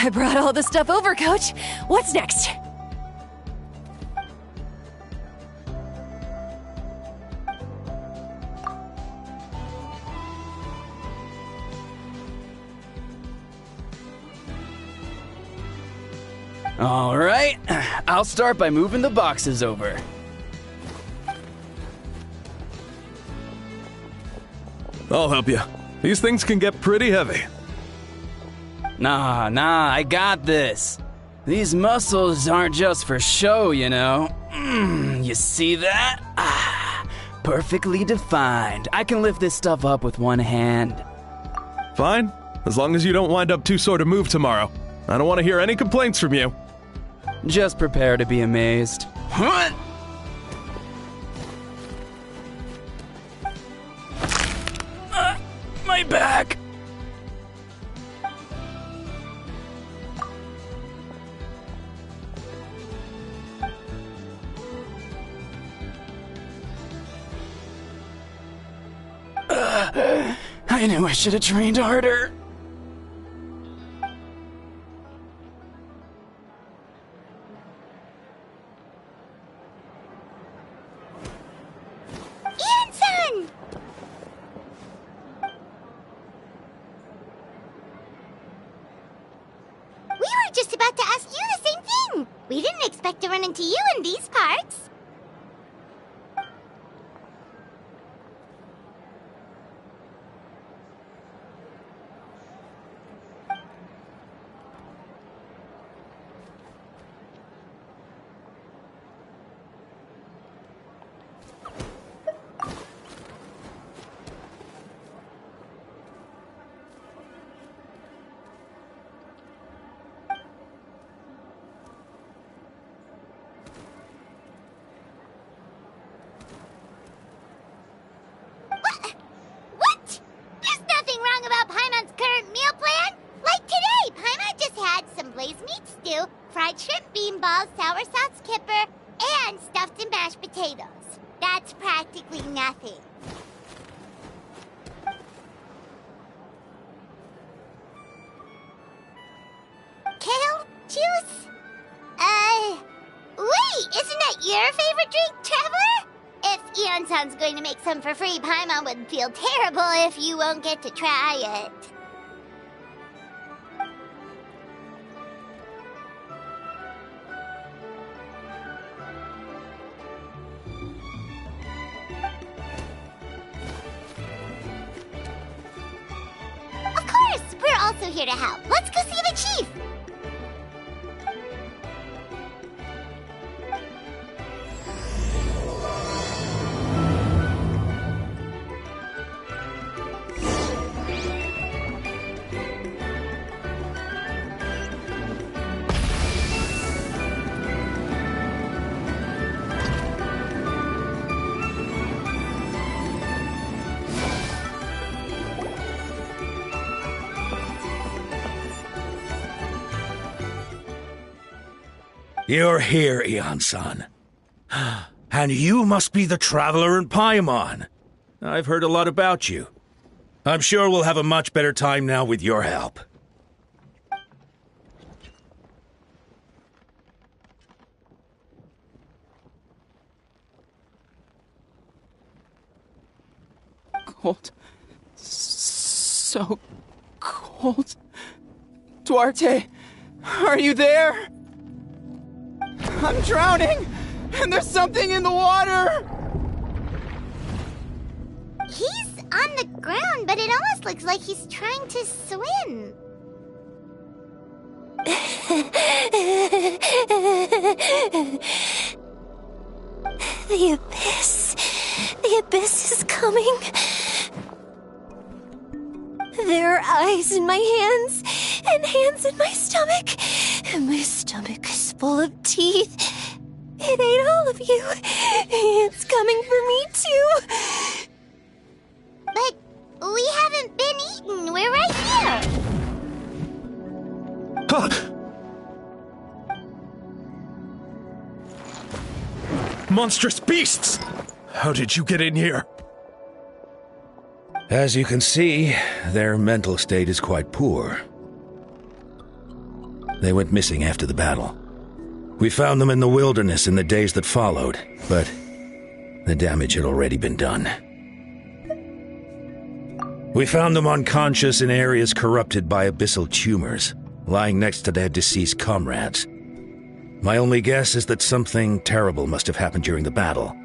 I brought all the stuff over, Coach. What's next? All right, I'll start by moving the boxes over. I'll help you. These things can get pretty heavy. Nah, I got this. These muscles aren't just for show, you know. You see that? Perfectly defined. I can lift this stuff up with one hand. Fine, as long as you don't wind up too sore to move tomorrow. I don't want to hear any complaints from you. Just prepare to be amazed. My back! I knew I should have trained harder. Just about to ask you the same thing. We didn't expect to run into you in these parts. Fried shrimp, beanballs, sour sauce kipper, and stuffed and mashed potatoes. That's practically nothing. Kale juice? Wait, isn't that your favorite drink, Traveler? If Eon-san's going to make some for free, Paimon would feel terrible if you won't get to try it. We're also here to help. Let's go see the chief. You're here, Eon-san. And you must be the traveler in Paimon. I've heard a lot about you. I'm sure we'll have a much better time now with your help. Cold. So cold. Duarte, are you there? I'm drowning, and there's something in the water! He's on the ground, but it almost looks like he's trying to swim. The abyss. The abyss is coming. There are eyes in my hands, and hands in my stomach. And my stomach is full of teeth. It ate all of you. It's coming for me, too. But we haven't been eaten. We're right here. Monstrous beasts! How did you get in here? As you can see, their mental state is quite poor. They went missing after the battle. We found them in the wilderness in the days that followed, but the damage had already been done. We found them unconscious in areas corrupted by abyssal tumors, lying next to their deceased comrades. My only guess is that something terrible must have happened during the battle.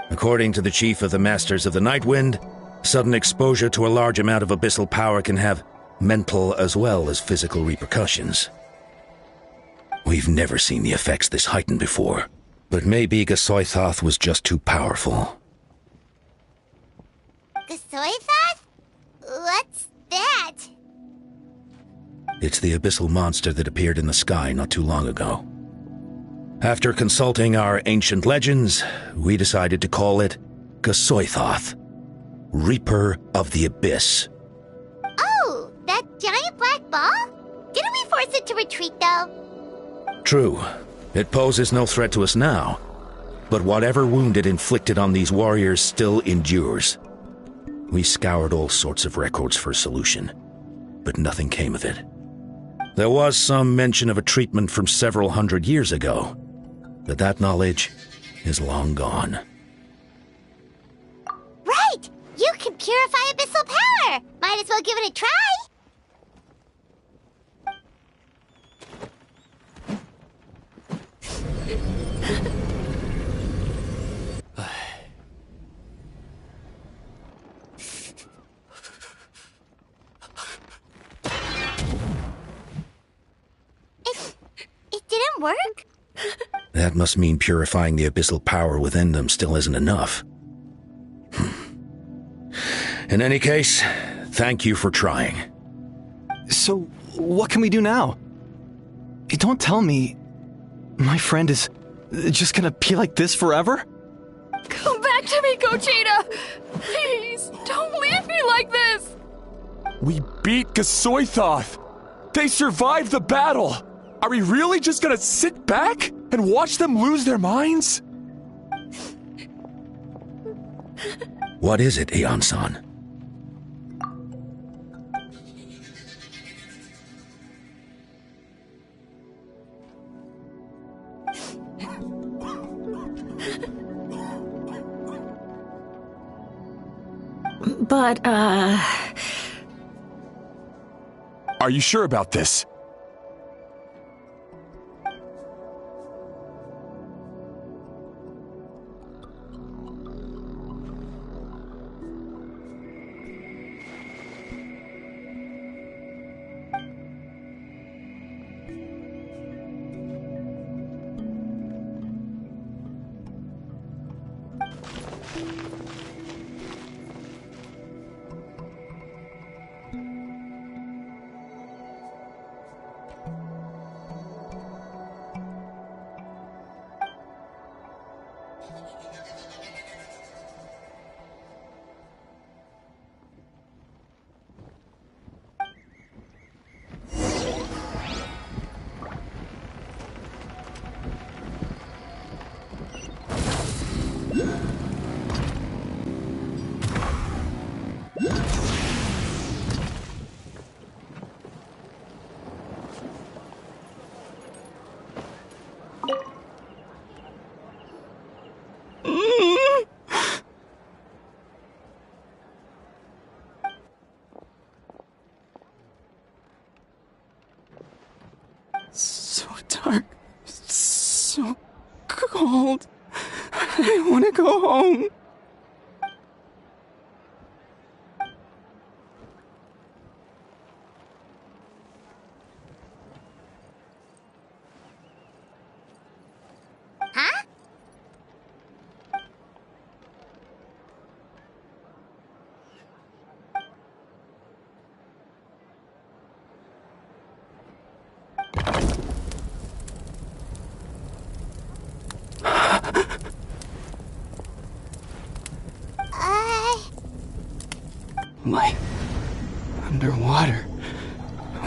According to the chief of the Masters of the Nightwind, sudden exposure to a large amount of abyssal power can have mental as well as physical repercussions. We've never seen the effects this heightened before, but maybe Gasoithoth was just too powerful. Gasoithoth? What's that? It's the abyssal monster that appeared in the sky not too long ago. After consulting our ancient legends, we decided to call it Gasoithoth, Reaper of the Abyss. Oh, that giant black ball? Didn't we force it to retreat, though? True. It poses no threat to us now, but whatever wound it inflicted on these warriors still endures. We scoured all sorts of records for a solution, but nothing came of it. There was some mention of a treatment from several hundred years ago, but that knowledge is long gone. Right! You can purify abyssal power! Might as well give it a try! It didn't work? That must mean purifying the abyssal power within them still isn't enough. In any case, thank you for trying. So, what can we do now? Don't tell me my friend is just gonna be like this forever? Come back to me, Gogeta! Please, don't leave me like this! We beat Gasoithoth! They survived the battle! Are we really just gonna sit back and watch them lose their minds? What is it, Aeon-san? But, Are you sure about this? So dark, so cold. I want to go home. Huh? Light. Underwater.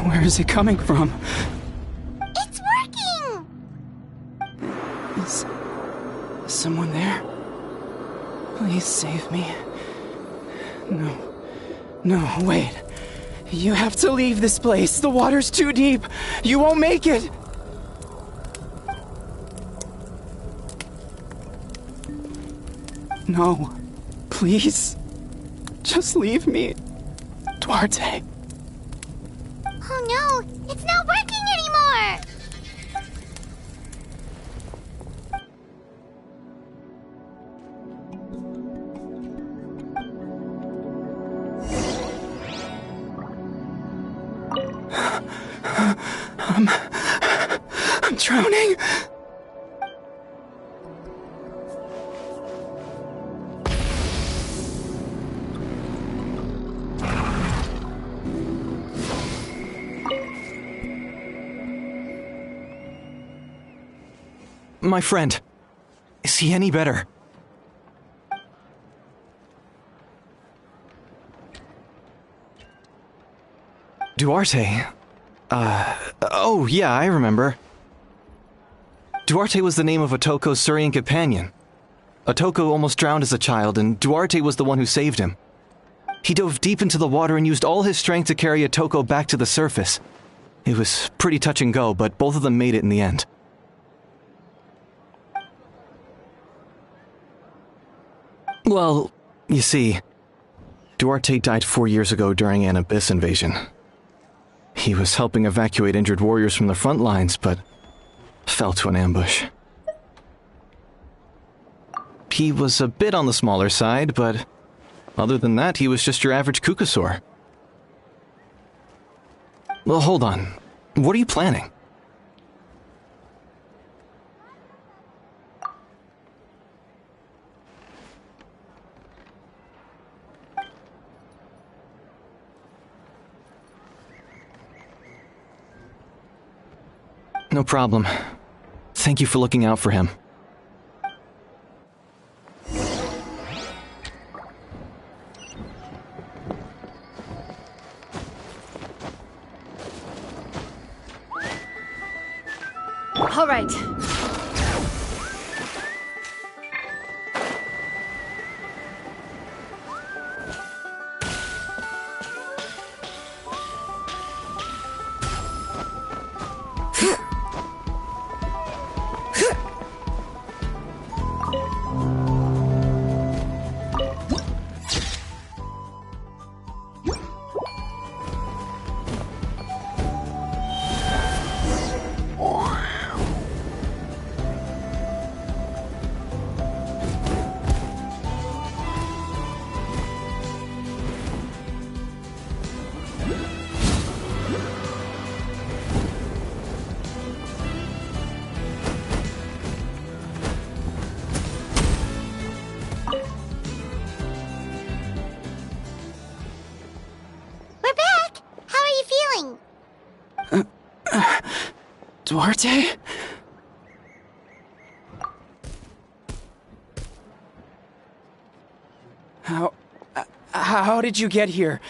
Where is it coming from? It's working! Is someone there? Please save me. No. No, wait. You have to leave this place. The water's too deep. You won't make it. No. Please. Just leave me. Duarte. Oh no, it's not working anymore! I'm drowning. My friend. Is he any better? Duarte? Oh, yeah, I remember. Duarte was the name of Otoko's Surian companion. Otoko almost drowned as a child, and Duarte was the one who saved him. He dove deep into the water and used all his strength to carry Otoko back to the surface. It was pretty touch and go, but both of them made it in the end. Well, you see, Duarte died 4 years ago during an abyss invasion. He was helping evacuate injured warriors from the front lines, but fell to an ambush. He was a bit on the smaller side, but other than that, he was just your average Kukasaur. Well, hold on. What are you planning? No problem. Thank you for looking out for him. All right. Duarte? How did you get here?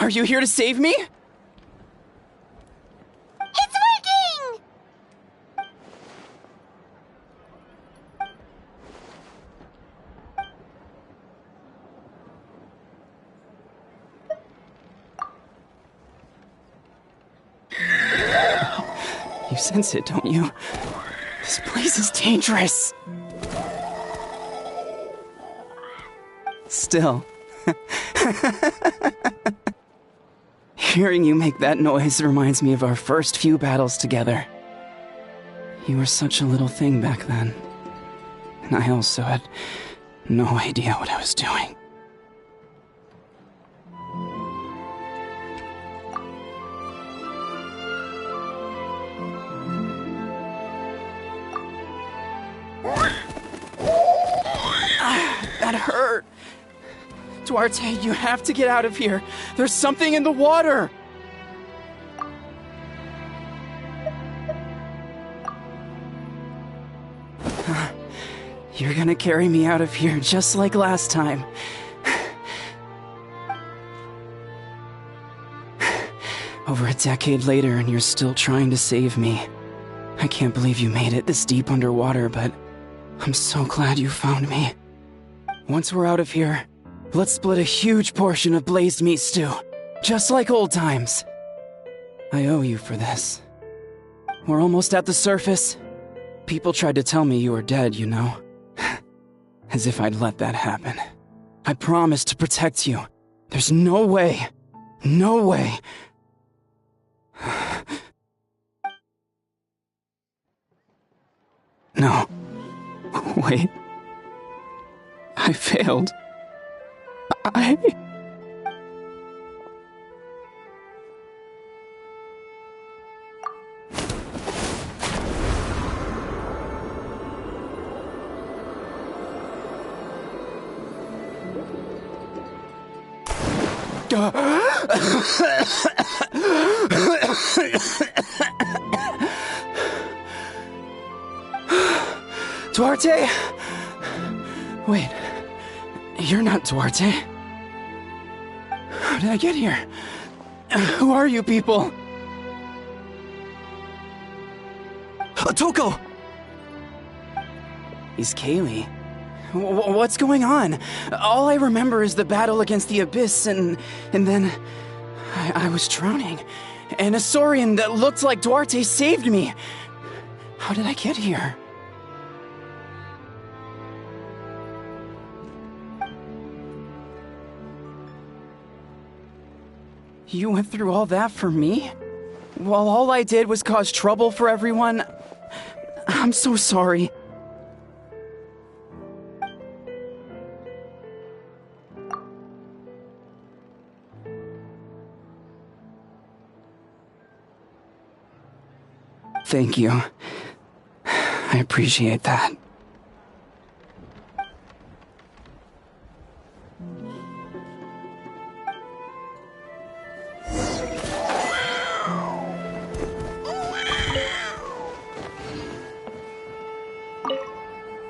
Are you here to save me? It's working! You sense it, don't you? This place is dangerous. Still. Hearing you make that noise reminds me of our first few battles together. You were such a little thing back then. And I also had no idea what I was doing. That hurt. Duarte, you have to get out of here. There's something in the water. You're gonna carry me out of here just like last time. Over a decade later, and you're still trying to save me. I can't believe you made it this deep underwater, but I'm so glad you found me. Once we're out of here, let's split a huge portion of blazed meat stew. Just like old times. I owe you for this. We're almost at the surface. People tried to tell me you were dead, you know. As if I'd let that happen. I promised to protect you. There's no way. No way. No. Wait. I failed. Duarte? Wait, you're not Duarte. How did I get here? Who are you people? Otoko! He's Kaylee. What's going on? All I remember is the battle against the Abyss, and then I was drowning. And a Saurian that looked like Duarte saved me. How did I get here? You went through all that for me? While all I did was cause trouble for everyone? I'm so sorry. Thank you. I appreciate that.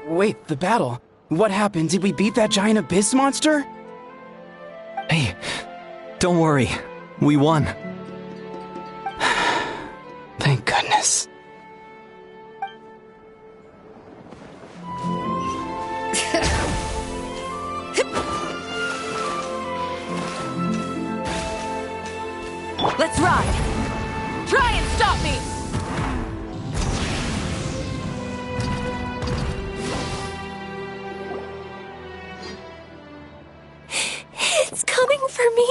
Wait, the battle. What happened? Did we beat that giant abyss monster? Hey, don't worry. We won. Thank goodness. Let's ride! Try and stop me! It's coming for me.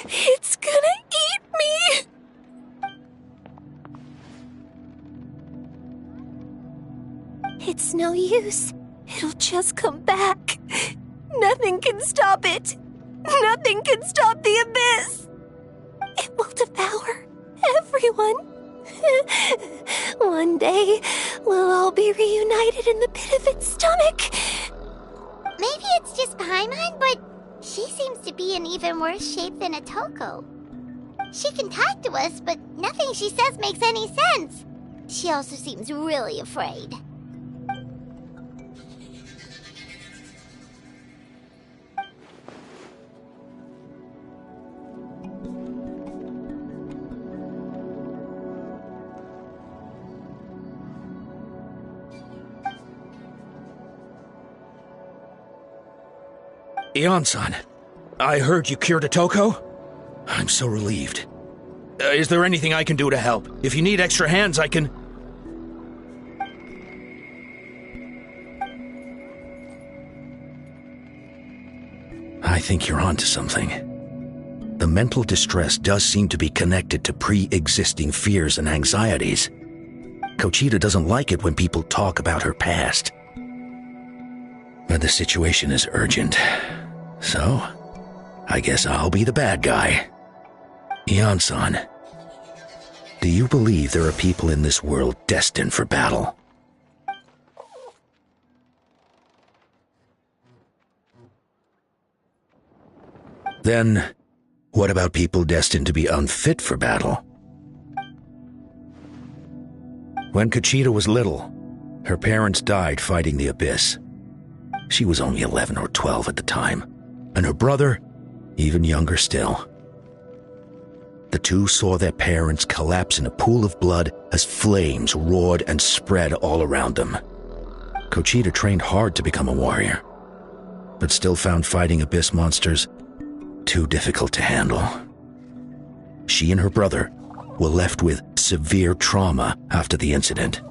It's gonna eat me. It's no use. It'll just come back. Nothing can stop it. Nothing can stop the abyss. It will devour everyone. One day, we'll all be reunited in the pit of its stomach. Maybe it's just Paimon, but she seems to be in even worse shape than Otoko. She can talk to us, but nothing she says makes any sense. She also seems really afraid. Ion-san, I heard you cured Otoko? I'm so relieved. Is there anything I can do to help? If you need extra hands, I can... I think you're onto something. The mental distress does seem to be connected to pre-existing fears and anxieties. Kochita doesn't like it when people talk about her past. But the situation is urgent. So, I guess I'll be the bad guy. Ion-san, do you believe there are people in this world destined for battle? Then, what about people destined to be unfit for battle? When Kochita was little, her parents died fighting the Abyss. She was only 11 or 12 at the time, and her brother, even younger still. The two saw their parents collapse in a pool of blood as flames roared and spread all around them. Kochita trained hard to become a warrior, but still found fighting Abyss monsters too difficult to handle. she and her brother were left with severe trauma after the incident.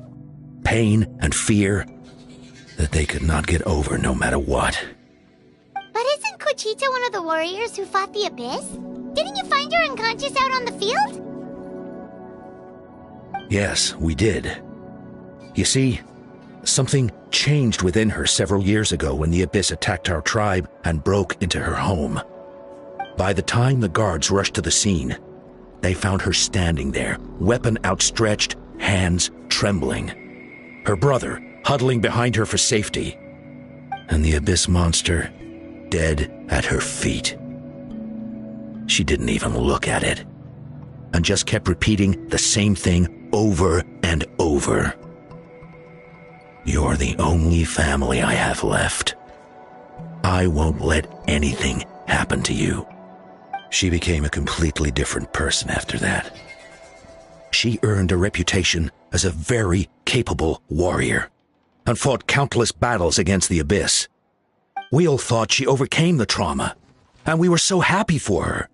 Pain and fear that they could not get over no matter what. But isn't Cochita one of the warriors who fought the Abyss? Didn't you find her unconscious out on the field? Yes, we did. You see, something changed within her several years ago when the Abyss attacked our tribe and broke into her home. By the time the guards rushed to the scene, they found her standing there, weapon outstretched, hands trembling. Her brother huddling behind her for safety, and the Abyss monster dead at her feet. She didn't even look at it, and just kept repeating the same thing over and over. You're the only family I have left. I won't let anything happen to you. She became a completely different person after that. She earned a reputation as a very capable warrior, and fought countless battles against the Abyss. We all thought she overcame the trauma, and we were so happy for her.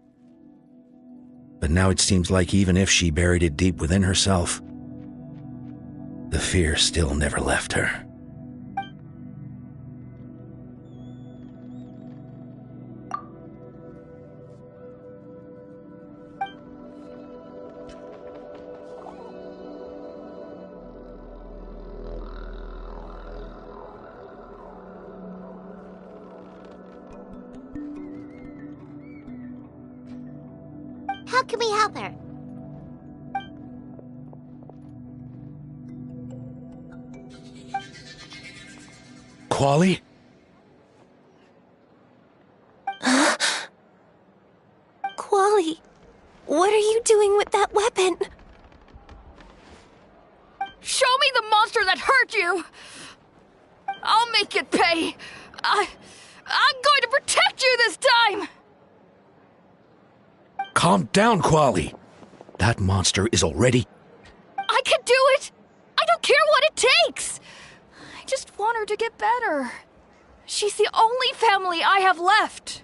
But now it seems like even if she buried it deep within herself, the fear still never left her. How can we help her? Quali? Quali, what are you doing with that weapon? Show me the monster that hurt you! I'll make it pay! I'm going to protect you this time! Calm down, Quali. That monster is already... I can do it! I don't care what it takes! I just want her to get better. She's the only family I have left.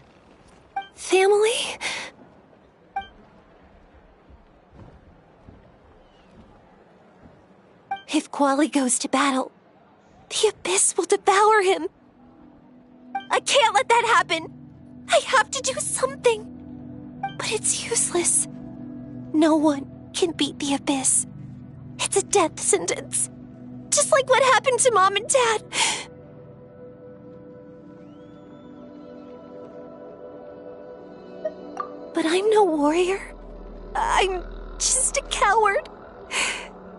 Family? If Quali goes to battle, the Abyss will devour him. I can't let that happen. I have to do something. But it's useless. No one can beat the Abyss. It's a death sentence. Just like what happened to Mom and Dad. But I'm no warrior. I'm just a coward.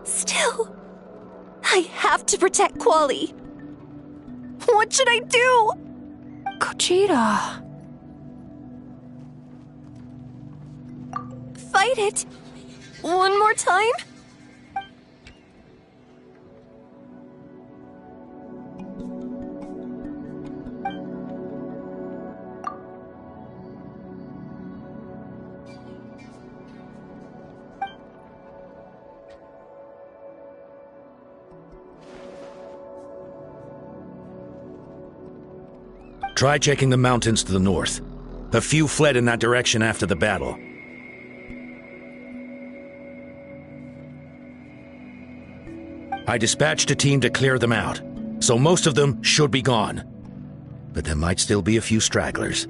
Still, I have to protect Quali. What should I do? Cochita. Fight it. One more time? Try checking the mountains to the north. A few fled in that direction after the battle. I dispatched a team to clear them out, so most of them should be gone. But there might still be a few stragglers.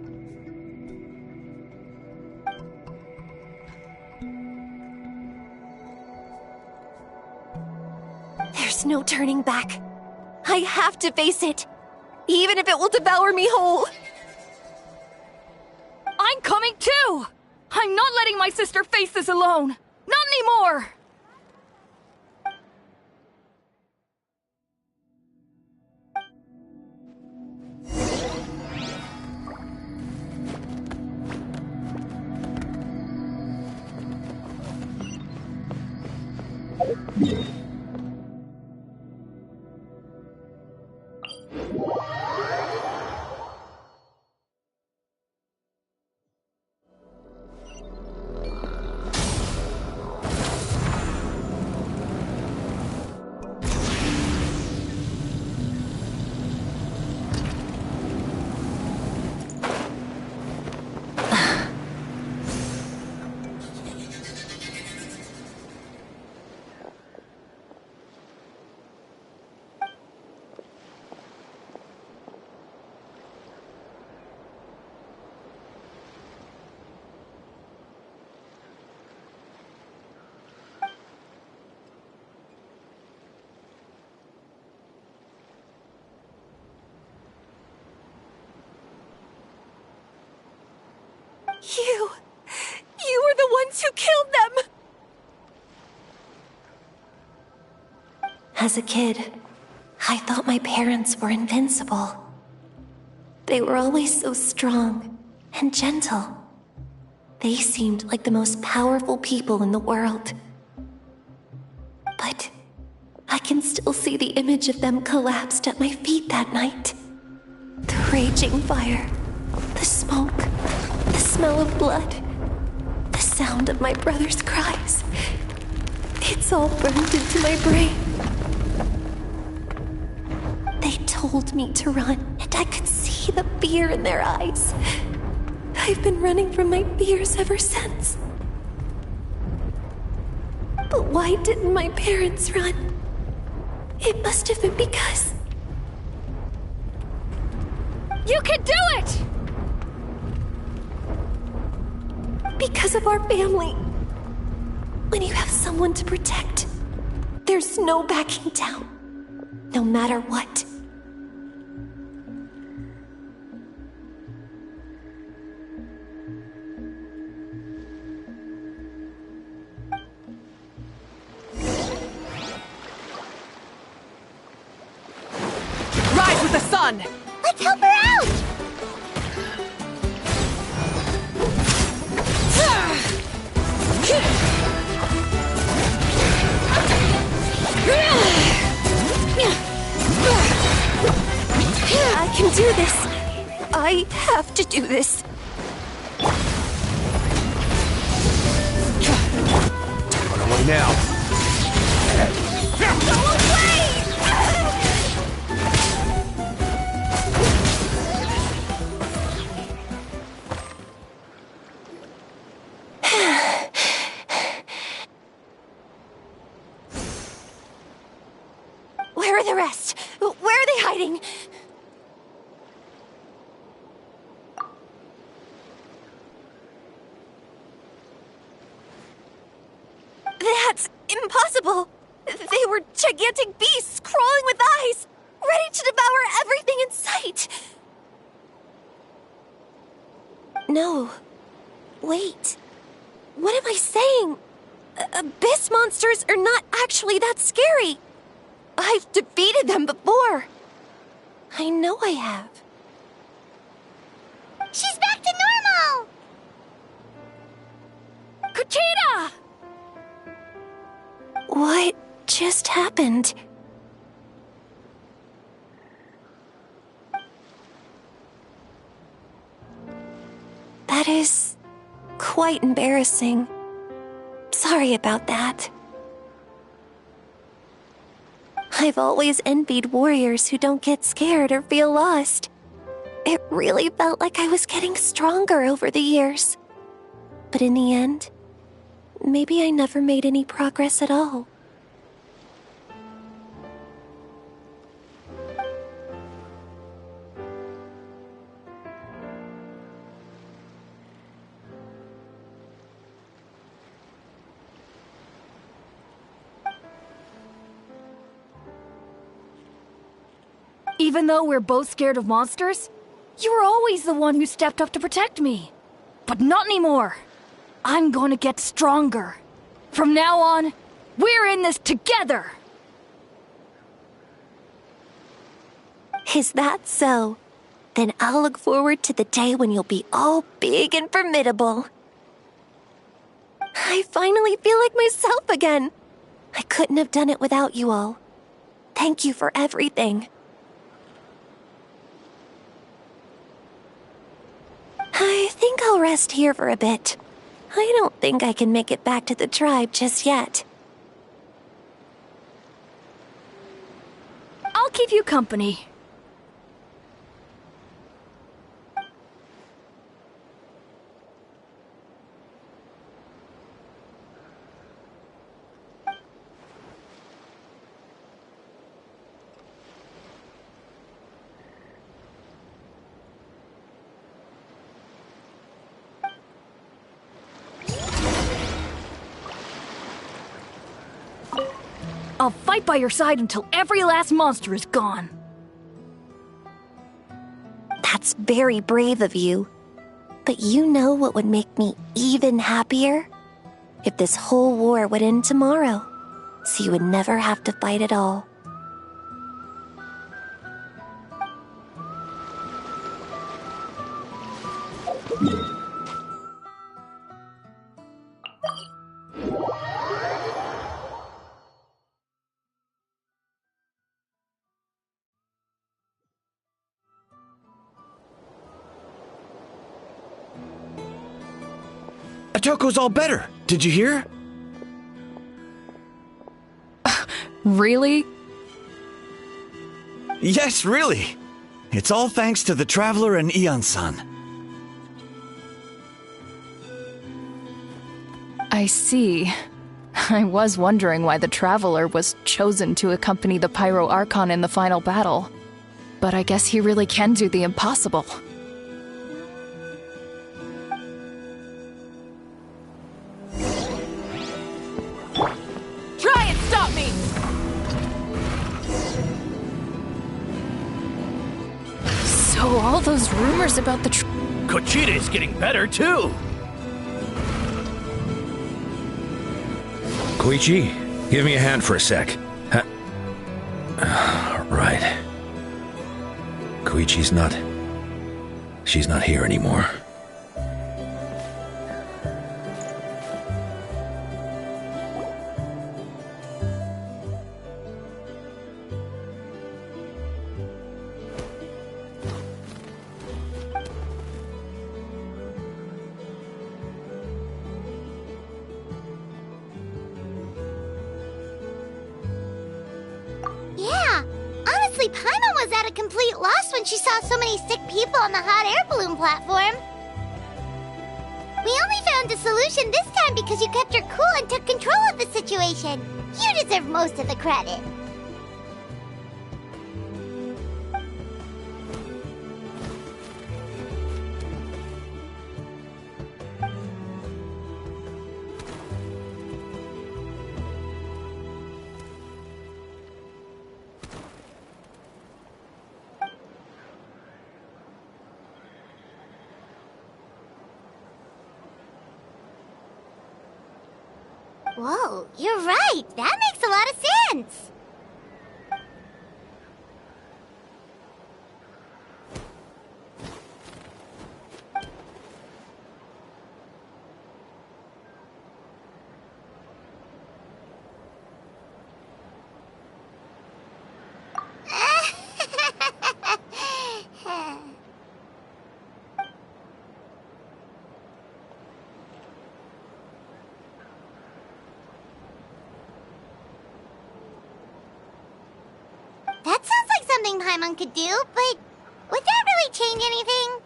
There's no turning back. I have to face it, even if it will devour me whole. I'm coming too! I'm not letting my sister face this alone! Not anymore! You were the ones who killed them! As a kid, I thought my parents were invincible. They were always so strong and gentle. They seemed like the most powerful people in the world. But I can still see the image of them collapsed at my feet that night. The raging fire, the smoke, the smell of blood, the sound of my brother's cries. It's all burned into my brain. They told me to run, and I could see the fear in their eyes. I've been running from my fears ever since. But why didn't my parents run? It must have been because... You can do it! Because of our family. When you have someone to protect, there's no backing down, no matter what. Rise with the sun! Let's help her out! I can do this. I have to do this. Run away now. Go away! Where are the rest? Where are they hiding? That's impossible! They were gigantic beasts crawling with eyes, ready to devour everything in sight! No. Wait. What am I saying? Abyss monsters are not actually that scary. I've defeated them before. I know I have. She's back to normal! Kuchita! What just happened? That is quite embarrassing. Sorry about that. I've always envied warriors who don't get scared or feel lost. It really felt like I was getting stronger over the years. But in the end, maybe I never made any progress at all. Even though we're both scared of monsters, you were always the one who stepped up to protect me. But not anymore. I'm going to get stronger. From now on, we're in this together! Is that so? Then I'll look forward to the day when you'll be all big and formidable. I finally feel like myself again. I couldn't have done it without you all. Thank you for everything. I think I'll rest here for a bit. I don't think I can make it back to the tribe just yet. I'll keep you company. I'll fight by your side until every last monster is gone. That's very brave of you. But you know what would make me even happier? If this whole war would end tomorrow, so you would never have to fight at all. Atoko's all better. Did you hear? Really? Yes, really. It's all thanks to the Traveler and Ian-san. I see. I was wondering why the Traveler was chosen to accompany the Pyro Archon in the final battle. But I guess he really can do the impossible. Try and stop me! So all those rumors about the Kochida's getting better, too! Koichi, give me a hand for a sec. Right. Koichi's not... She's not here anymore. Yeah, honestly, Paimon was at a complete loss when she saw so many sick people on the hot air balloon platform. We only found a solution this time because you kept her cool and took control of the situation. You deserve most of the credit. Whoa, you're right. That makes a lot of sense. That sounds like something Paimon could do, but would that really change anything?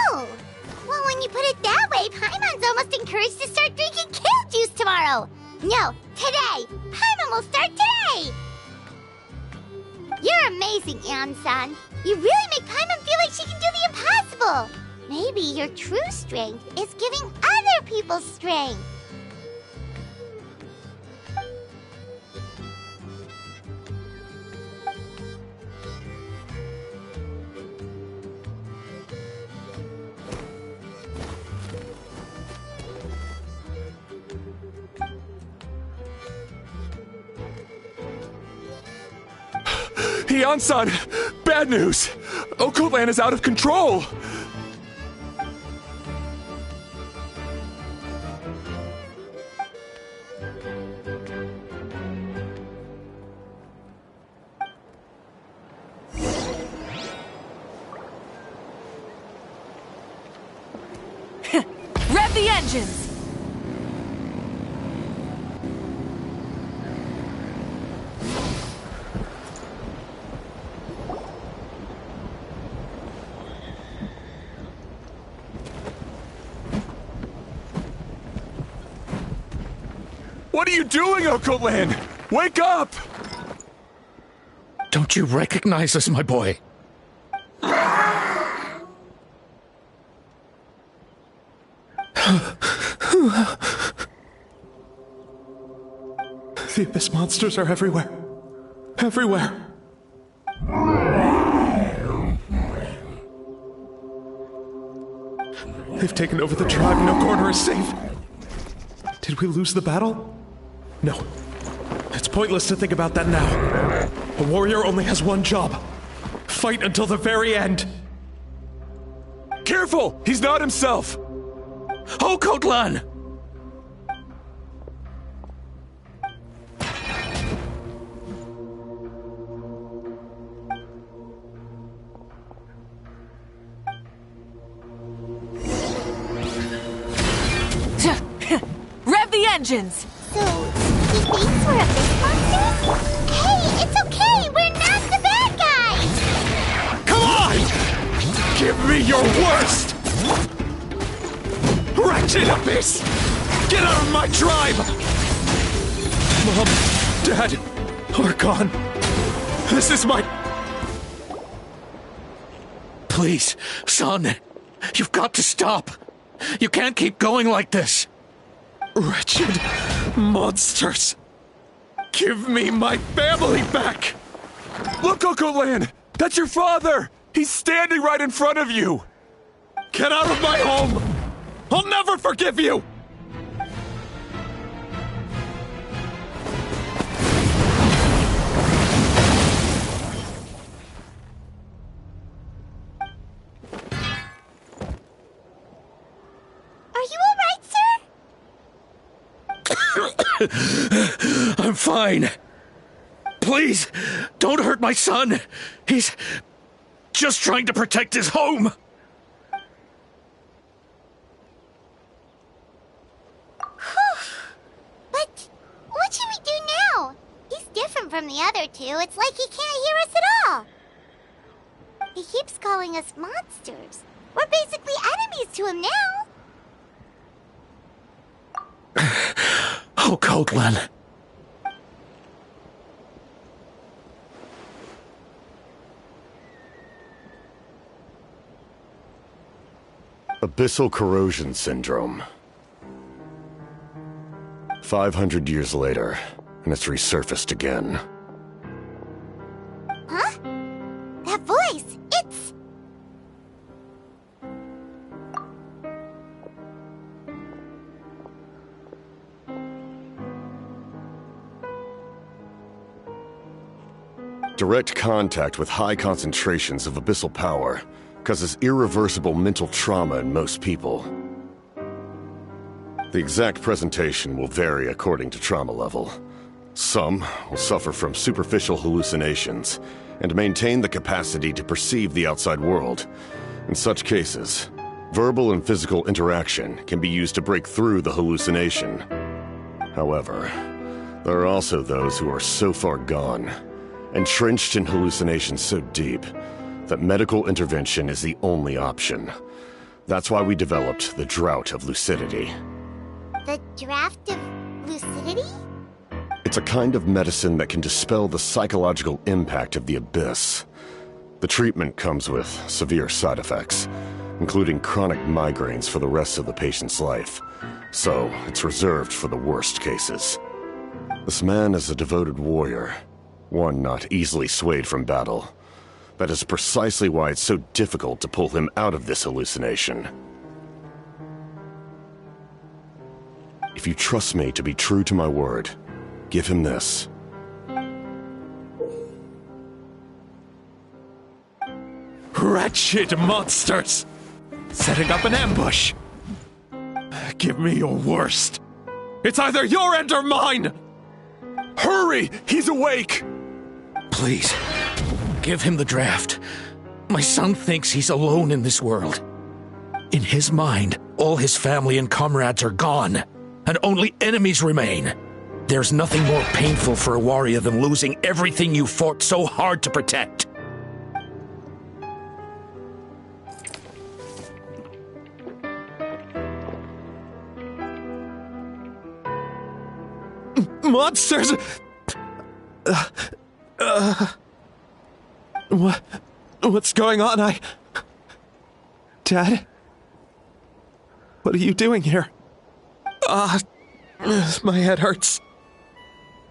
Oh, well, when you put it that way, Paimon's almost encouraged to start drinking kale juice tomorrow. No, today. Paimon will start today. You're amazing, Ian-san. You really make Paimon feel like she can do the impossible. Maybe your true strength is giving other people strength. Ian-san! Bad news! Okoland is out of control! engines! What are you doing, Okolan? Wake up! Don't you recognize us, my boy? The Abyss monsters are everywhere. Everywhere. They've taken over the tribe. No corner is safe. Did we lose the battle? No. It's pointless to think about that now. A warrior only has one job. Fight until the very end. Careful! He's not himself! Okotlan! Rev the engines! So, he thinks we're Abyss monsters? Hey, it's okay! We're not the bad guys! Come on! Give me your worst! Wretched Abyss! Get out of my tribe! Mom, Dad, are gone. This is my... Please, son. You've got to stop. You can't keep going like this. Wretched monsters! Give me my family back! Look, Okolan! That's your father! He's standing right in front of you! Get out of my home! I'll never forgive you! Are you alright, sir? I'm fine. Please, don't hurt my son. He's just trying to protect his home. But what should we do now? He's different from the other two. It's like he can't hear us at all. He keeps calling us monsters. We're basically enemies to him now. Okotlan. Abyssal corrosion syndrome. 500 years later, and it's resurfaced again. Huh? That voice, it's... Direct contact with high concentrations of abyssal power causes irreversible mental trauma in most people. The exact presentation will vary according to trauma level. Some will suffer from superficial hallucinations and maintain the capacity to perceive the outside world. In such cases, verbal and physical interaction can be used to break through the hallucination. However, there are also those who are so far gone, entrenched in hallucinations so deep, that medical intervention is the only option. That's why we developed the Drought of Lucidity. The draft of lucidity? It's a kind of medicine that can dispel the psychological impact of the Abyss. The treatment comes with severe side effects, including chronic migraines for the rest of the patient's life, so it's reserved for the worst cases. This man is a devoted warrior, one not easily swayed from battle. That is precisely why it's so difficult to pull him out of this hallucination. If you trust me to be true to my word, give him this. Wretched monsters! Setting up an ambush! Give me your worst. It's either your end or mine! Hurry! He's awake! Please, give him the draft. My son thinks he's alone in this world. In his mind, all all his family and comrades are gone, and only enemies remain. There's nothing more painful for a warrior than losing everything you fought so hard to protect. Monsters! What's going on? Dad? What are you doing here? My head hurts.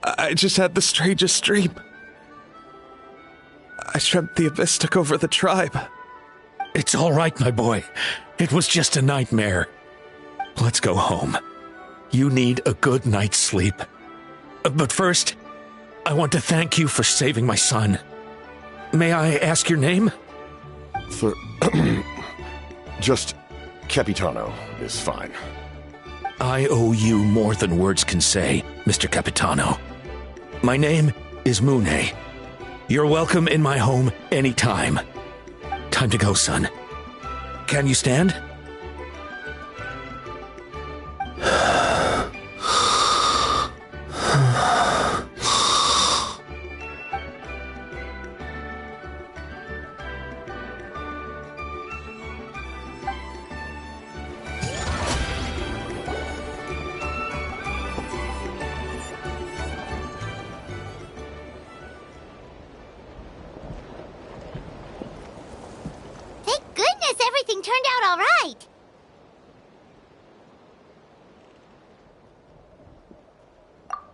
I just had the strangest dream. I dreamt the Abyss took over the tribe. It's all right, my boy. It was just a nightmare. Let's go home. You need a good night's sleep. But first, I want to thank you for saving my son. May I ask your name? Just Capitano is fine. I owe you more than words can say, Mr. Capitano. My name is Mune. You're welcome in my home anytime. Time to go, son. Can you stand? Everything turned out all right.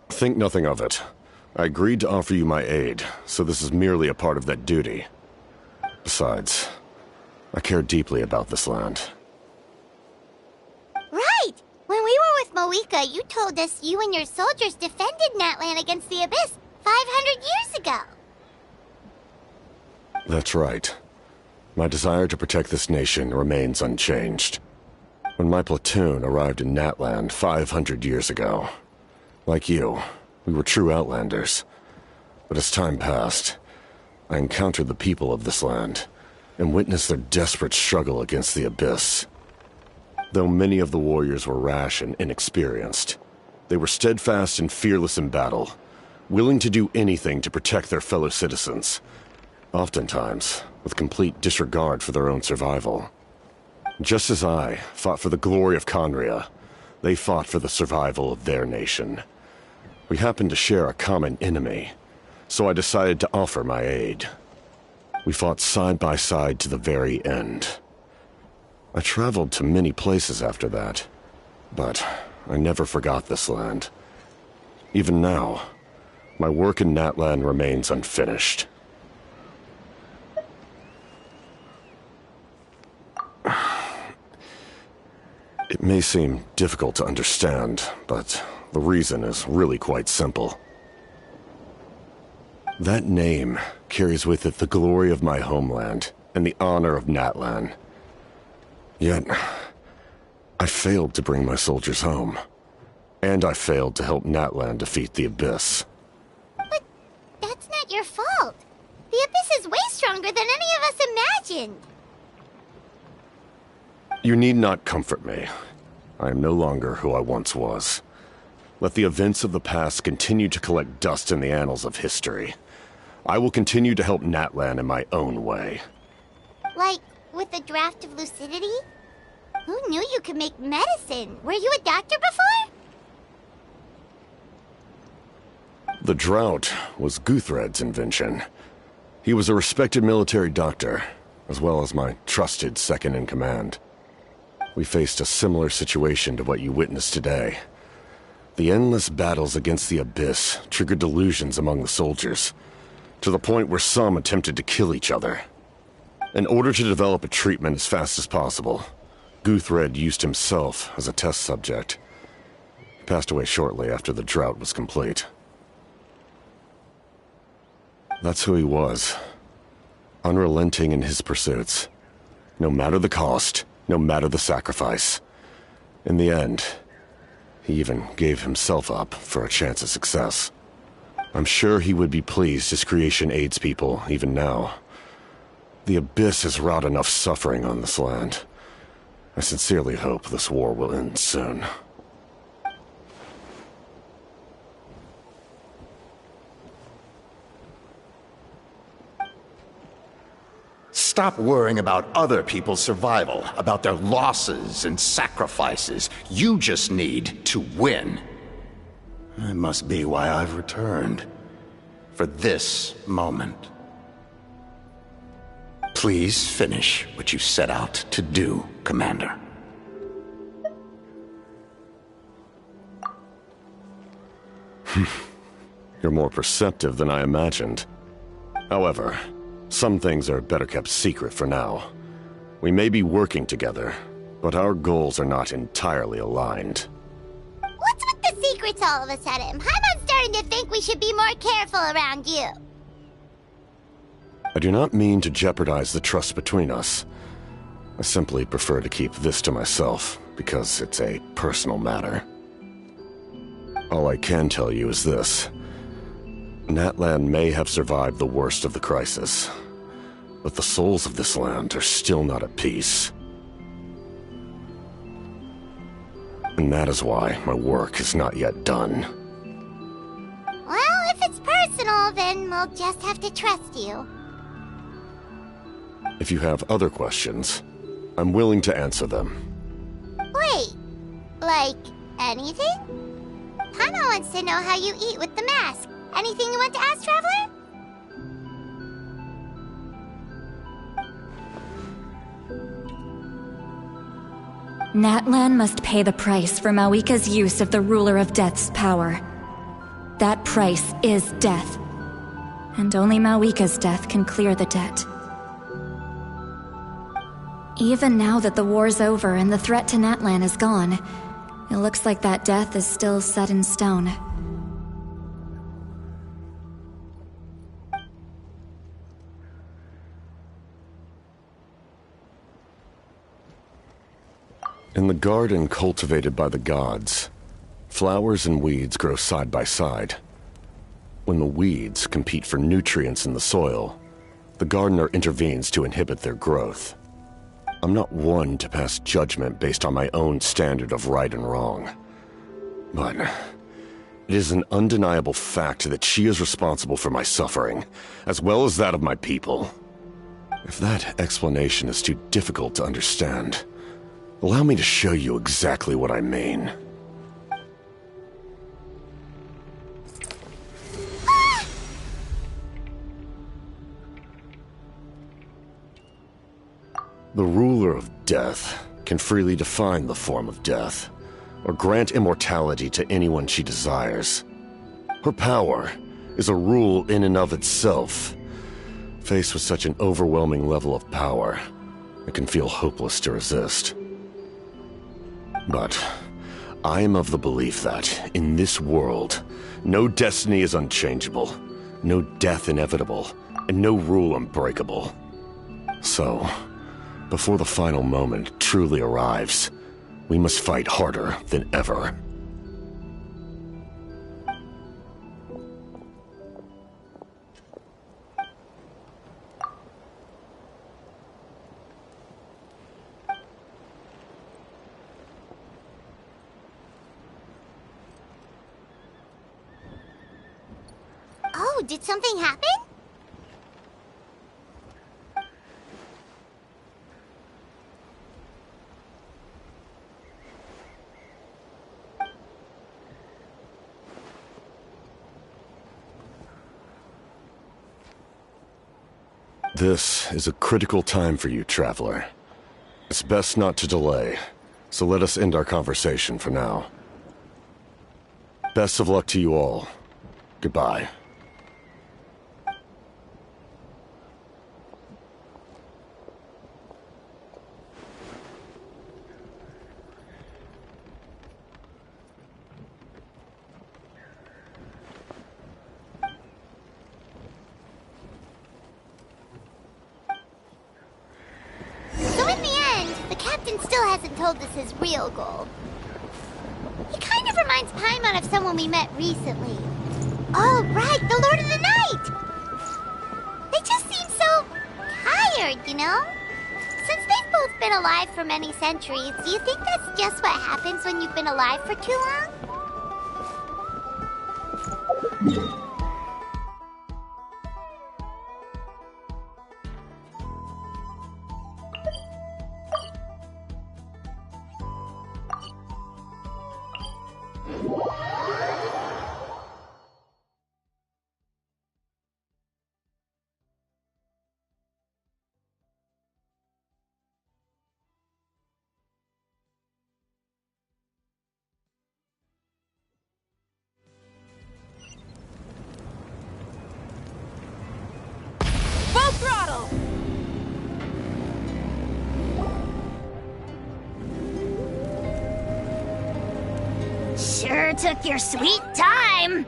Think nothing of it. I agreed to offer you my aid, so this is merely a part of that duty. Besides, I care deeply about this land. Right! When we were with Moika, you told us you and your soldiers defended Natlan against the Abyss 500 years ago. That's right. My desire to protect this nation remains unchanged. When my platoon arrived in Natlan 500 years ago, like you, we were true outlanders. But as time passed, I encountered the people of this land and witnessed their desperate struggle against the Abyss. Though many of the warriors were rash and inexperienced, they were steadfast and fearless in battle, willing to do anything to protect their fellow citizens, oftentimes with complete disregard for their own survival. Just as I fought for the glory of Conria, they fought for the survival of their nation. We happened to share a common enemy, so I decided to offer my aid. We fought side by side to the very end. I traveled to many places after that, but I never forgot this land. Even now, my work in Natlan remains unfinished. It may seem difficult to understand, but the reason is really quite simple. That name carries with it the glory of my homeland and the honor of Natlan. Yet, I failed to bring my soldiers home. And I failed to help Natlan defeat the Abyss. But that's not your fault. The Abyss is way stronger than any of us imagined. You need not comfort me. I am no longer who I once was. Let the events of the past continue to collect dust in the annals of history. I will continue to help Natlan in my own way. Like, with the draft of lucidity? Who knew you could make medicine? Were you a doctor before? The drought was Guthred's invention. He was a respected military doctor, as well as my trusted second-in-command. We faced a similar situation to what you witnessed today. The endless battles against the Abyss triggered delusions among the soldiers, to the point where some attempted to kill each other. In order to develop a treatment as fast as possible, Guthred used himself as a test subject. He passed away shortly after the drought was complete. That's who he was. Unrelenting in his pursuits. No matter the cost, no matter the sacrifice. In the end, he even gave himself up for a chance at success. I'm sure he would be pleased his creation aids people even now. The Abyss has wrought enough suffering on this land. I sincerely hope this war will end soon. Stop worrying about other people's survival, about their losses and sacrifices. You just need to win. That must be why I've returned. For this moment. Please finish what you set out to do, Commander. You're more perceptive than I imagined. However, some things are better kept secret for now. We may be working together, but our goals are not entirely aligned. What's with the secrets all of a sudden? Paimon's starting to think we should be more careful around you. I do not mean to jeopardize the trust between us. I simply prefer to keep this to myself, because it's a personal matter. All I can tell you is this. Natlan may have survived the worst of the crisis, but the souls of this land are still not at peace. And that is why my work is not yet done. Well, if it's personal, then we'll just have to trust you. If you have other questions, I'm willing to answer them. Wait, like anything? Paimon wants to know how you eat with the mask. Anything you want to ask, Traveler? Natlan must pay the price for Mawika's use of the Ruler of Death's power. That price is death. And only Mawika's death can clear the debt. Even now that the war's over and the threat to Natlan is gone, it looks like that death is still set in stone. In the garden cultivated by the gods, flowers and weeds grow side by side. When the weeds compete for nutrients in the soil, the gardener intervenes to inhibit their growth. I'm not one to pass judgment based on my own standard of right and wrong. But it is an undeniable fact that she is responsible for my suffering, as well as that of my people. If that explanation is too difficult to understand, allow me to show you exactly what I mean. The ruler of death can freely define the form of death, or grant immortality to anyone she desires. Her power is a rule in and of itself. Faced with such an overwhelming level of power, it can feel hopeless to resist. But I am of the belief that, in this world, no destiny is unchangeable, no death inevitable, and no rule unbreakable. So, before the final moment truly arrives, we must fight harder than ever. Oh, did something happen? This is a critical time for you, Traveler. It's best not to delay, so let us end our conversation for now. Best of luck to you all. Goodbye. So in the end, the captain still hasn't told us his real goal. He kind of reminds Paimon of someone we met recently. Oh, right, the Lord of the Night! They just seem so tired, you know? Since they've both been alive for many centuries. Do you think that's just what happens when you've been alive for too long? Full throttle! Sure took your sweet time.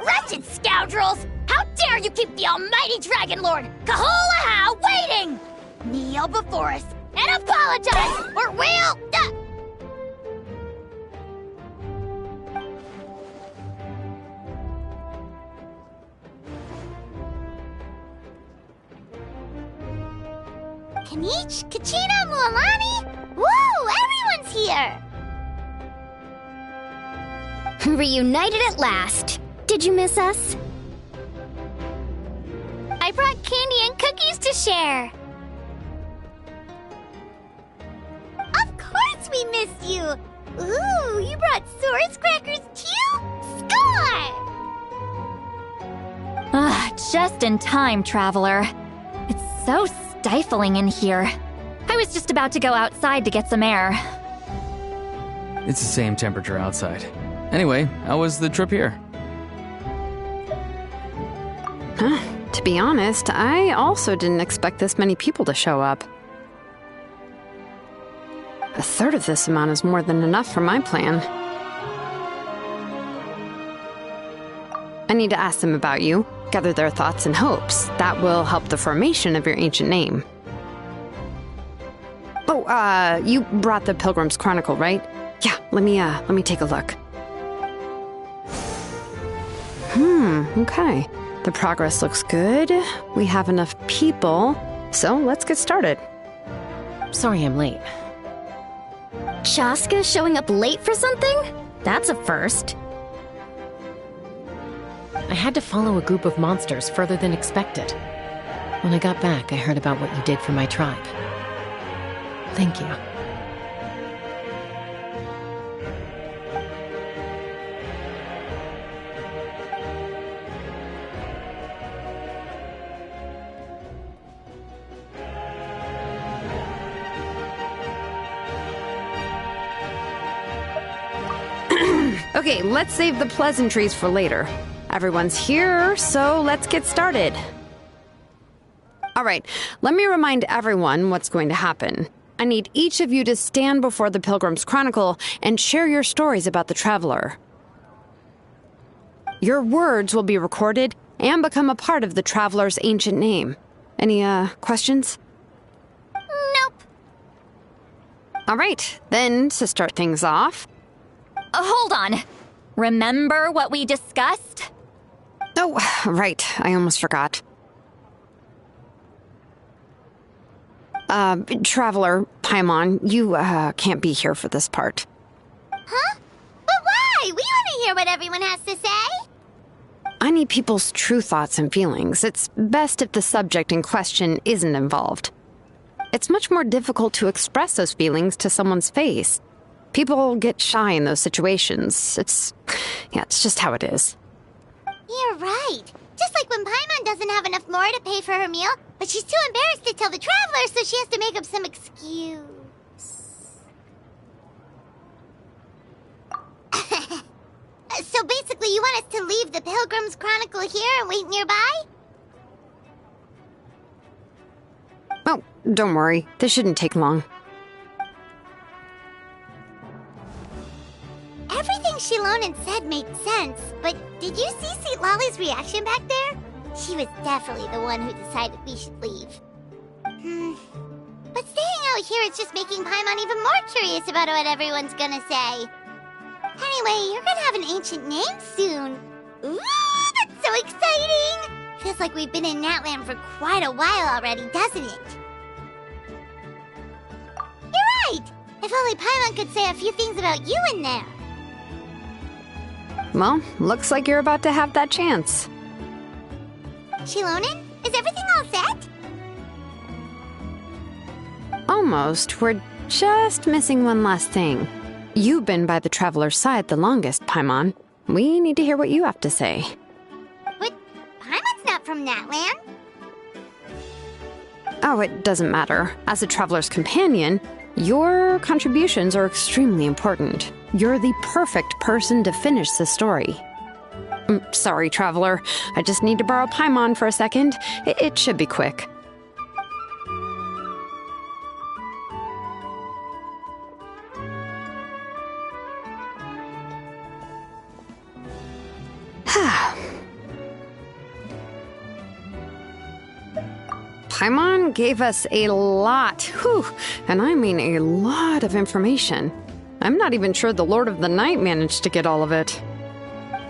Wretched scoundrels! How dare you keep the almighty Dragon Lord, Kahulaha, waiting! Kneel before us and apologize, or we'll... Kanich, Kachina, Mualani? Woo! Everyone's here! Reunited at last. Did you miss us? I brought candy and cookies to share. Of course we missed you! Ooh, you brought Source Crackers too? Score! Just in time, Traveler. It's so stifling in here. I was just about to go outside to get some air. It's the same temperature outside. Anyway, how was the trip here? To be honest, I also didn't expect this many people to show up. A third of this amount is more than enough for my plan. I need to ask them about you, gather their thoughts and hopes. That will help the formation of your ancient name. Oh, you brought the Pilgrim's Chronicle, right? Yeah, let me take a look. Okay. The progress looks good. We have enough people, so let's get started. Sorry I'm late. Chaska showing up late for something? That's a first. I had to follow a group of monsters further than expected. When I got back, I heard about what you did for my tribe. Thank you. Okay, let's save the pleasantries for later. Everyone's here, so let's get started. All right, let me remind everyone what's going to happen. I need each of you to stand before the Pilgrim's Chronicle and share your stories about the Traveler. Your words will be recorded and become a part of the Traveler's ancient name. Any, questions? Nope. All right, then, to start things off... Hold on. Remember what we discussed? Oh, right. I almost forgot. Traveler, Paimon, you, can't be here for this part. Huh? But why? We want to hear what everyone has to say. I need people's true thoughts and feelings. It's best if the subject in question isn't involved. It's much more difficult to express those feelings to someone's face. People get shy in those situations. It's just how it is. You're right. Just like when Paimon doesn't have enough more to pay for her meal, but she's too embarrassed to tell the Traveler, so she has to make up some excuse. So basically, you want us to leave the Pilgrim's Chronicle here and wait nearby? Oh, don't worry. This shouldn't take long. Everything Shilonen said made sense, but did you see St. Lolly's reaction back there? She was definitely the one who decided we should leave. But staying out here is just making Paimon even more curious about what everyone's gonna say. Anyway, you're gonna have an ancient name soon. Ooh, that's so exciting! Feels like we've been in Natlan for quite a while already, doesn't it? If only Paimon could say a few things about you in there. Well, looks like you're about to have that chance. Shilonen, is everything all set? Almost. We're just missing one last thing. You've been by the Traveler's side the longest, Paimon. We need to hear what you have to say. But Paimon's not from Natlan. Oh, it doesn't matter. As a Traveler's companion, your contributions are extremely important. You're the perfect person to finish the story. Sorry, Traveler. I just need to borrow Paimon for a second. It should be quick. Paimon gave us a lot, and I mean a lot of information. I'm not even sure the Lord of the Night managed to get all of it.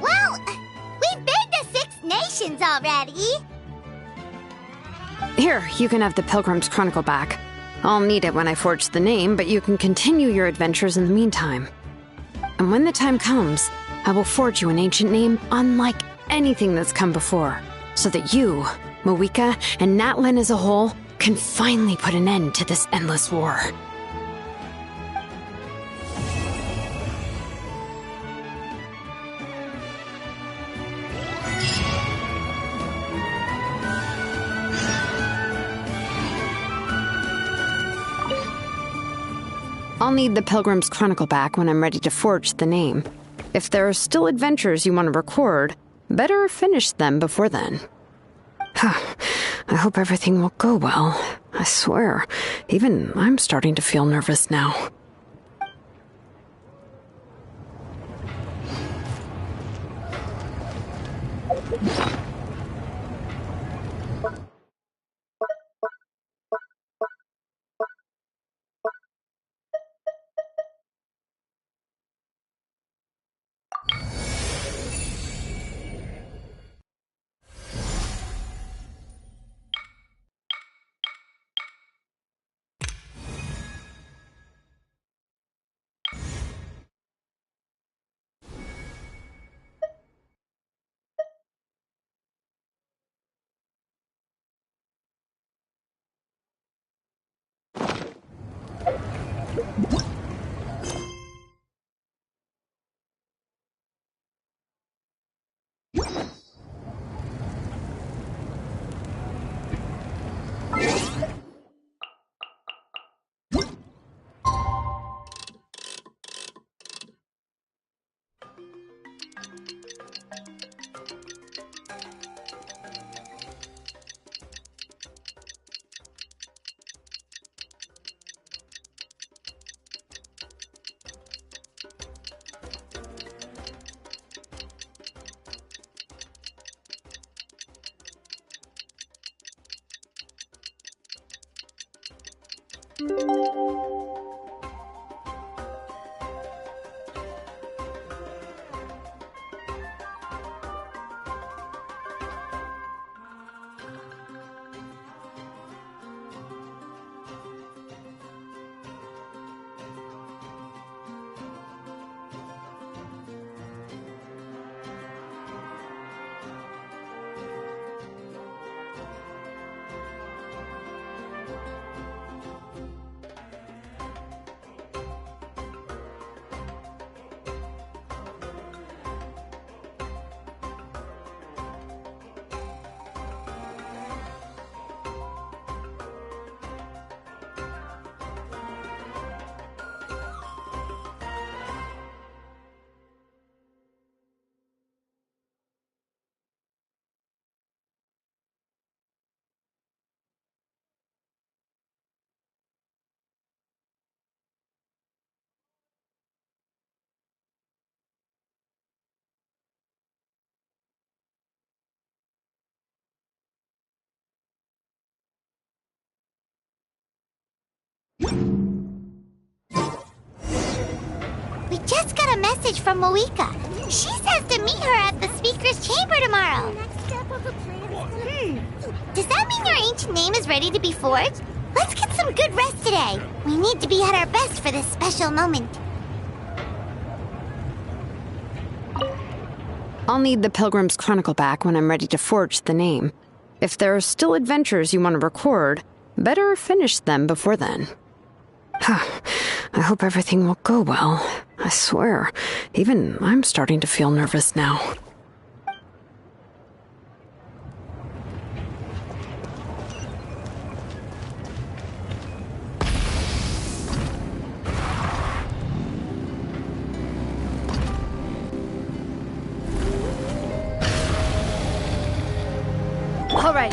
Well, we've been to 6 nations already. Here, you can have the Pilgrim's Chronicle back. I'll need it when I forge the name, but you can continue your adventures in the meantime. And when the time comes, I will forge you an ancient name unlike anything that's come before, so that you, Mawika, and Natlan as a whole can finally put an end to this endless war. I'll need the Pilgrim's Chronicle back when I'm ready to forge the name. If there are still adventures you want to record, better finish them before then. I hope everything will go well. I swear, even I'm starting to feel nervous now. We just got a message from Mawika. She says to meet her at the Speaker's Chamber tomorrow. Does that mean your ancient name is ready to be forged? Let's get some good rest today. We need to be at our best for this special moment. I'll need the Pilgrim's Chronicle back when I'm ready to forge the name. If there are still adventures you want to record, better finish them before then. I hope everything will go well. I swear, even I'm starting to feel nervous now. All right.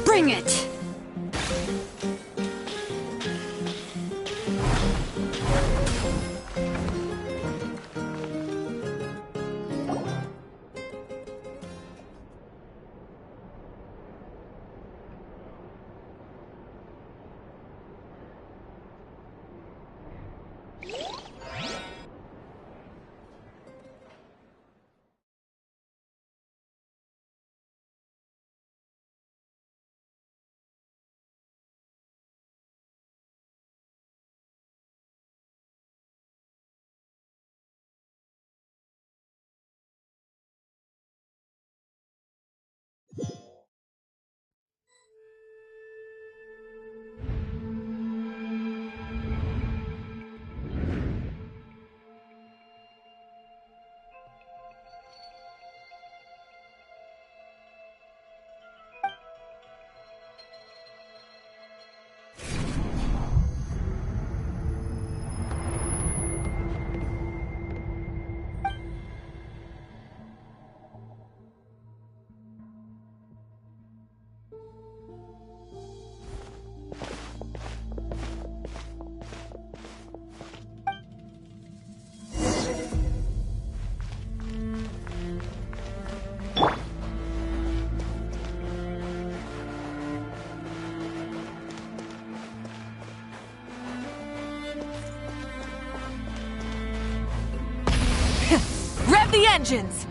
Bring it! Rev the engines!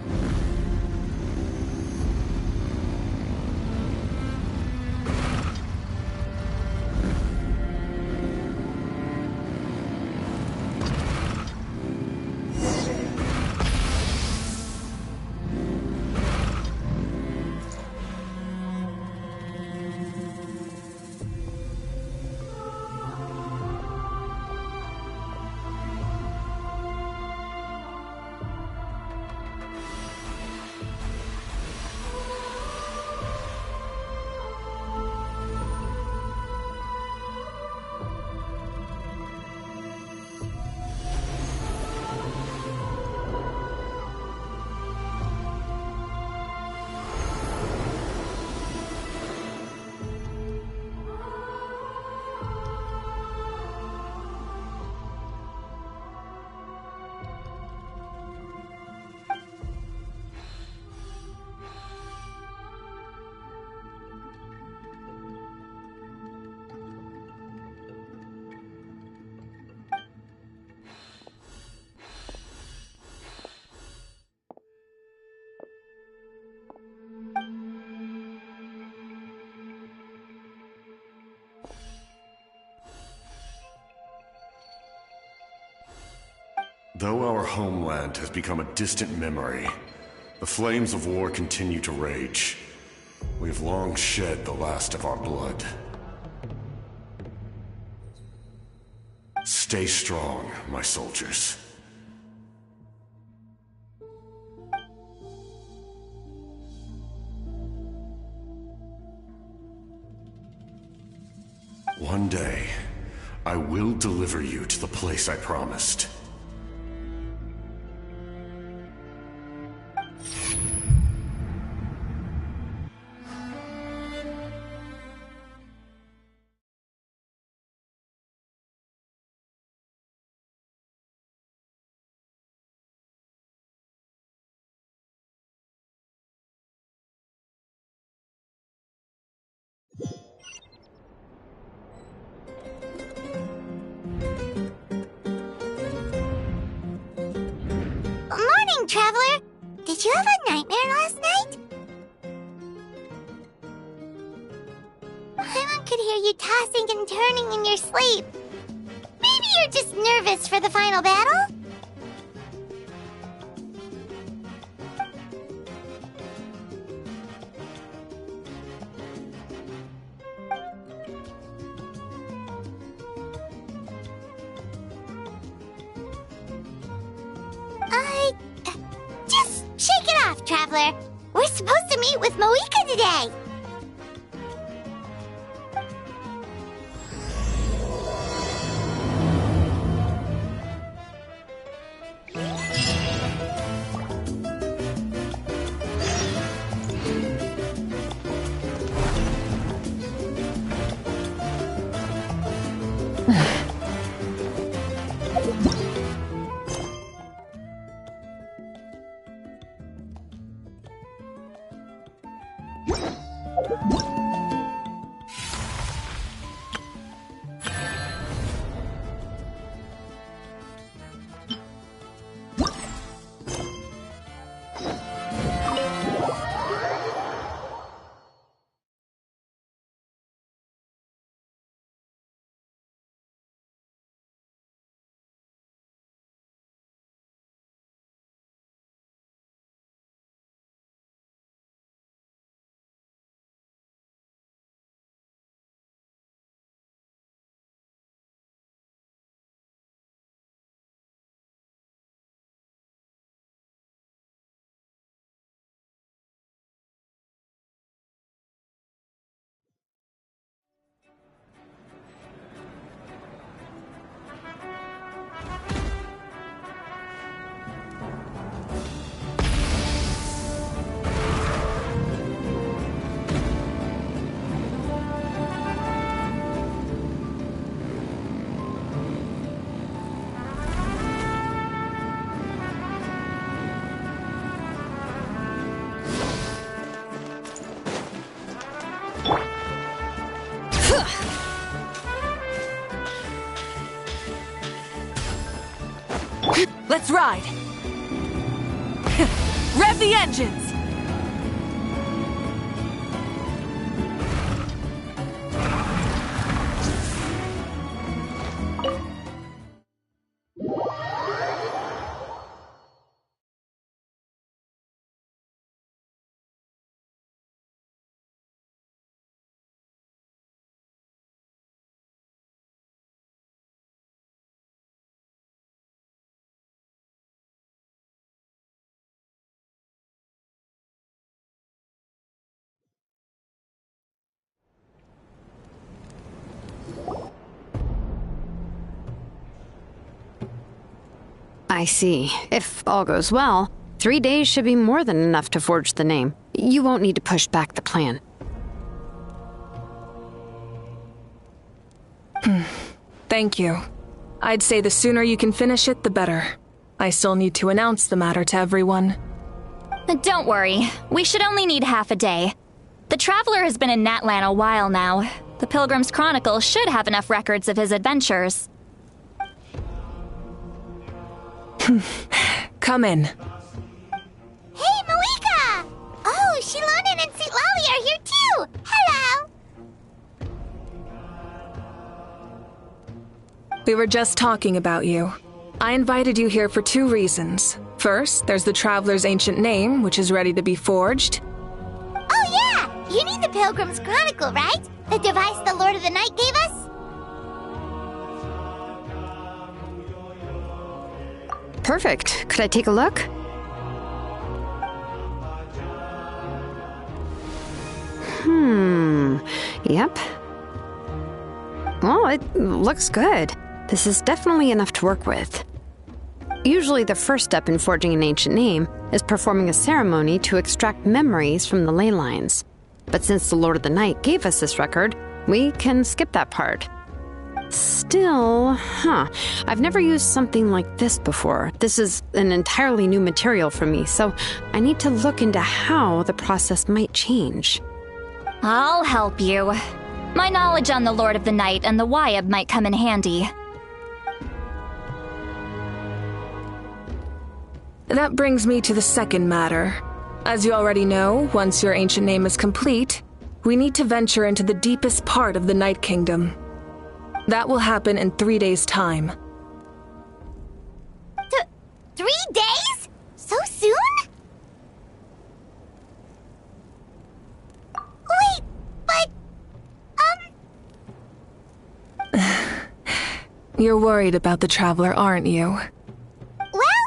Though our homeland has become a distant memory, the flames of war continue to rage. We have long shed the last of our blood. Stay strong, my soldiers. One day, I will deliver you to the place I promised. Traveler? Did you have a nightmare last night? Paimon could hear you tossing and turning in your sleep. Maybe you're just nervous for the final battle? Just shake it off, Traveler. We're supposed to meet with Moika today. Let's ride! Rev the engines! I see. If all goes well, 3 days should be more than enough to forge the name. You won't need to push back the plan. Thank you. I'd say the sooner you can finish it, the better. I still need to announce the matter to everyone. Don't worry. We should only need half a day. The Traveler has been in Natlan a while now. The Pilgrim's Chronicle should have enough records of his adventures. Come in. Hey, Moika! Oh, Shilonen and Sitlali are here too! Hello! We were just talking about you. I invited you here for 2 reasons. First, there's the Traveler's ancient name, which is ready to be forged. Oh yeah! You need the Pilgrim's Chronicle, right? The device the Lord of the Night gave us? Perfect. Could I take a look? Yep. Well, it looks good. This is definitely enough to work with. Usually the first step in forging an ancient name is performing a ceremony to extract memories from the ley lines. But since the Lord of the Night gave us this record, we can skip that part. Still, I've never used something like this before. This is an entirely new material for me, so I need to look into how the process might change. I'll help you. My knowledge on the Lord of the Night and the Wyab might come in handy. That brings me to the second matter. As you already know, once your ancient name is complete, we need to venture into the deepest part of the Night Kingdom. That will happen in 3 days' time. 3 days? So soon? Wait, but... You're worried about the Traveler, aren't you? Well,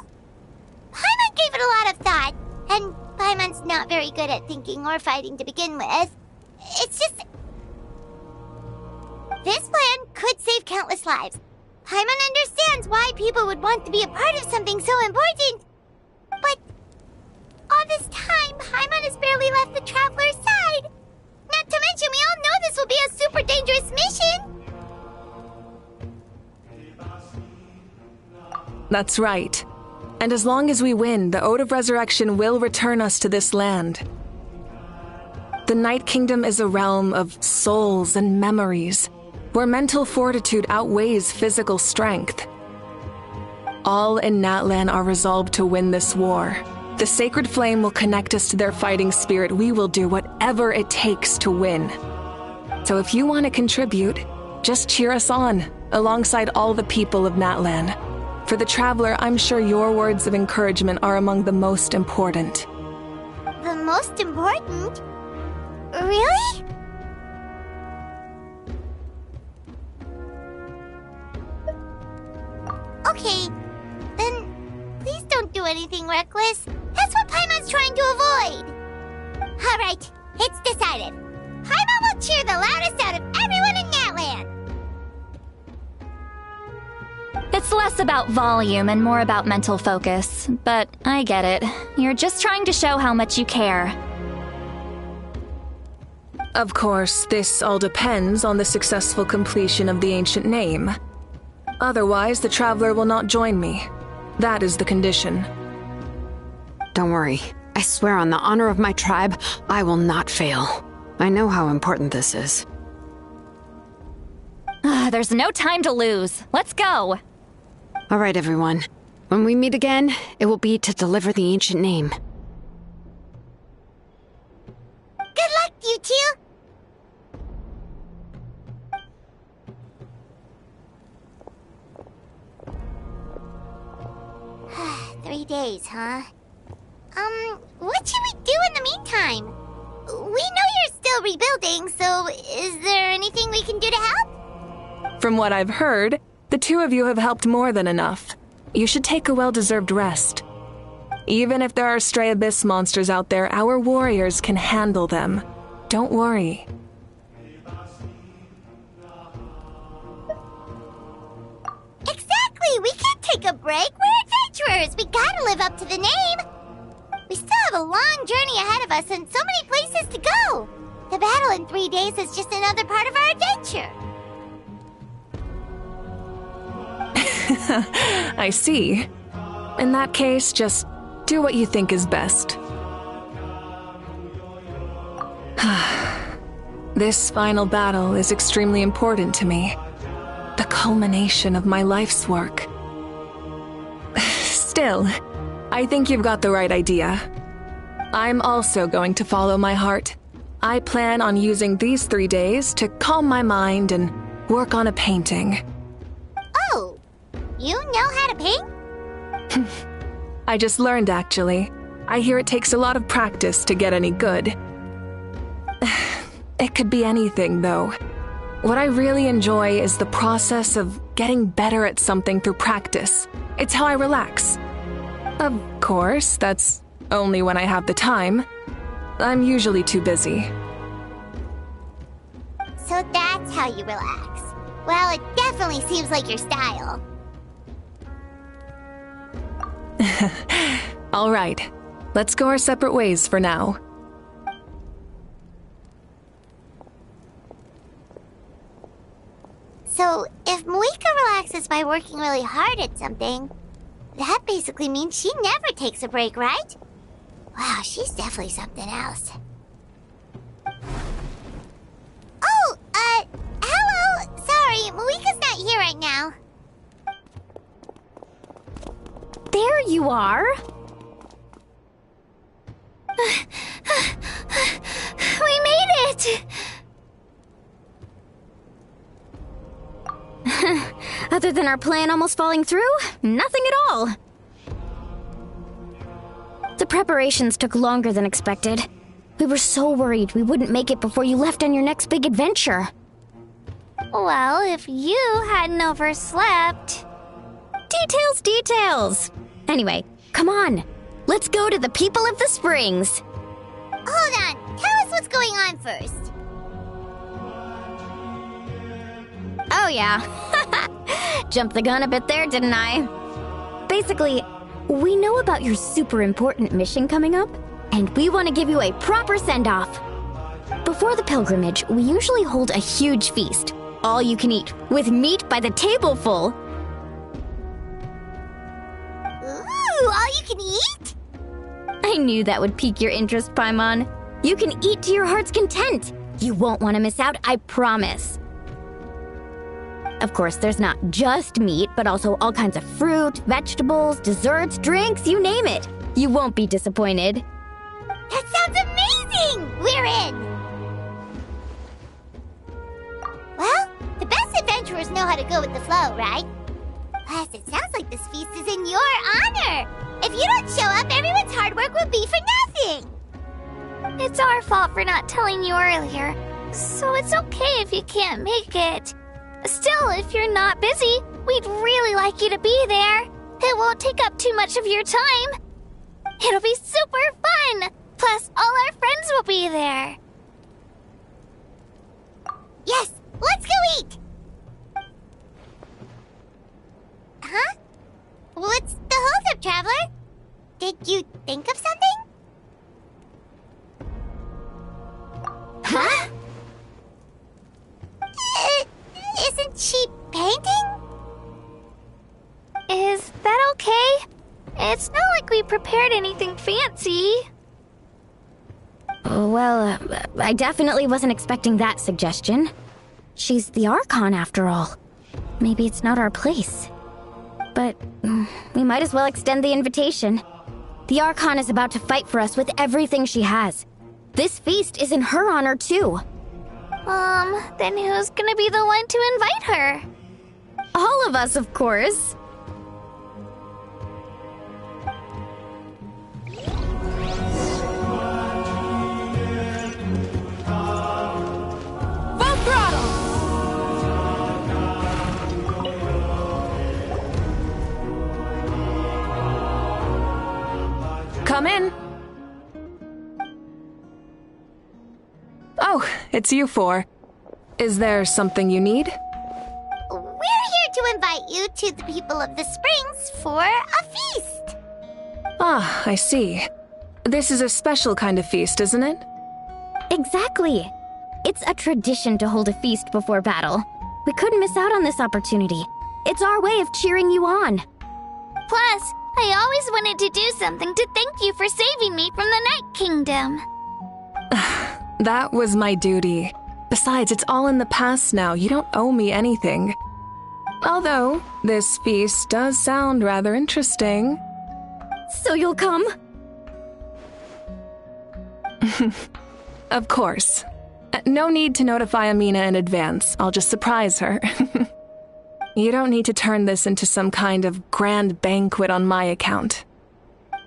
Paimon gave it a lot of thought, and Paimon's not very good at thinking or fighting to begin with. It's just... This plan could save countless lives. Paimon understands why people would want to be a part of something so important. But all this time, Paimon has barely left the Traveler's side. Not to mention, we all know this will be a super dangerous mission. That's right. And as long as we win, the Ode of Resurrection will return us to this land. The Night Kingdom is a realm of souls and memories, where mental fortitude outweighs physical strength. All in Natlan are resolved to win this war. The sacred flame will connect us to their fighting spirit. We will do whatever it takes to win. So if you want to contribute, just cheer us on, alongside all the people of Natlan. For the Traveler, I'm sure your words of encouragement are among the most important. The most important? Really? Okay, then please don't do anything reckless. That's what Paimon's trying to avoid. Alright, it's decided. Paimon will cheer the loudest out of everyone in Natlan. It's less about volume and more about mental focus, but I get it. You're just trying to show how much you care. Of course, this all depends on the successful completion of the ancient name. Otherwise, the Traveler will not join me. That is the condition. Don't worry. I swear on the honor of my tribe, I will not fail. I know how important this is. There's no time to lose. Let's go. All right, everyone. When we meet again, it will be to deliver the ancient name. Good luck, you two! 3 days, huh? What should we do in the meantime? We know you're still rebuilding, so is there anything we can do to help? From what I've heard, the two of you have helped more than enough. You should take a well-deserved rest. Even if there are stray abyss monsters out there, our warriors can handle them. Don't worry. Exactly! We can't take a break! We're adventurers! We gotta live up to the name! We still have a long journey ahead of us and so many places to go! The battle in 3 days is just another part of our adventure! I see. In that case, just do what you think is best. This final battle is extremely important to me. The culmination of my life's work. Still, I think you've got the right idea. I'm also going to follow my heart. I plan on using these 3 days to calm my mind and work on a painting. Oh, you know how to paint? I just learned, actually. I hear it takes a lot of practice to get any good. It could be anything, though. What I really enjoy is the process of getting better at something through practice. It's how I relax. Of course, that's only when I have the time. I'm usually too busy. So that's how you relax. Well, it definitely seems like your style. All right, let's go our separate ways for now. So, if Moika relaxes by working really hard at something, that basically means she never takes a break, right? Wow, she's definitely something else. Oh, hello! Sorry, Moika's not here right now. There you are. Other than our plan almost falling through, nothing at all. The preparations took longer than expected. We were so worried we wouldn't make it before you left on your next big adventure. Well, if you hadn't overslept... Details! Anyway, come on. Let's go to the people of the springs. Hold on. Tell us what's going on first. Oh, yeah. Jumped the gun a bit there, didn't I? Basically, we know about your super important mission coming up, and we want to give you a proper send-off. Before the pilgrimage, we usually hold a huge feast. All you can eat, with meat by the tableful. Ooh, all you can eat? I knew that would pique your interest, Paimon. You can eat to your heart's content. You won't want to miss out, I promise. Of course, there's not just meat, but also all kinds of fruit, vegetables, desserts, drinks, you name it. You won't be disappointed. That sounds amazing! We're in! Well, the best adventurers know how to go with the flow, right? Plus, it sounds like this feast is in your honor. If you don't show up, everyone's hard work will be for nothing. It's our fault for not telling you earlier, so it's okay if you can't make it. Still, if you're not busy, we'd really like you to be there. It won't take up too much of your time. It'll be super fun. Plus, all our friends will be there. Yes, let's go eat. Huh? What's the holdup, Traveler? Did you think of something? Huh? Isn't she painting? Is that okay? It's not like we prepared anything fancy. Well, I definitely wasn't expecting that suggestion. She's the Archon, after all. Maybe it's not our place. But we might as well extend the invitation. The Archon is about to fight for us with everything she has. This feast is in her honor, too. Then who's gonna be the one to invite her? All of us, of course. Full throttle! Come in. Oh, it's you four. Is there something you need? We're here to invite you to the people of the springs for a feast. Ah, I see. This is a special kind of feast, isn't it? Exactly. It's a tradition to hold a feast before battle. We couldn't miss out on this opportunity. It's our way of cheering you on. Plus, I always wanted to do something to thank you for saving me from the Night Kingdom. That was my duty. Besides, it's all in the past now. You don't owe me anything. Although, this feast does sound rather interesting. So you'll come? Of course. No need to notify Amina in advance. I'll just surprise her. You don't need to turn this into some kind of grand banquet on my account.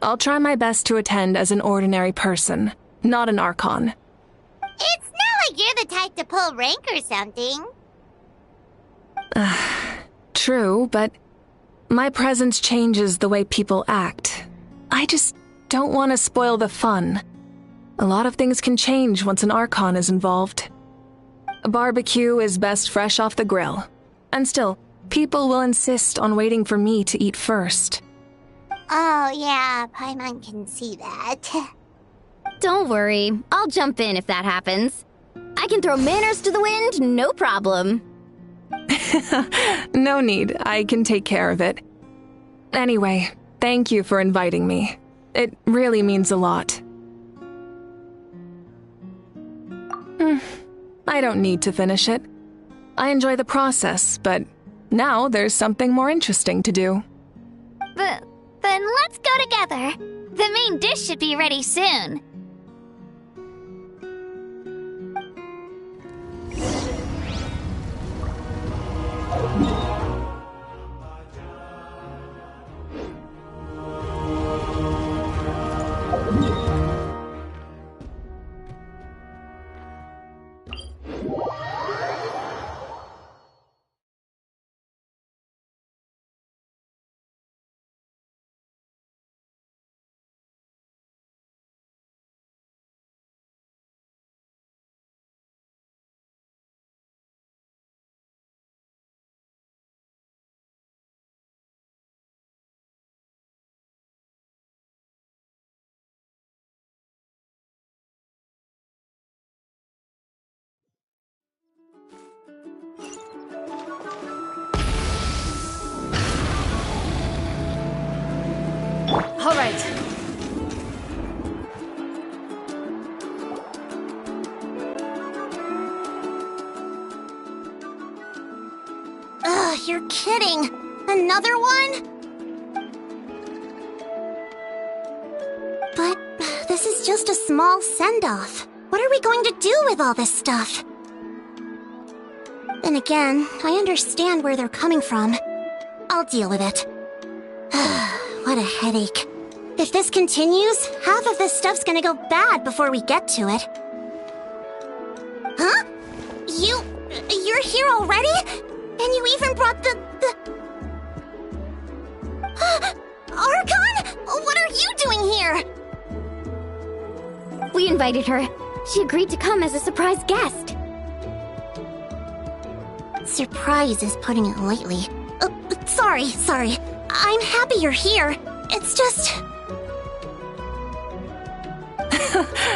I'll try my best to attend as an ordinary person, not an Archon. It's not like you're the type to pull rank or something. True, but my presence changes the way people act. I just don't want to spoil the fun. A lot of things can change once an Archon is involved. A barbecue is best fresh off the grill. And still, people will insist on waiting for me to eat first. Oh, yeah, Paimon can see that. Don't worry, I'll jump in if that happens. I can throw manners to the wind, no problem. No need, I can take care of it. Anyway, thank you for inviting me. It really means a lot. I don't need to finish it. I enjoy the process, but now there's something more interesting to do. Then let's go together. The main dish should be ready soon. right. Ugh, you're kidding. Another one? But this is just a small send-off. What are we going to do with all this stuff? Then again, I understand where they're coming from. I'll deal with it. What a headache. If this continues, half of this stuff's gonna go bad before we get to it. Huh? You're here already? And you even brought the... Archon? What are you doing here? We invited her. She agreed to come as a surprise guest. Surprise is putting it lightly. Sorry. I'm happy you're here. It's just...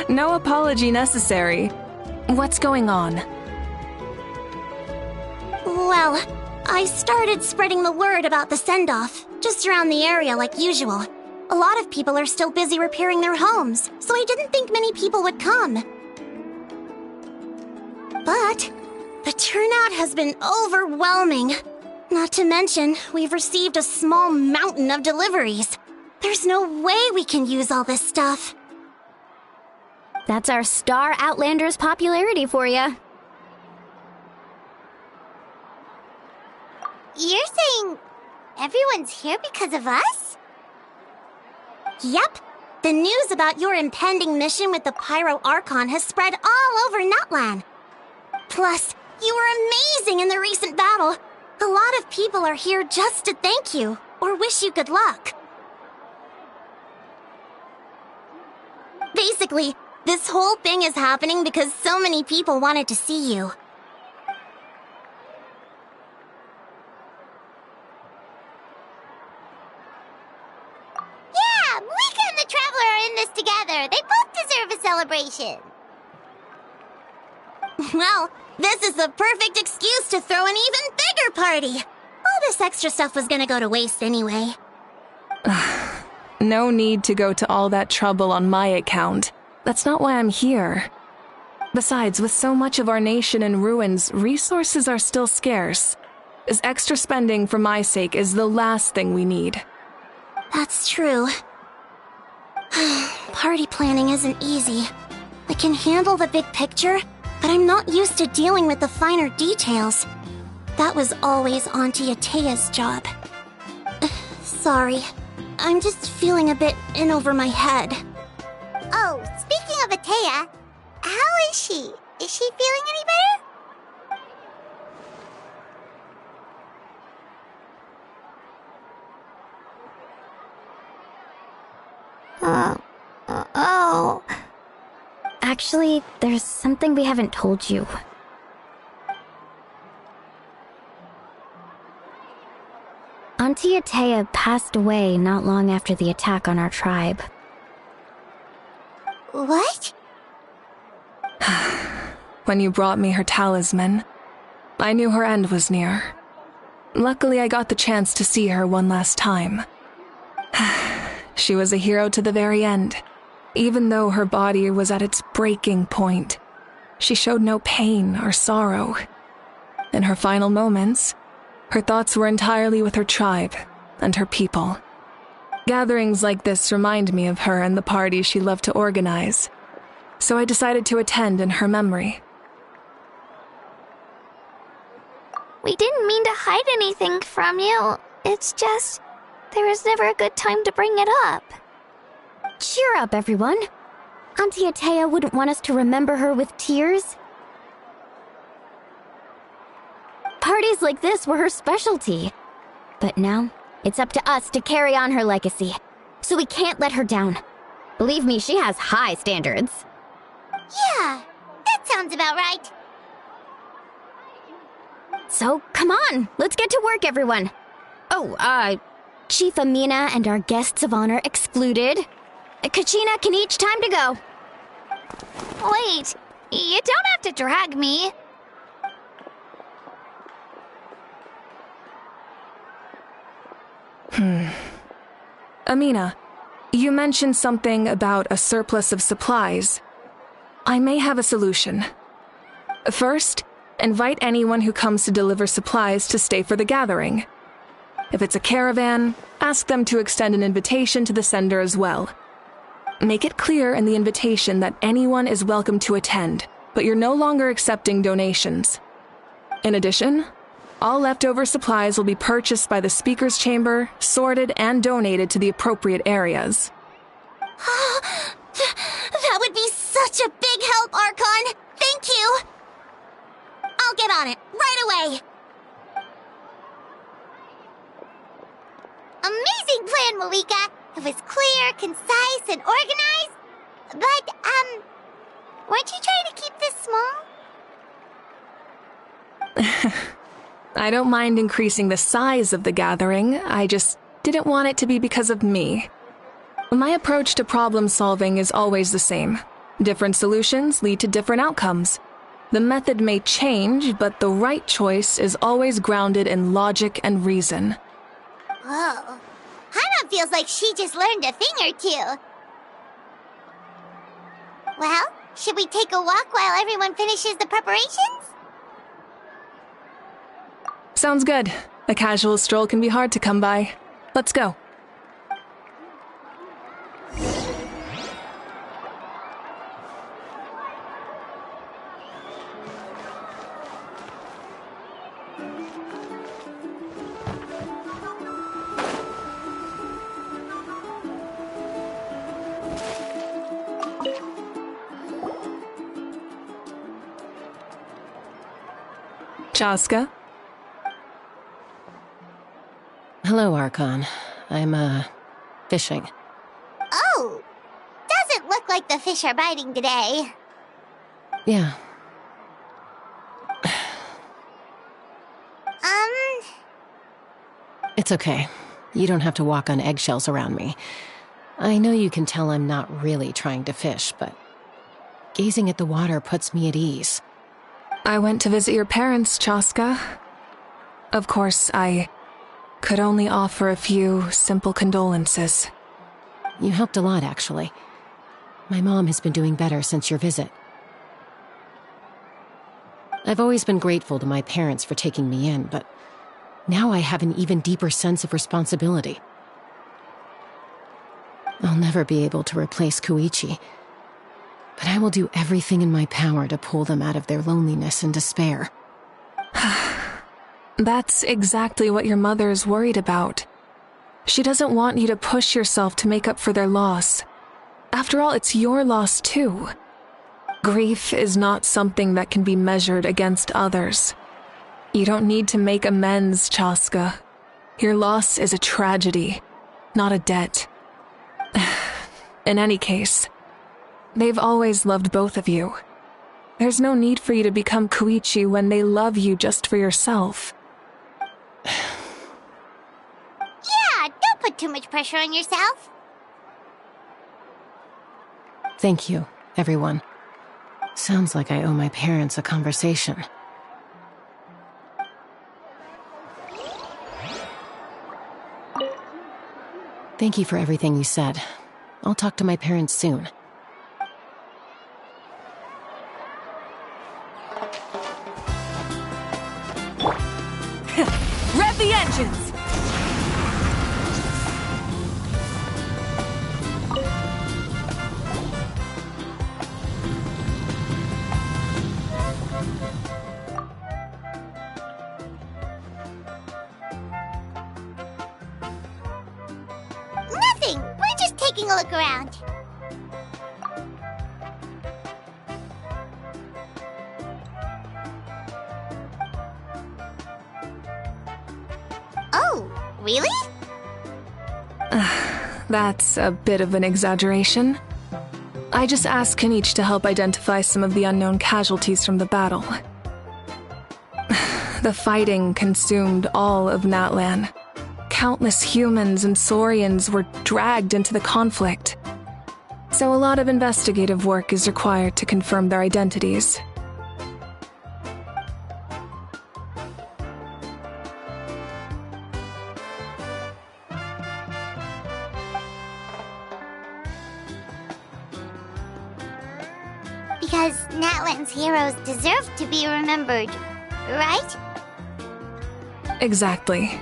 No apology necessary. What's going on? Well, I started spreading the word about the send-off, just around the area like usual. A lot of people are still busy repairing their homes, so I didn't think many people would come. But the turnout has been overwhelming. Not to mention, we've received a small mountain of deliveries. There's no way we can use all this stuff. That's our Star Outlander's popularity for you. You're saying everyone's here because of us? Yep. The news about your impending mission with the Pyro Archon has spread all over Natlan. Plus, you were amazing in the recent battle. A lot of people are here just to thank you, or wish you good luck. Basically, this whole thing is happening because so many people wanted to see you. Yeah, Mika and the Traveler are in this together. They both deserve a celebration. Well, this is the perfect excuse to throw an even bigger party. All this extra stuff was gonna go to waste anyway. No need to go to all that trouble on my account. That's not why I'm here. Besides, with so much of our nation in ruins, resources are still scarce. This extra spending for my sake is the last thing we need. That's true. Party planning isn't easy. I can handle the big picture, but I'm not used to dealing with the finer details. That was always Auntie Atea's job. Sorry. I'm just feeling a bit in over my head. Oh, speaking of Atea, how is she? Is she feeling any better? Oh. Actually, there's something we haven't told you. Auntie Atea passed away not long after the attack on our tribe. What? When you brought me her talisman, I knew her end was near. Luckily, I got the chance to see her one last time. She was a hero to the very end. Even though her body was at its breaking point, she showed no pain or sorrow. In her final moments, her thoughts were entirely with her tribe and her people. Gatherings like this remind me of her and the parties she loved to organize, so I decided to attend in her memory. We didn't mean to hide anything from you. It's just, there was never a good time to bring it up. Cheer up, everyone. Auntie Atea wouldn't want us to remember her with tears. Parties like this were her specialty. But now, it's up to us to carry on her legacy. So we can't let her down. Believe me, she has high standards. Yeah, that sounds about right. So, come on, let's get to work, everyone. Oh, Chief Amina and our guests of honor excluded. Kachina can each time to go. Wait, you don't have to drag me. Amina, You mentioned something about a surplus of supplies. I may have a solution. First, invite anyone who comes to deliver supplies to stay for the gathering. If it's a caravan, ask them to extend an invitation to the sender as well. Make it clear in the invitation that anyone is welcome to attend, but you're no longer accepting donations. In addition, all leftover supplies will be purchased by the speaker's chamber, sorted, and donated to the appropriate areas. That would be such a big help, Archon! Thank you! I'll get on it, right away! Amazing plan, Malika! It was clear, concise, and organized. But, weren't you trying to keep this small? I don't mind increasing the size of the gathering, I just didn't want it to be because of me. My approach to problem solving is always the same. Different solutions lead to different outcomes. The method may change, but the right choice is always grounded in logic and reason. Whoa. Hana feels like she just learned a thing or two. Well, should we take a walk while everyone finishes the preparations? Sounds good. A casual stroll can be hard to come by. Let's go. Chaska? Hello, Archon. I'm, fishing. Oh! Doesn't look like the fish are biting today. Yeah. It's okay. You don't have to walk on eggshells around me. I know you can tell I'm not really trying to fish, but gazing at the water puts me at ease. I went to visit your parents, Chaska. Of course, I could only offer a few simple condolences. You helped a lot, actually. My mom has been doing better since your visit. I've always been grateful to my parents for taking me in, but now I have an even deeper sense of responsibility. I'll never be able to replace Koichi, but I will do everything in my power to pull them out of their loneliness and despair. That's exactly what your mother is worried about. She doesn't want you to push yourself to make up for their loss. After all, it's your loss too. Grief is not something that can be measured against others. You don't need to make amends, Chaska. Your loss is a tragedy, not a debt. In any case, they've always loved both of you. There's no need for you to become Koichi when they love you just for yourself. Yeah, don't put too much pressure on yourself. Thank you, everyone. Sounds like I owe my parents a conversation. Thank you for everything you said. I'll talk to my parents soon. Rev the engines! Nothing! We're just taking a look around. Oh, really? That's a bit of an exaggeration. I just asked Kenichi to help identify some of the unknown casualties from the battle. The fighting consumed all of Natlan. Countless humans and Saurians were dragged into the conflict. So a lot of investigative work is required to confirm their identities. Because Natlan's heroes deserve to be remembered, right? Exactly.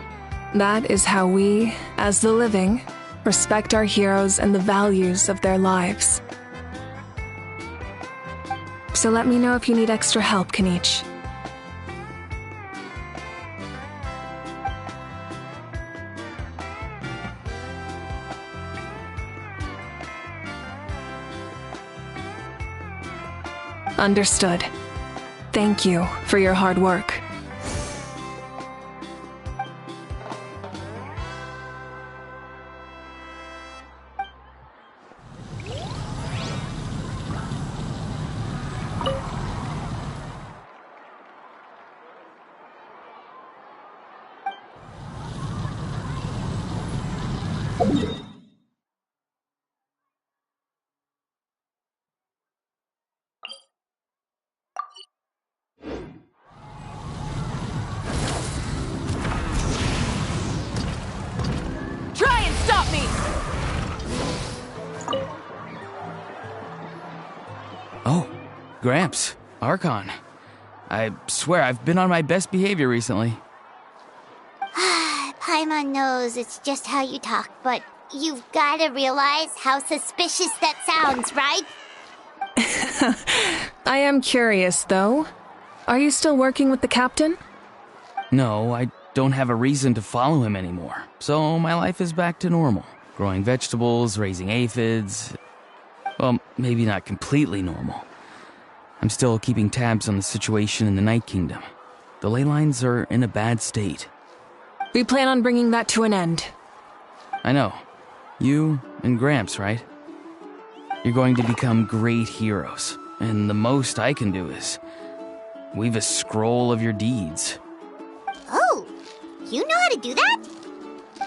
That is how we, as the living, respect our heroes and the values of their lives. So let me know if you need extra help, Kaniche. Understood. Thank you for your hard work. Try and stop me! Oh, Gramps, Archon. I swear I've been on my best behavior recently. Paimon knows it's just how you talk, but you've gotta realize how suspicious that sounds, right? I am curious, though. Are you still working with the captain? No, I don't have a reason to follow him anymore, so my life is back to normal. Growing vegetables, raising aphids. Well, maybe not completely normal. I'm still keeping tabs on the situation in the Night Kingdom. The ley lines are in a bad state. We plan on bringing that to an end. I know. You and Gramps, right? You're going to become great heroes, and the most I can do is weave a scroll of your deeds. Oh, you know how to do that?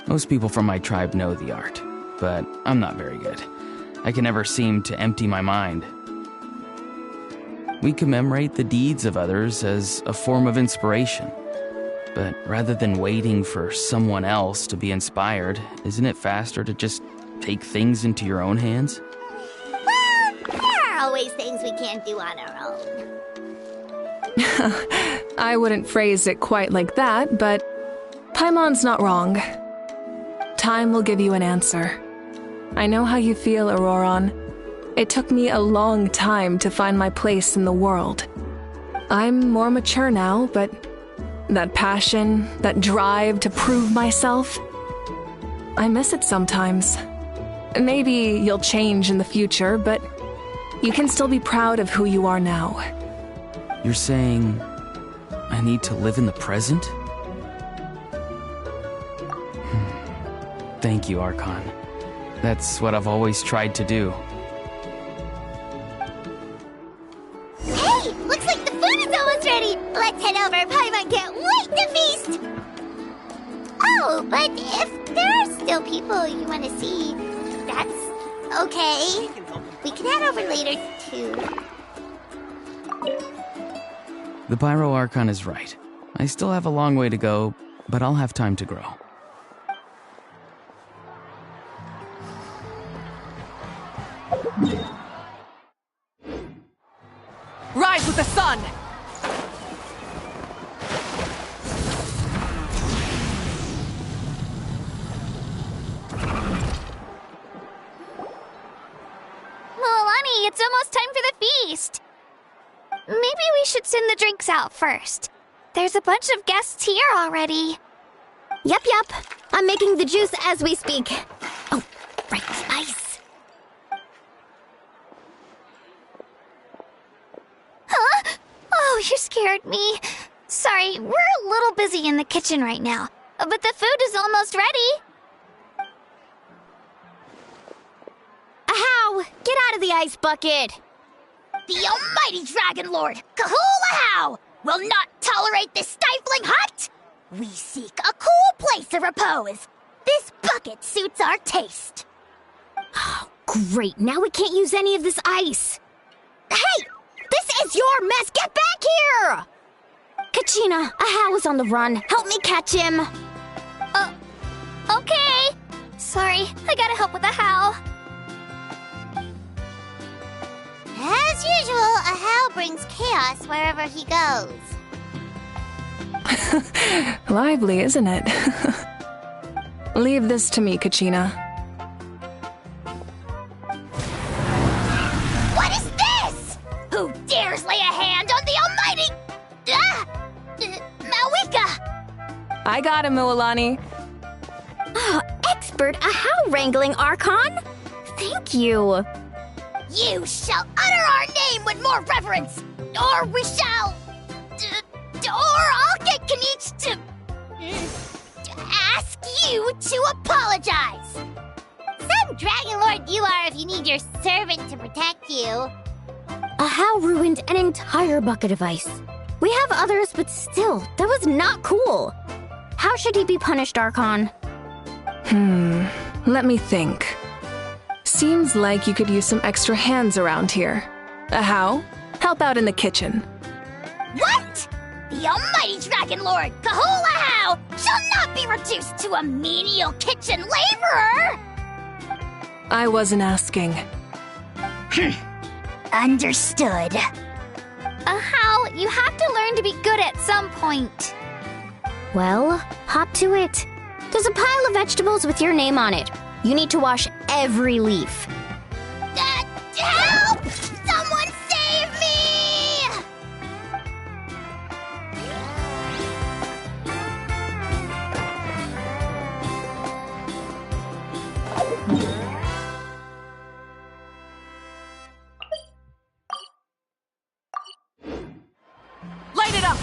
Most people from my tribe know the art, but I'm not very good. I can never seem to empty my mind. We commemorate the deeds of others as a form of inspiration. But rather than waiting for someone else to be inspired, isn't it faster to just take things into your own hands? Well, there are always things we can't do on our own. I wouldn't phrase it quite like that, but Paimon's not wrong. Time will give you an answer. I know how you feel, Auroron. It took me a long time to find my place in the world. I'm more mature now, but that passion, that drive to prove myself, I miss it sometimes. Maybe you'll change in the future, but you can still be proud of who you are now. You're saying I need to live in the present? Thank you, Archon. That's what I've always tried to do. Hey, looks like the food is almost ready. Let's head over. Paimon can't wait to feast. Oh, but if there are still people you want to see, that's okay. We can head over later, too. The Pyro Archon is right. I still have a long way to go, but I'll have time to grow. Rise with the sun! Milani, it's almost time for the feast. Maybe we should send the drinks out first. There's a bunch of guests here already. Yep. I'm making the juice as we speak. Oh, right, the ice. Huh? Oh, you scared me. Sorry, we're a little busy in the kitchen right now, but the food is almost ready. Ahow! Get out of the ice bucket! The almighty Dragon Lord, Kahula-how, will not tolerate this stifling hut! We seek a cool place of repose. This bucket suits our taste. Oh, great. Now we can't use any of this ice. Hey! This is your mess! Get back here! Kachina, Ahow is on the run. Help me catch him. Okay. Sorry, I gotta help with the how. As usual, Ahau brings chaos wherever he goes. Lively, isn't it? Leave this to me, Kachina. What is this? Who dares lay a hand on the almighty... Malwika? I got him, Mualani. Oh, expert Ahau wrangling, Archon. Thank you. You shall utter our name with more reverence, or we shall... or I'll get Kanich to... ask you to apologize. Some Dragon Lord you are if you need your servant to protect you. Ahau ruined an entire bucket of ice. We have others, but still, that was not cool. How should he be punished, Archon? Let me think. Seems like you could use some extra hands around here. Ahau, help out in the kitchen. What? The almighty Dragon Lord, Kahul Ahau, shall not be reduced to a menial kitchen laborer! I wasn't asking. Understood. Ahau, you have to learn to be good at some point. Well, hop to it. There's a pile of vegetables with your name on it. You need to wash every leaf. Help! Someone save me! Light it up!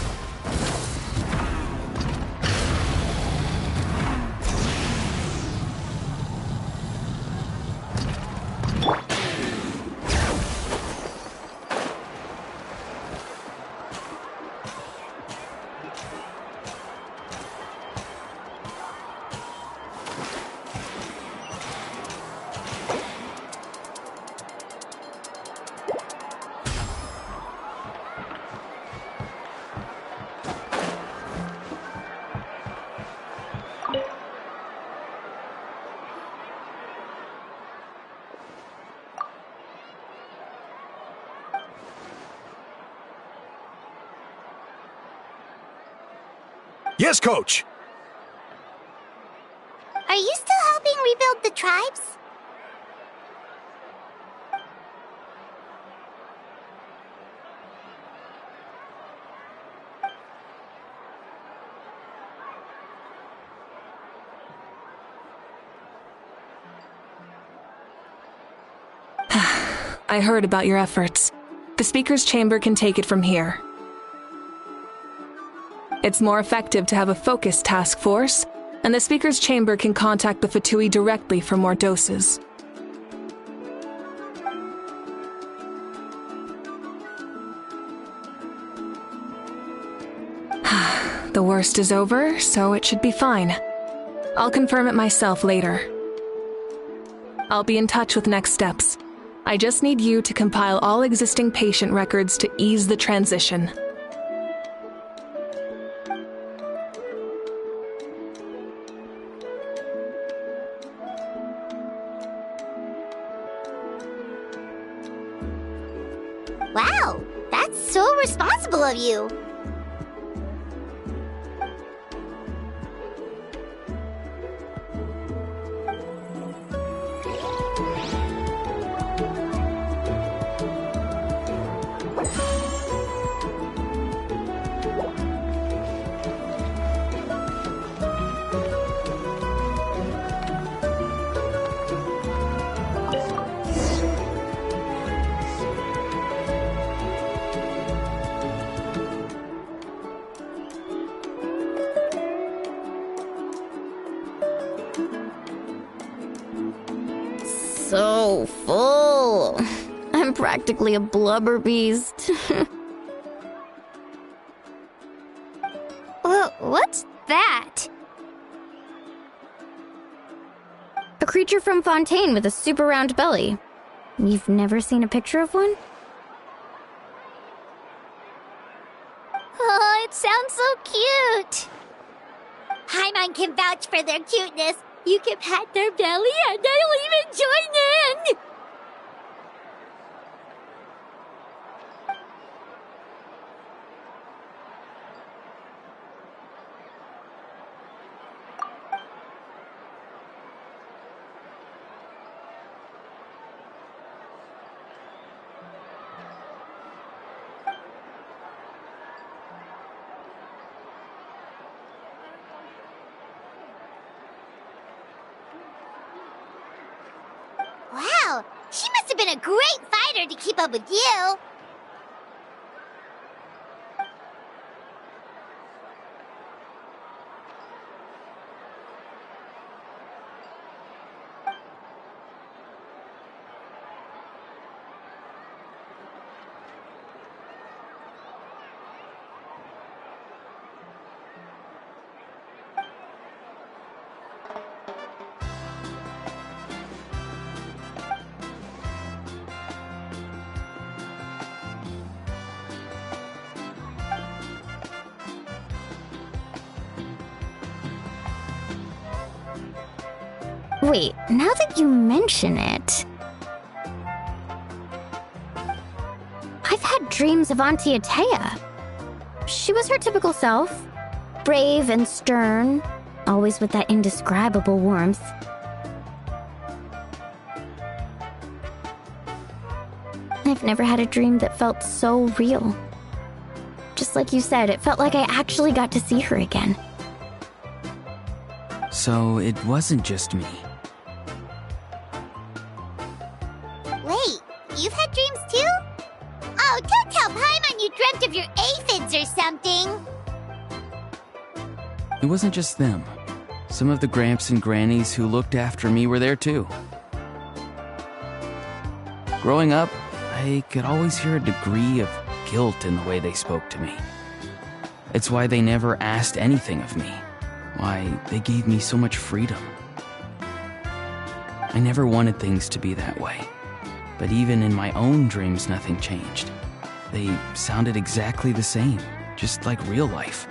Yes, Coach! Are you still helping rebuild the tribes? I heard about your efforts. The Speaker's Chamber can take it from here. It's more effective to have a focused task force, and the Speaker's Chamber can contact the Fatui directly for more doses. The worst is over, so it should be fine. I'll confirm it myself later. I'll be in touch with next steps. I just need you to compile all existing patient records to ease the transition. Wow, that's so responsible of you. So full. I'm practically a blubber beast. What's that? A creature from Fontaine with a super round belly. You've never seen a picture of one? Oh, it sounds so cute. Paimon can vouch for their cuteness. You can pat their belly and they'll even join in. been a great fighter to keep up with you. Wait, now that you mention it... I've had dreams of Auntie Atea. She was her typical self. Brave and stern, always with that indescribable warmth. I've never had a dream that felt so real. Just like you said, it felt like I actually got to see her again. So it wasn't just me. Wait, you've had dreams too? Oh, don't tell Paimon you dreamt of your aphids or something. It wasn't just them. Some of the Gramps and Grannies who looked after me were there too. Growing up, I could always hear a degree of guilt in the way they spoke to me. It's why they never asked anything of me. Why they gave me so much freedom. I never wanted things to be that way. But even in my own dreams, nothing changed. They sounded exactly the same, just like real life.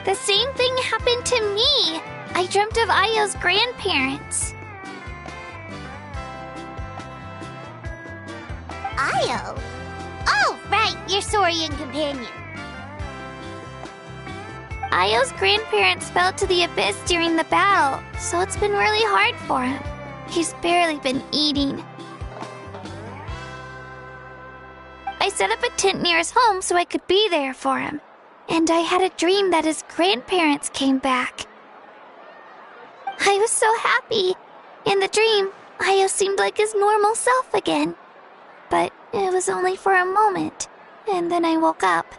The same thing happened to me. I dreamt of Ayo's grandparents. Ayo? Oh, right, your Saurian companion. Ayo's grandparents fell to the abyss during the battle, so it's been really hard for him. He's barely been eating. I set up a tent near his home so I could be there for him. And I had a dream that his grandparents came back. I was so happy. In the dream, Ayo seemed like his normal self again. But it was only for a moment, and then I woke up.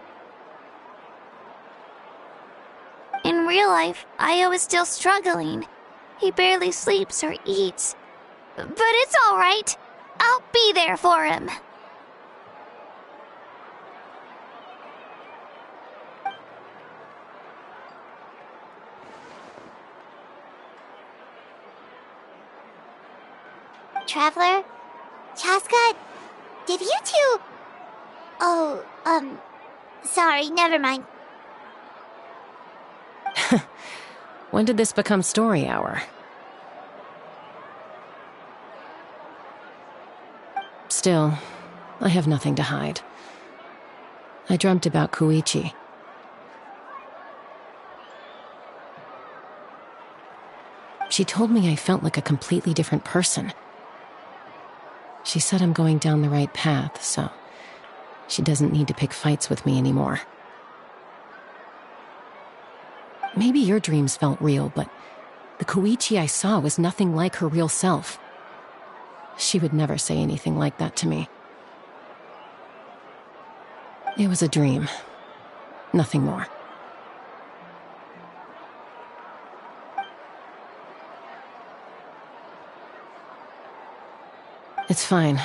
In real life, Ayo is still struggling. He barely sleeps or eats. But it's all right. I'll be there for him. Traveler? Chaska? Did you two... Oh, sorry, never mind. When did this become story hour? Still, I have nothing to hide. I dreamt about Koichi. She told me I felt like a completely different person. She said I'm going down the right path, so she doesn't need to pick fights with me anymore. Maybe your dreams felt real, but the Koichi I saw was nothing like her real self. She would never say anything like that to me. It was a dream. Nothing more. It's fine.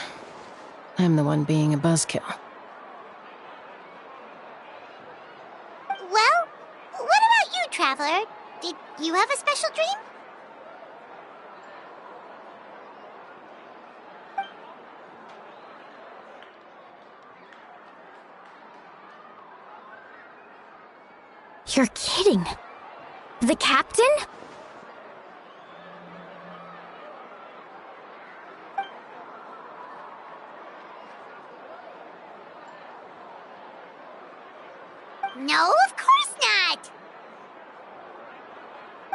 I'm the one being a buzzkill. Well, what about you, Traveler? Did you have a special dream? You're kidding. The captain? No, of course not!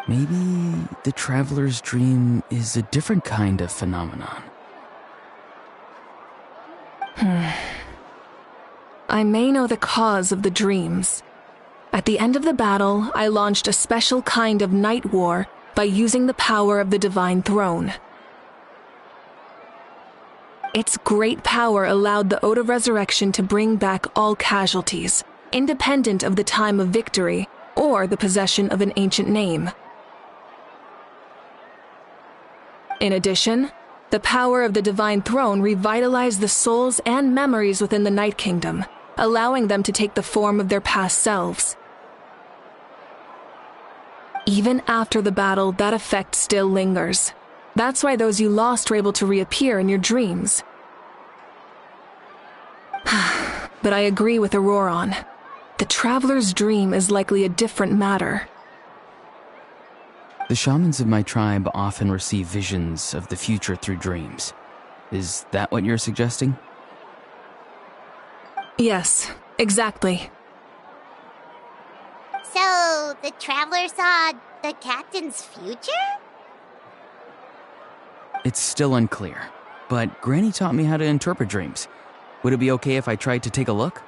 Maybe the traveler's dream is a different kind of phenomenon. I may know the cause of the dreams. At the end of the battle, I launched a special kind of night war by using the power of the Divine Throne. Its great power allowed the Ode of Resurrection to bring back all casualties, independent of the time of victory or the possession of an ancient name. In addition, the power of the Divine Throne revitalized the souls and memories within the Night Kingdom, allowing them to take the form of their past selves. Even after the battle, that effect still lingers. That's why those you lost were able to reappear in your dreams. But I agree with Auroron. The Traveler's dream is likely a different matter. The shamans of my tribe often receive visions of the future through dreams. Is that what you're suggesting? Yes, exactly. So, the Traveler saw the Captain's future? It's still unclear, but Granny taught me how to interpret dreams. Would it be okay if I tried to take a look?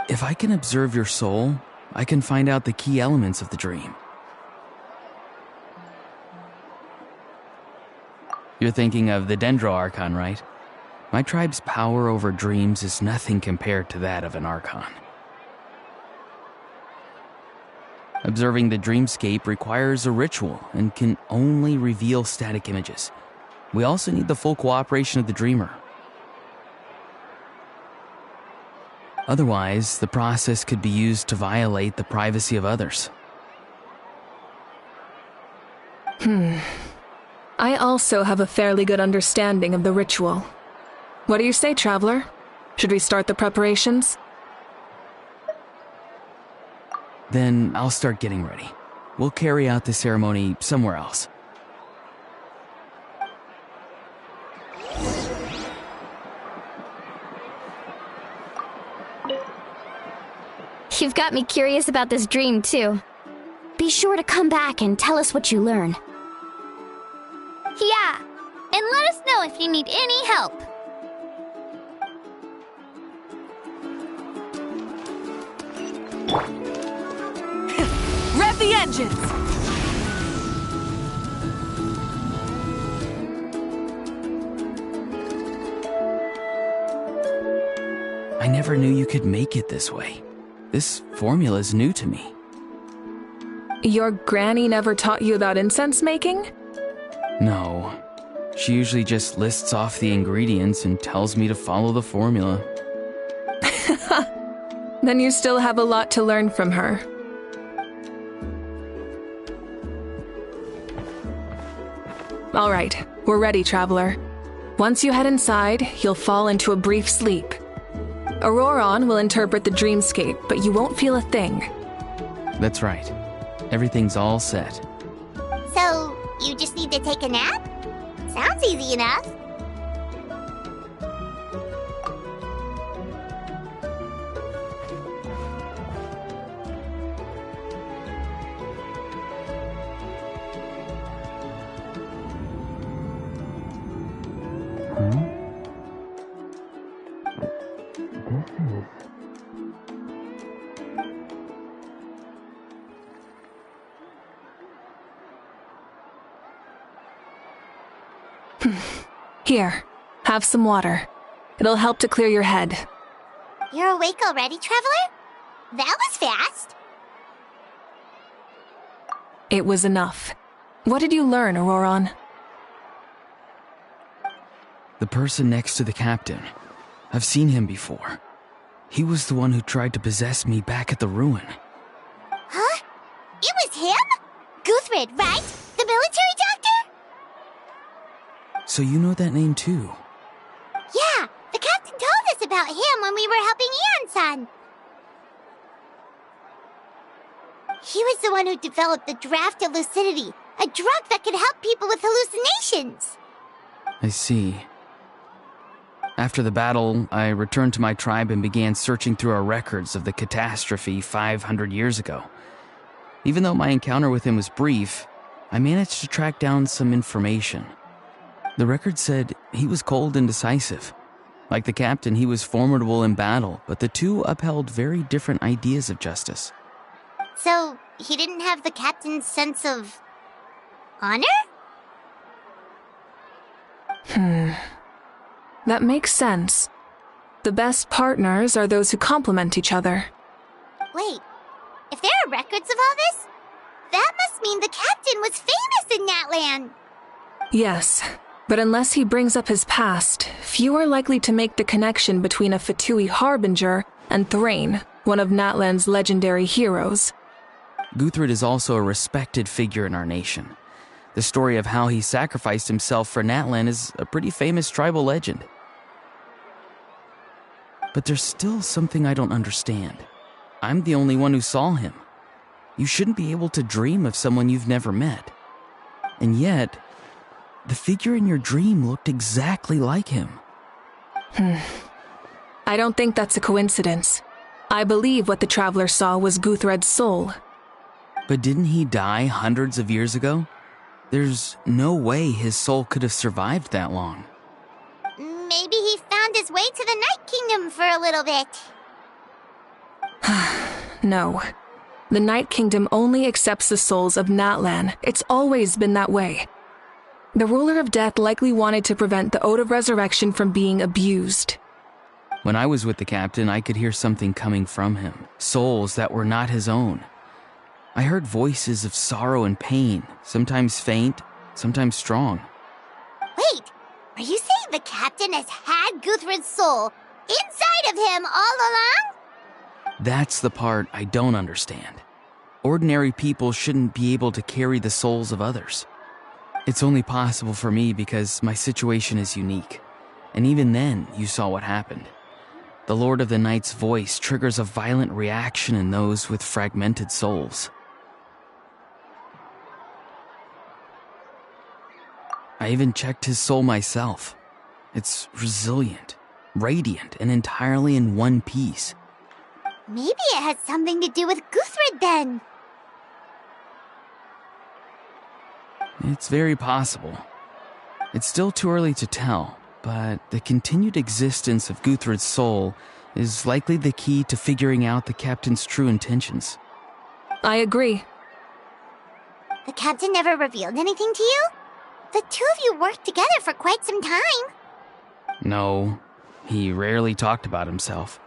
If I can observe your soul, I can find out the key elements of the dream. You're thinking of the Dendro Archon, right? My tribe's power over dreams is nothing compared to that of an Archon. Observing the dreamscape requires a ritual and can only reveal static images. We also need the full cooperation of the dreamer. Otherwise, the process could be used to violate the privacy of others. I also have a fairly good understanding of the ritual. What do you say, Traveler? Should we start the preparations? Then I'll start getting ready. We'll carry out the ceremony somewhere else. You've got me curious about this dream, too. Be sure to come back and tell us what you learn. Yeah, and let us know if you need any help. Rev the engines! I never knew you could make it this way. This formula's new to me. Your granny never taught you about incense making? No. She usually just lists off the ingredients and tells me to follow the formula. Then you still have a lot to learn from her. All right, we're ready, Traveler. Once you head inside, you'll fall into a brief sleep. Auroron will interpret the dreamscape, but you won't feel a thing. That's right. Everything's all set. So, you just need to take a nap? Sounds easy enough. Here, have some water. It'll help to clear your head. You're awake already, Traveler? That was fast. It was enough. What did you learn, Auroron? The person next to the captain. I've seen him before. He was the one who tried to possess me back at the ruin. Huh? It was him? Guthrid, right? The military doctor? So you know that name too? Yeah, the captain told us about him when we were helping Ian-san. He was the one who developed the draft of lucidity, a drug that could help people with hallucinations. I see. After the battle, I returned to my tribe and began searching through our records of the catastrophe 500 years ago. Even though my encounter with him was brief, I managed to track down some information. The record said he was cold and decisive. Like the captain, he was formidable in battle, but the two upheld very different ideas of justice. So, he didn't have the captain's sense of honor? That makes sense. The best partners are those who complement each other. Wait, if there are records of all this, that must mean the captain was famous in Natlan. Yes, but unless he brings up his past, few are likely to make the connection between a Fatui harbinger and Thrain, one of Natlan's legendary heroes. Guthred is also a respected figure in our nation. The story of how he sacrificed himself for Natlan is a pretty famous tribal legend. But there's still something I don't understand. I'm the only one who saw him. You shouldn't be able to dream of someone you've never met. And yet, the figure in your dream looked exactly like him. I don't think that's a coincidence. I believe what the traveler saw was Guthred's soul. But didn't he die hundreds of years ago? There's no way his soul could have survived that long. Maybe he found his way to the Night Kingdom for a little bit. No. The Night Kingdom only accepts the souls of Natlan. It's always been that way. The ruler of death likely wanted to prevent the Ode of Resurrection from being abused. When I was with the captain, I could hear something coming from him. Souls that were not his own. I heard voices of sorrow and pain, sometimes faint, sometimes strong. Wait, are you saying the captain has had Guthred's soul inside of him all along? That's the part I don't understand. Ordinary people shouldn't be able to carry the souls of others. It's only possible for me because my situation is unique. And even then, you saw what happened. The Lord of the Night's voice triggers a violent reaction in those with fragmented souls. I even checked his soul myself. It's resilient, radiant, and entirely in one piece. Maybe it has something to do with Guthred then. It's very possible. It's still too early to tell, but the continued existence of Guthred's soul is likely the key to figuring out the captain's true intentions. I agree. The captain never revealed anything to you? The two of you worked together for quite some time. No, he rarely talked about himself.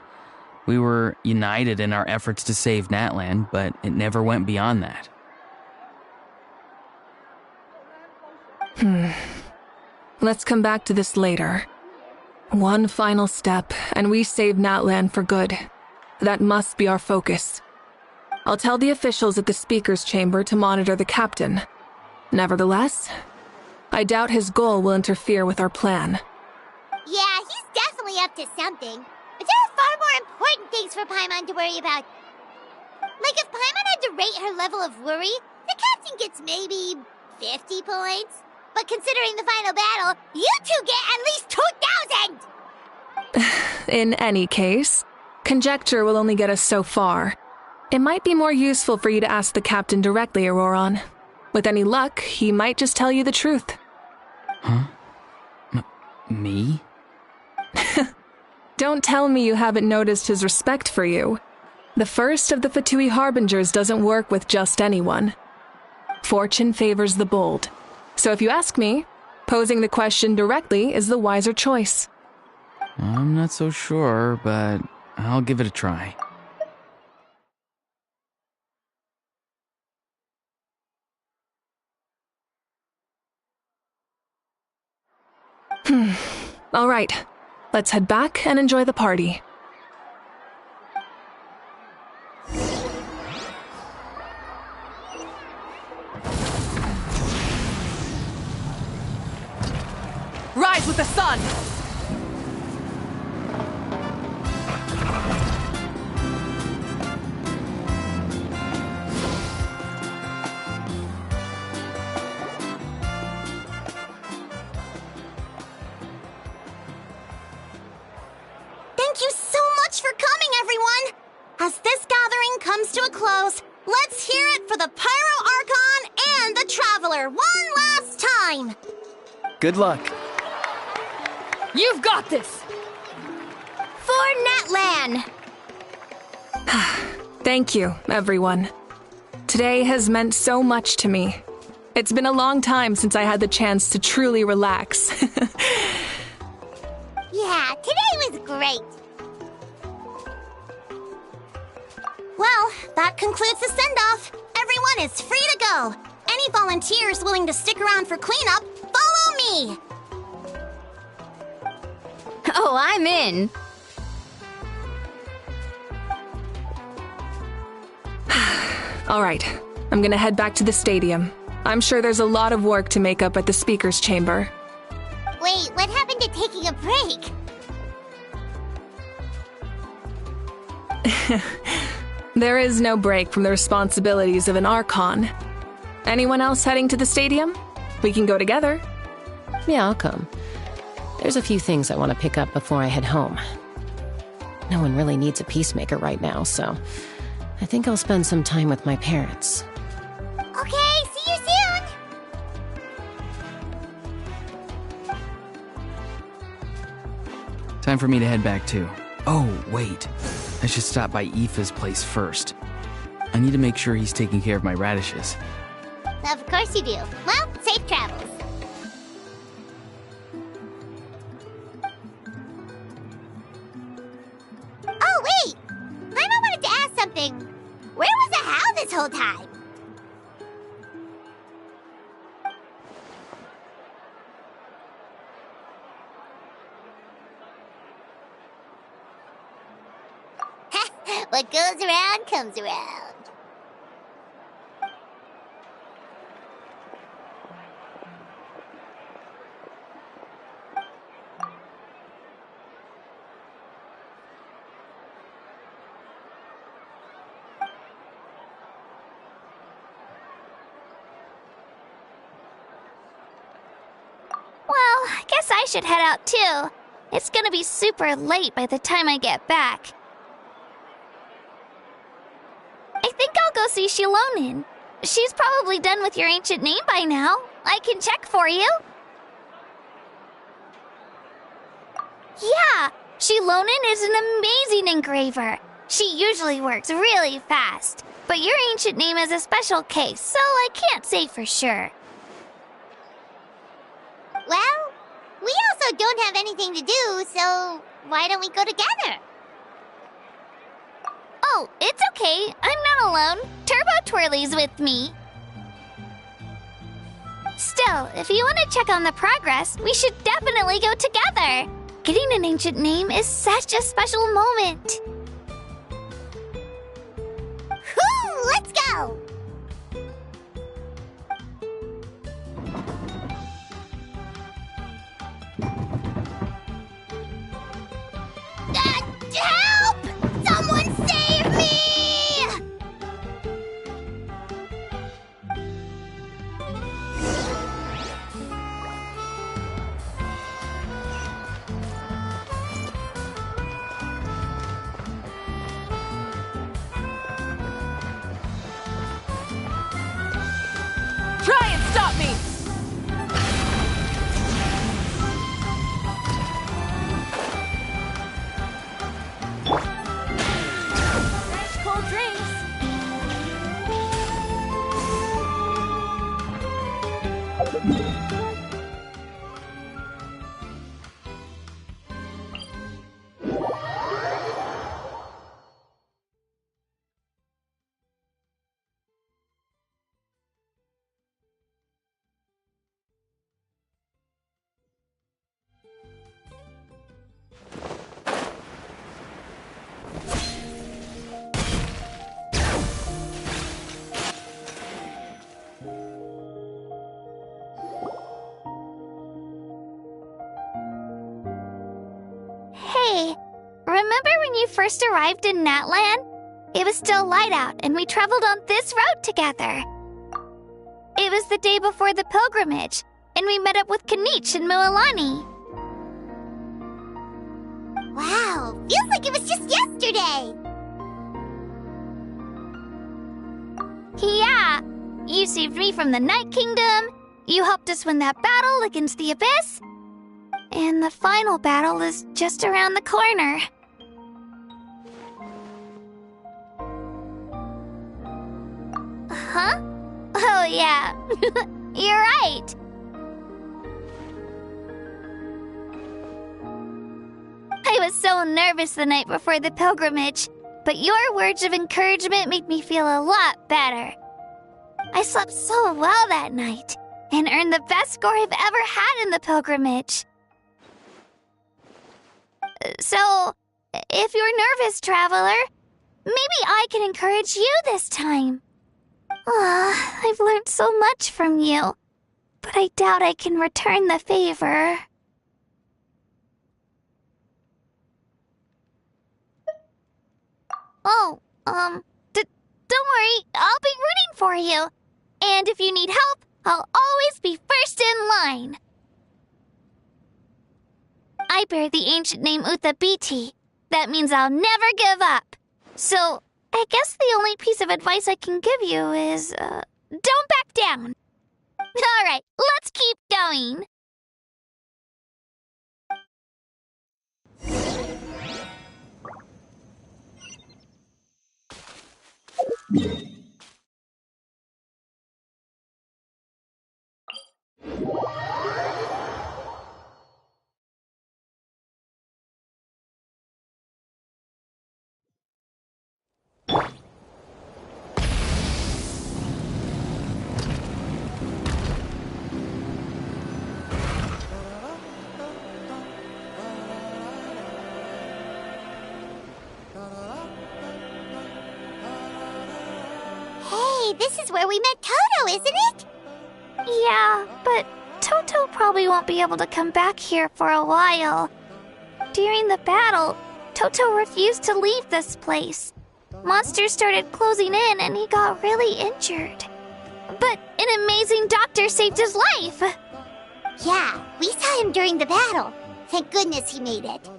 We were united in our efforts to save Natlan, but it never went beyond that. Let's come back to this later. One final step, and we save Natlan for good. That must be our focus. I'll tell the officials at the speaker's chamber to monitor the captain. Nevertheless, I doubt his goal will interfere with our plan. Yeah, he's definitely up to something. But there are far more important things for Paimon to worry about. Like if Paimon had to rate her level of worry, the captain gets maybe 50 points. But considering the final battle, you two get at least 2,000! In any case, conjecture will only get us so far. It might be more useful for you to ask the captain directly, Auroron. With any luck, he might just tell you the truth. Huh? Me? Don't tell me you haven't noticed his respect for you. The first of the Fatui Harbingers doesn't work with just anyone. Fortune favors the bold. So if you ask me, posing the question directly is the wiser choice. I'm not so sure, but I'll give it a try. All right, let's head back and enjoy the party. Rise with the sun! Thank you so much for coming, everyone! As this gathering comes to a close, let's hear it for the Pyro Archon and the Traveler one last time! Good luck. You've got this! For Natlan! Thank you, everyone. Today has meant so much to me. It's been a long time since I had the chance to truly relax. Yeah, today was great. Well, that concludes the send-off. Everyone is free to go. Any volunteers willing to stick around for cleanup, follow me! Oh, I'm in. All right, I'm gonna head back to the stadium. I'm sure there's a lot of work to make up at the speaker's chamber. Wait, what happened to taking a break? There is no break from the responsibilities of an Archon. Anyone else heading to the stadium? We can go together. Yeah, I'll come. There's a few things I want to pick up before I head home. No one really needs a peacemaker right now, so I think I'll spend some time with my parents. Okay, see you soon! Time for me to head back too. Oh, wait. I should stop by Aoife's place first. I need to make sure he's taking care of my radishes. Of course you do. Well, safe travels. Oh, wait! I wanted to ask something. Where was the How this whole time? What goes around comes around. Well, I guess I should head out too. It's gonna be super late by the time I get back. I think I'll go see Shilonin. She's probably done with your ancient name by now. I can check for you. Yeah, Shilonin is an amazing engraver. She usually works really fast. But your ancient name is a special case, so I can't say for sure. Well, we also don't have anything to do, so why don't we go together? Oh, it's okay. I'm not alone. Turbo Twirly's with me. Still, if you want to check on the progress, we should definitely go together. Getting an ancient name is such a special moment. Whoo, let's go! Help! Someone save me! Try and stop me! Fresh cold drinks. Hey, remember when you first arrived in Natlan? It was still light out, and we traveled on this road together. It was the day before the pilgrimage, and we met up with Kanich and Mualani. Wow, feels like it was just yesterday. Yeah, you saved me from the Night Kingdom, you helped us win that battle against the Abyss, and the final battle is just around the corner. Huh? Oh yeah, you're right. I was so nervous the night before the pilgrimage, but your words of encouragement made me feel a lot better. I slept so well that night and earned the best score I've ever had in the pilgrimage. So, if you're nervous, traveler, maybe I can encourage you this time. I've learned so much from you, but I doubt I can return the favor. Oh, don't worry, I'll be rooting for you. And if you need help, I'll always be first in line. I bear the ancient name Uthabiti. That means I'll never give up. So, I guess the only piece of advice I can give you is, don't back down. All right, let's keep going. Hey, this is where we met Toto, isn't it? Yeah, but Toto probably won't be able to come back here for a while. During the battle, Toto refused to leave this place. Monsters started closing in and he got really injured. But an amazing doctor saved his life! Yeah, we saw him during the battle. Thank goodness he made it.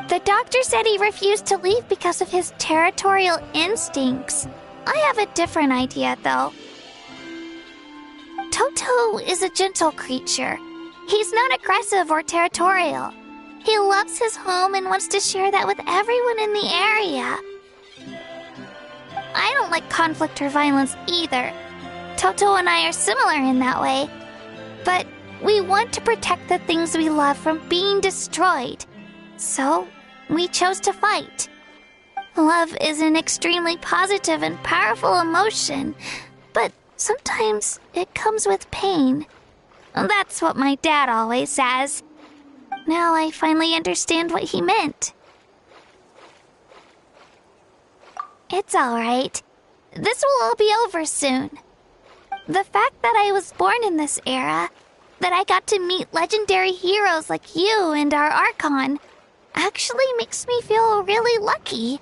The doctor said he refused to leave because of his territorial instincts. I have a different idea, though. Toto is a gentle creature. He's not aggressive or territorial. He loves his home and wants to share that with everyone in the area. I don't like conflict or violence either. Toto and I are similar in that way. But we want to protect the things we love from being destroyed. So, we chose to fight. Love is an extremely positive and powerful emotion, but sometimes it comes with pain. That's what my dad always says. Now I finally understand what he meant. It's alright. This will all be over soon. The fact that I was born in this era, that I got to meet legendary heroes like you and our Archon, actually makes me feel really lucky.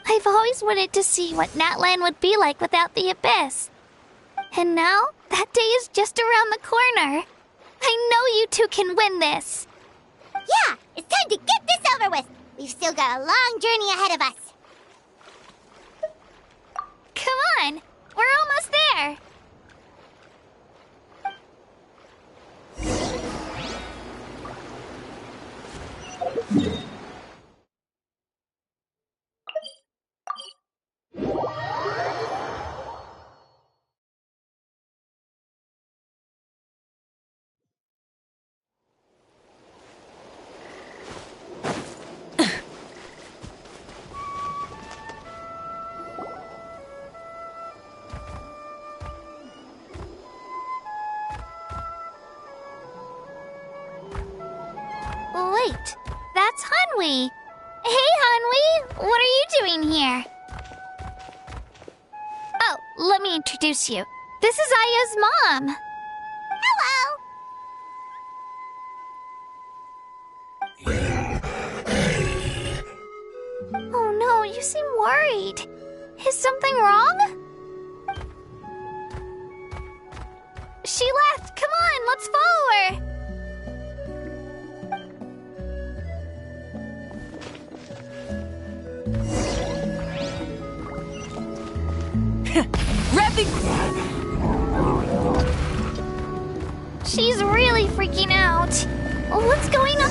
I've always wanted to see what Natlan would be like without the Abyss. And now, that day is just around the corner. I know you two can win this. Yeah, it's time to get this over with. We've still got a long journey ahead of us. Come on, we're almost there. Wait, that's Hanwi. Hey, Hanwi, what are you doing here? Oh, let me introduce you. This is Aya's mom. Hello! Oh no, you seem worried. Is something wrong? She left. Come on, let's follow her. She's really freaking out. What's going on?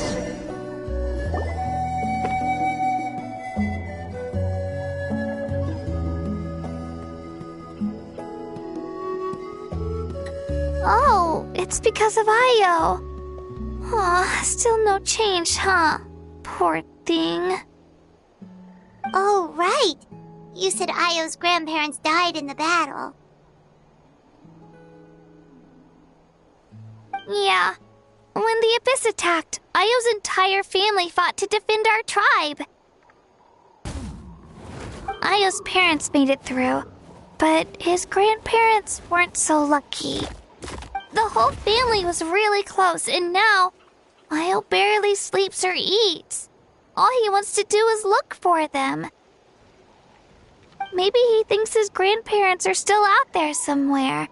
Oh, it's because of Io. Aw, still no change, huh? Poor thing. Oh, right. You said Io's grandparents died in the battle. Yeah. When the Abyss attacked, Io's entire family fought to defend our tribe. Io's parents made it through, but his grandparents weren't so lucky. The whole family was really close, and now Io barely sleeps or eats. All he wants to do is look for them. Maybe he thinks his grandparents are still out there somewhere,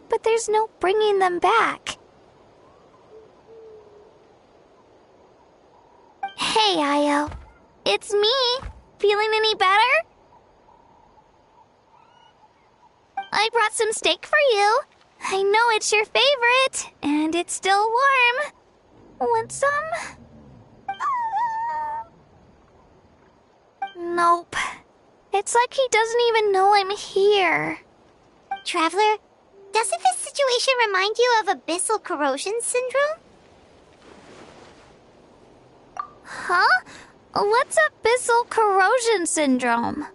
but there's no bringing them back. Hey, Io. It's me. Feeling any better? I brought some steak for you. I know it's your favorite, and it's still warm. Want some? Nope. It's like he doesn't even know I'm here. Traveler, doesn't this situation remind you of abyssal corrosion syndrome? Huh? What's abyssal corrosion syndrome?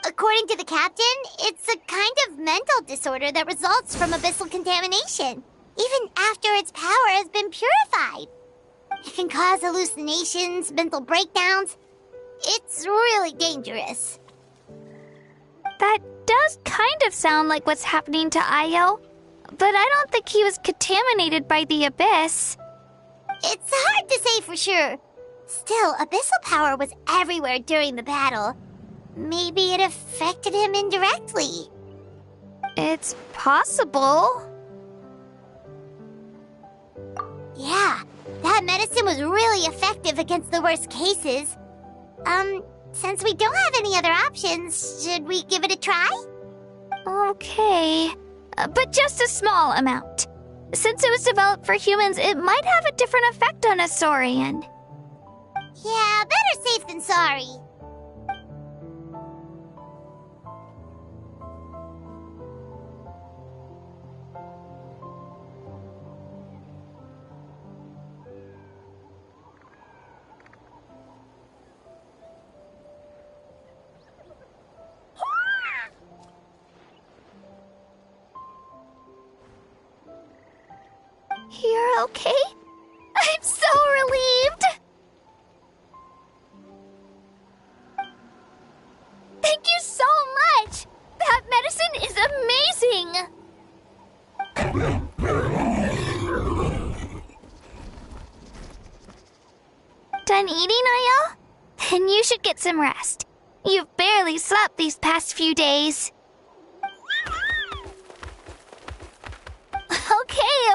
According to the captain, it's a kind of mental disorder that results from abyssal contamination, even after its power has been purified. It can cause hallucinations, mental breakdowns. It's really dangerous. That does kind of sound like what's happening to Io, but I don't think he was contaminated by the Abyss. It's hard to say for sure. Still, abyssal power was everywhere during the battle. Maybe it affected him indirectly. It's possible. Yeah, that medicine was really effective against the worst cases. Since we don't have any other options, should we give it a try? Okay, but just a small amount. Since it was developed for humans, it might have a different effect on a Saurian. Yeah, better safe than sorry. You're okay? I'm so relieved! Thank you so much! That medicine is amazing! Done eating, Io? Then you should get some rest. You've barely slept these past few days.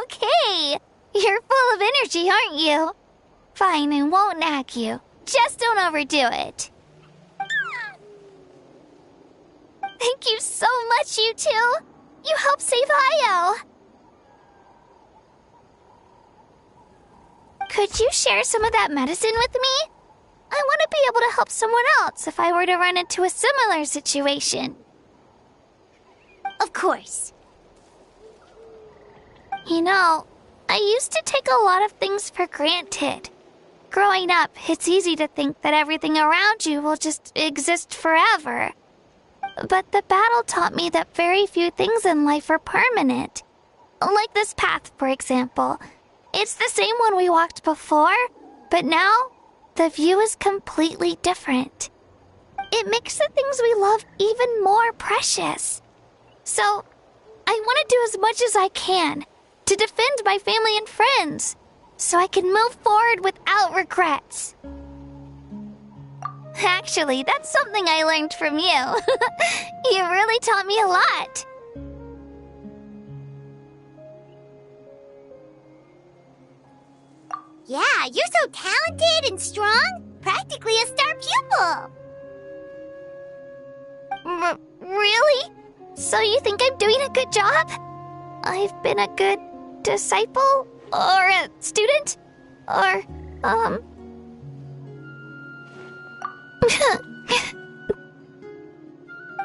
Okay. You're full of energy, aren't you? Fine, I won't nag you. Just don't overdo it. Thank you so much, you two. You helped save Io. Could you share some of that medicine with me? I want to be able to help someone else if I were to run into a similar situation. Of course. You know, I used to take a lot of things for granted. Growing up, it's easy to think that everything around you will just exist forever. But the battle taught me that very few things in life are permanent. Like this path, for example. It's the same one we walked before, but now the view is completely different. It makes the things we love even more precious. So, I want to do as much as I can to defend my family and friends, so I can move forward without regrets. Actually, that's something I learned from you. You really taught me a lot. Yeah, you're so talented and strong. Practically a star pupil. Really? So you think I'm doing a good job? I've been a good disciple? Or a student? Or,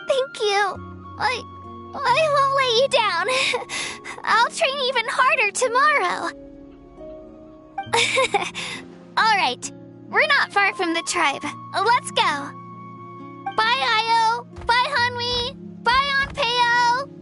Thank you. I won't let you down. I'll train even harder tomorrow. Alright, we're not far from the tribe. Let's go. Bye, Io. Bye, Hanwi. Bye, Aunt Peo.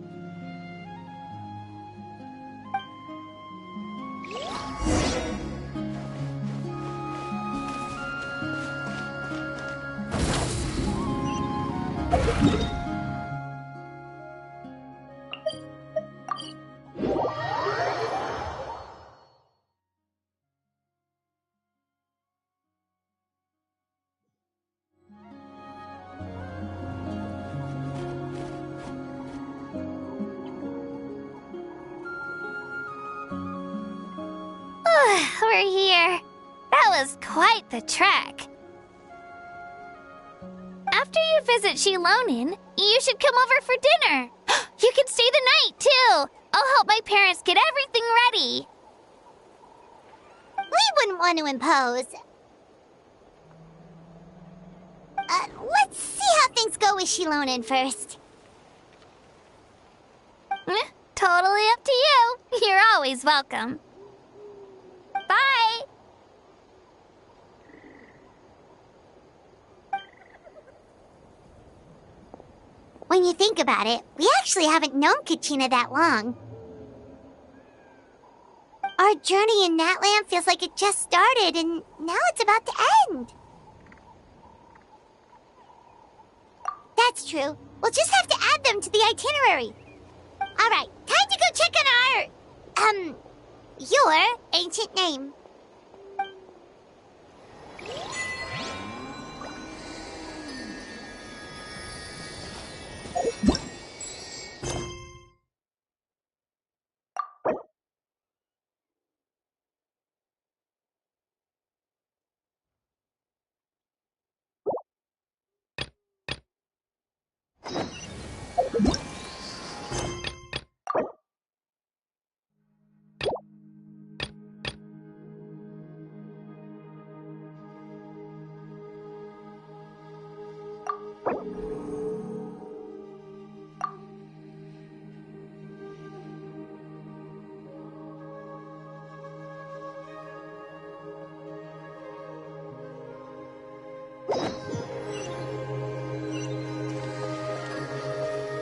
We're here. That was quite the trek. After you visit Shilonin, you should come over for dinner. You can stay the night, too. I'll help my parents get everything ready. We wouldn't want to impose. Let's see how things go with Shilonin first. Totally up to you. You're always welcome. Bye! When you think about it, we actually haven't known Kachina that long. Our journey in Natlan feels like it just started, and now it's about to end. That's true. We'll just have to add them to the itinerary. Alright, time to go check on your ancient name.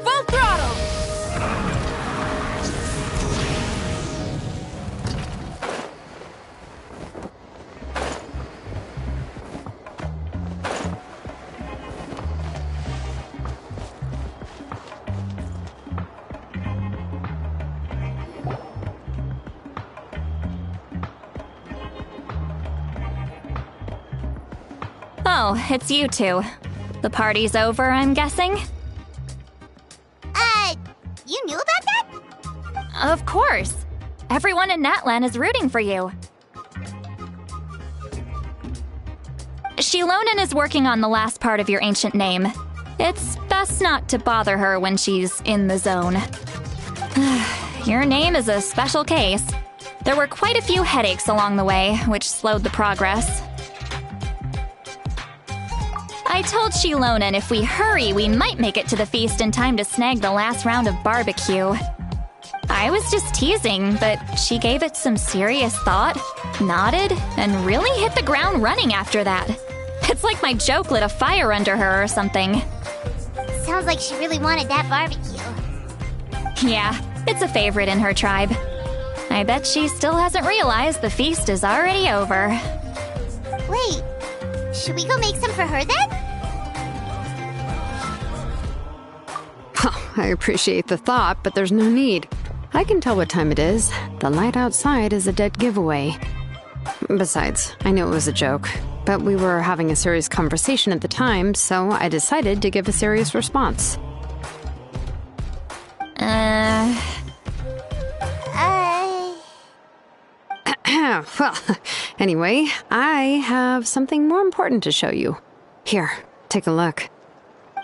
Full throttle! Oh, it's you two. The party's over, I'm guessing? You knew about that? Of course. Everyone in Natlan is rooting for you. Shilonin is working on the last part of your ancient name. It's best not to bother her when she's in the zone. Your name is a special case. There were quite a few headaches along the way, which slowed the progress. I told Shilonin if we hurry, we might make it to the feast in time to snag the last round of barbecue. I was just teasing, but she gave it some serious thought, nodded, and really hit the ground running after that. It's like my joke lit a fire under her or something. Sounds like she really wanted that barbecue. Yeah, it's a favorite in her tribe. I bet she still hasn't realized the feast is already over. Wait, should we go make some for her then? I appreciate the thought, but there's no need. I can tell what time it is. The light outside is a dead giveaway. Besides, I knew it was a joke, but we were having a serious conversation at the time, so I decided to give a serious response. Well, anyway, I have something more important to show you. Here, take a look.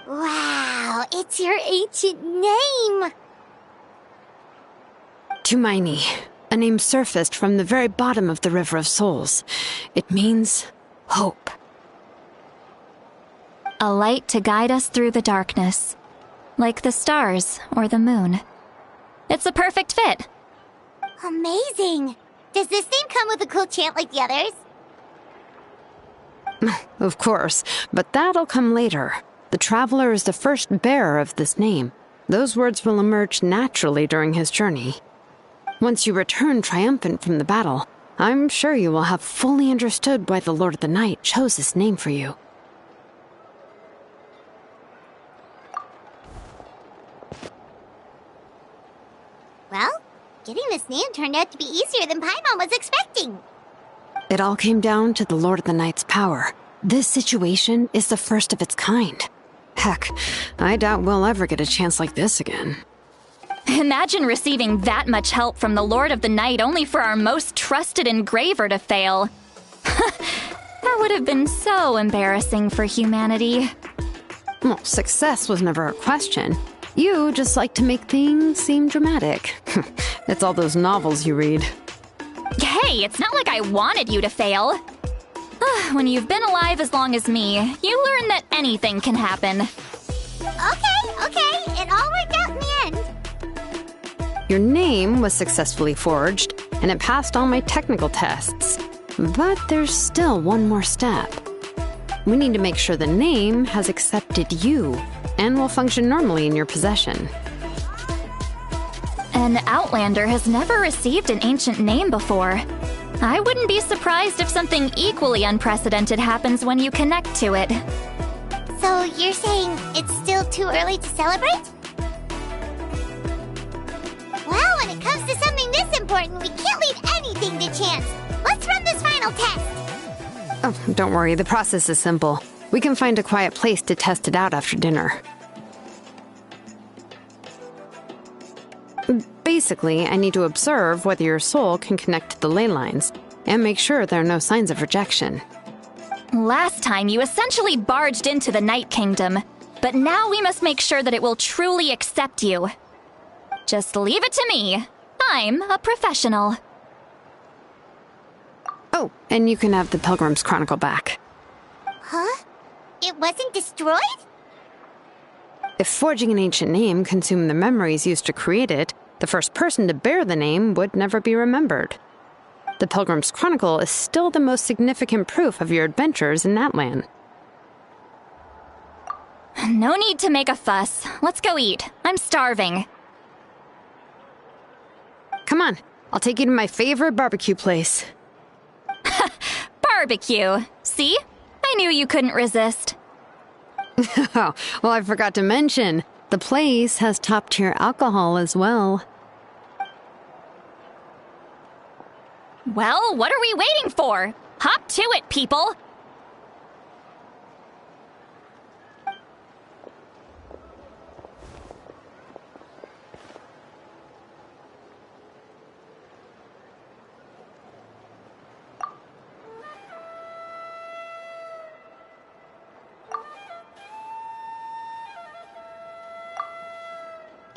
Wow, it's your ancient name! Tumaini, a name surfaced from the very bottom of the River of Souls. It means hope. A light to guide us through the darkness, like the stars or the moon. It's a perfect fit. Amazing! Does this name come with a cool chant like the others? Of course, but that'll come later. The Traveler is the first bearer of this name. Those words will emerge naturally during his journey. Once you return triumphant from the battle, I'm sure you will have fully understood why the Lord of the Night chose this name for you. Well, getting this name turned out to be easier than Paimon was expecting. It all came down to the Lord of the Night's power. This situation is the first of its kind. Heck, I doubt we'll ever get a chance like this again. Imagine receiving that much help from the Lord of the Night only for our most trusted engraver to fail. That would have been so embarrassing for humanity. Well, success was never a question. You just like to make things seem dramatic. It's all those novels you read. Hey, it's not like I wanted you to fail. When you've been alive as long as me, you learn that anything can happen. Okay, it all worked out in the end. Your name was successfully forged, and it passed all my technical tests. But there's still one more step. We need to make sure the name has accepted you, and will function normally in your possession. An Outlander has never received an ancient name before. I wouldn't be surprised if something equally unprecedented happens when you connect to it. So you're saying it's still too early to celebrate? Well, when it comes to something this important, we can't leave anything to chance. Let's run this final test. Oh, don't worry, the process is simple. We can find a quiet place to test it out after dinner. Basically, I need to observe whether your soul can connect to the ley lines, and make sure there are no signs of rejection. Last time, you essentially barged into the Night Kingdom, but now we must make sure that it will truly accept you. Just leave it to me. I'm a professional. Oh, and you can have the Pilgrim's Chronicle back. Huh? It wasn't destroyed? If forging an ancient name consumed the memories used to create it, the first person to bear the name would never be remembered. The Pilgrim's Chronicle is still the most significant proof of your adventures in Natlan. No need to make a fuss. Let's go eat. I'm starving. Come on, I'll take you to my favorite barbecue place. Barbecue. See? I knew you couldn't resist. Oh, well, I forgot to mention, the place has top-tier alcohol as well. Well, what are we waiting for? Hop to it, people!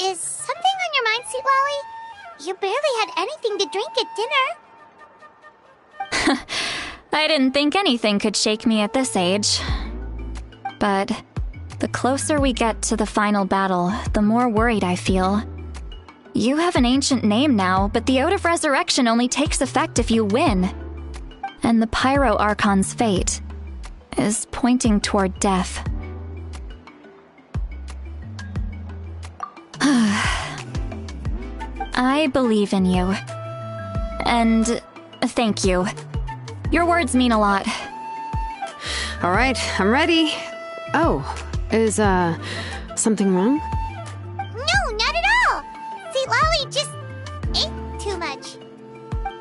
Is something on your mind, Sweet Lolly? You barely had anything to drink at dinner. I didn't think anything could shake me at this age. But the closer we get to the final battle, the more worried I feel. You have an ancient name now, but the Ode of Resurrection only takes effect if you win. And the Pyro Archon's fate is pointing toward death. I believe in you. And thank you. Your words mean a lot. All right, I'm ready. Oh, is, something wrong? No, not at all. Sweet Lolly just ate too much.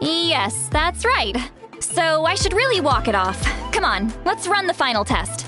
Yes, that's right. So I should really walk it off. Come on, let's run the final test.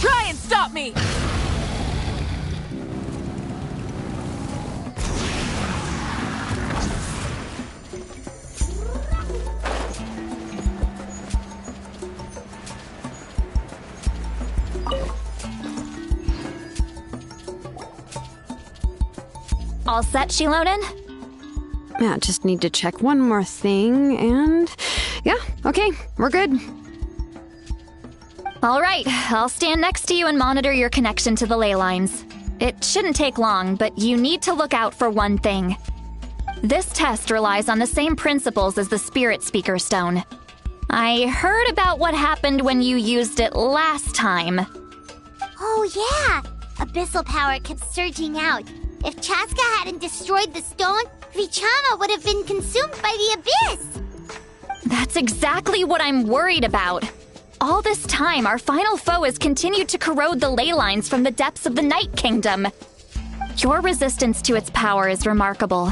Try and stop me! All set, Shilonen? Yeah, just need to check one more thing, and... yeah, okay, we're good. All right, I'll stand next to you and monitor your connection to the ley lines. It shouldn't take long, but you need to look out for one thing. This test relies on the same principles as the Spirit Speaker Stone. I heard about what happened when you used it last time. Oh yeah! Abyssal power kept surging out. If Chaska hadn't destroyed the stone, Vichama would have been consumed by the abyss! That's exactly what I'm worried about. All this time, our final foe has continued to corrode the ley lines from the depths of the Night Kingdom. Your resistance to its power is remarkable,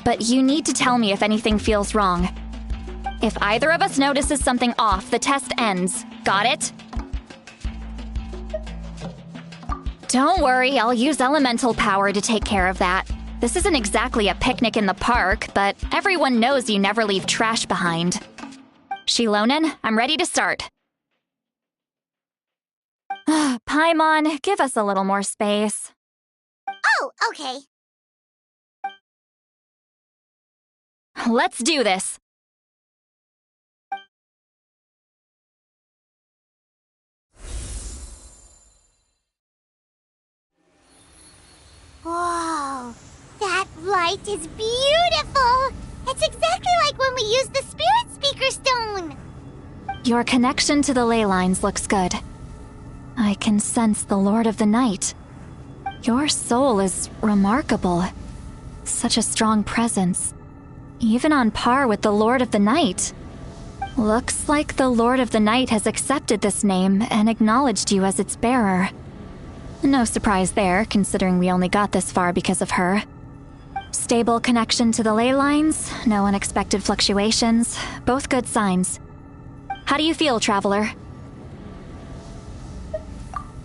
but you need to tell me if anything feels wrong. If either of us notices something off, the test ends. Got it? Don't worry, I'll use elemental power to take care of that. This isn't exactly a picnic in the park, but everyone knows you never leave trash behind. Shilonen, I'm ready to start. Paimon, give us a little more space. Oh, okay. Let's do this. Whoa, that light is beautiful! It's exactly like when we used the Spirit Speaker Stone! Your connection to the ley lines looks good. I can sense the Lord of the Night. Your soul is remarkable. Such a strong presence. Even on par with the Lord of the Night. Looks like the Lord of the Night has accepted this name and acknowledged you as its bearer. No surprise there, considering we only got this far because of her. Stable connection to the ley lines, no unexpected fluctuations, both good signs. How do you feel, Traveler?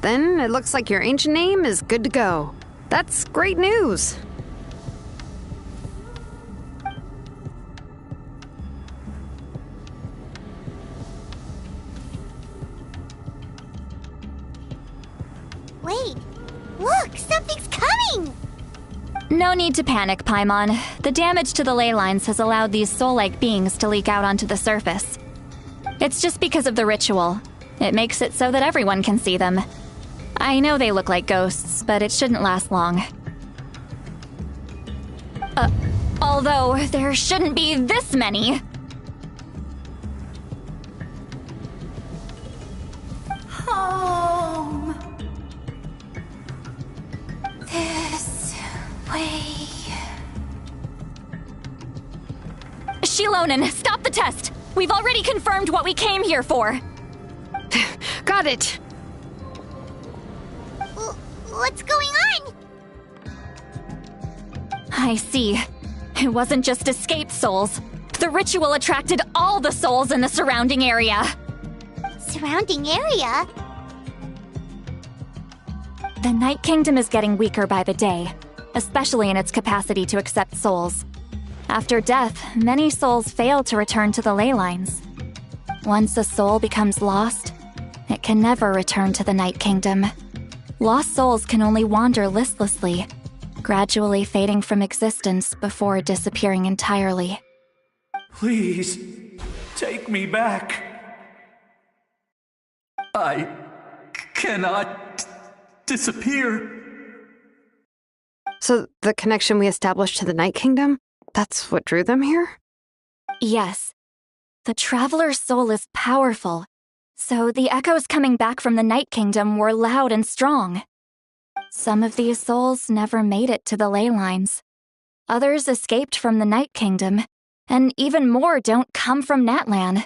Then it looks like your ancient name is good to go. That's great news. Wait, look, something's coming! No need to panic, Paimon. The damage to the ley lines has allowed these soul-like beings to leak out onto the surface. It's just because of the ritual. It makes it so that everyone can see them. I know they look like ghosts, but it shouldn't last long. Although there shouldn't be this many. Home. This way. Shilonen, stop the test! We've already confirmed what we came here for. Got it. What's going on? I see. It wasn't just escaped souls. The ritual attracted all the souls in the surrounding area. Surrounding area? The Night Kingdom is getting weaker by the day, especially in its capacity to accept souls. After death, many souls fail to return to the ley lines. Once a soul becomes lost, it can never return to the Night Kingdom. Lost souls can only wander listlessly, gradually fading from existence before disappearing entirely. Please, take me back. I cannot disappear. So the connection we established to the Night Kingdom, that's what drew them here? Yes. The Traveler's soul is powerful, so the echoes coming back from the Night Kingdom were loud and strong. Some of these souls never made it to the ley lines. Others escaped from the Night Kingdom, and even more don't come from Natlan.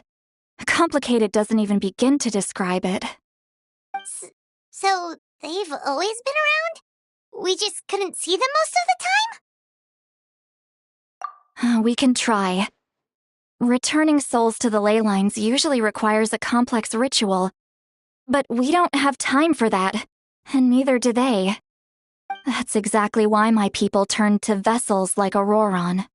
Complicated doesn't even begin to describe it. So they've always been around? We just couldn't see them most of the time? We can try. Returning souls to the ley lines usually requires a complex ritual, but we don't have time for that, and neither do they. That's exactly why my people turned to vessels like Auroron.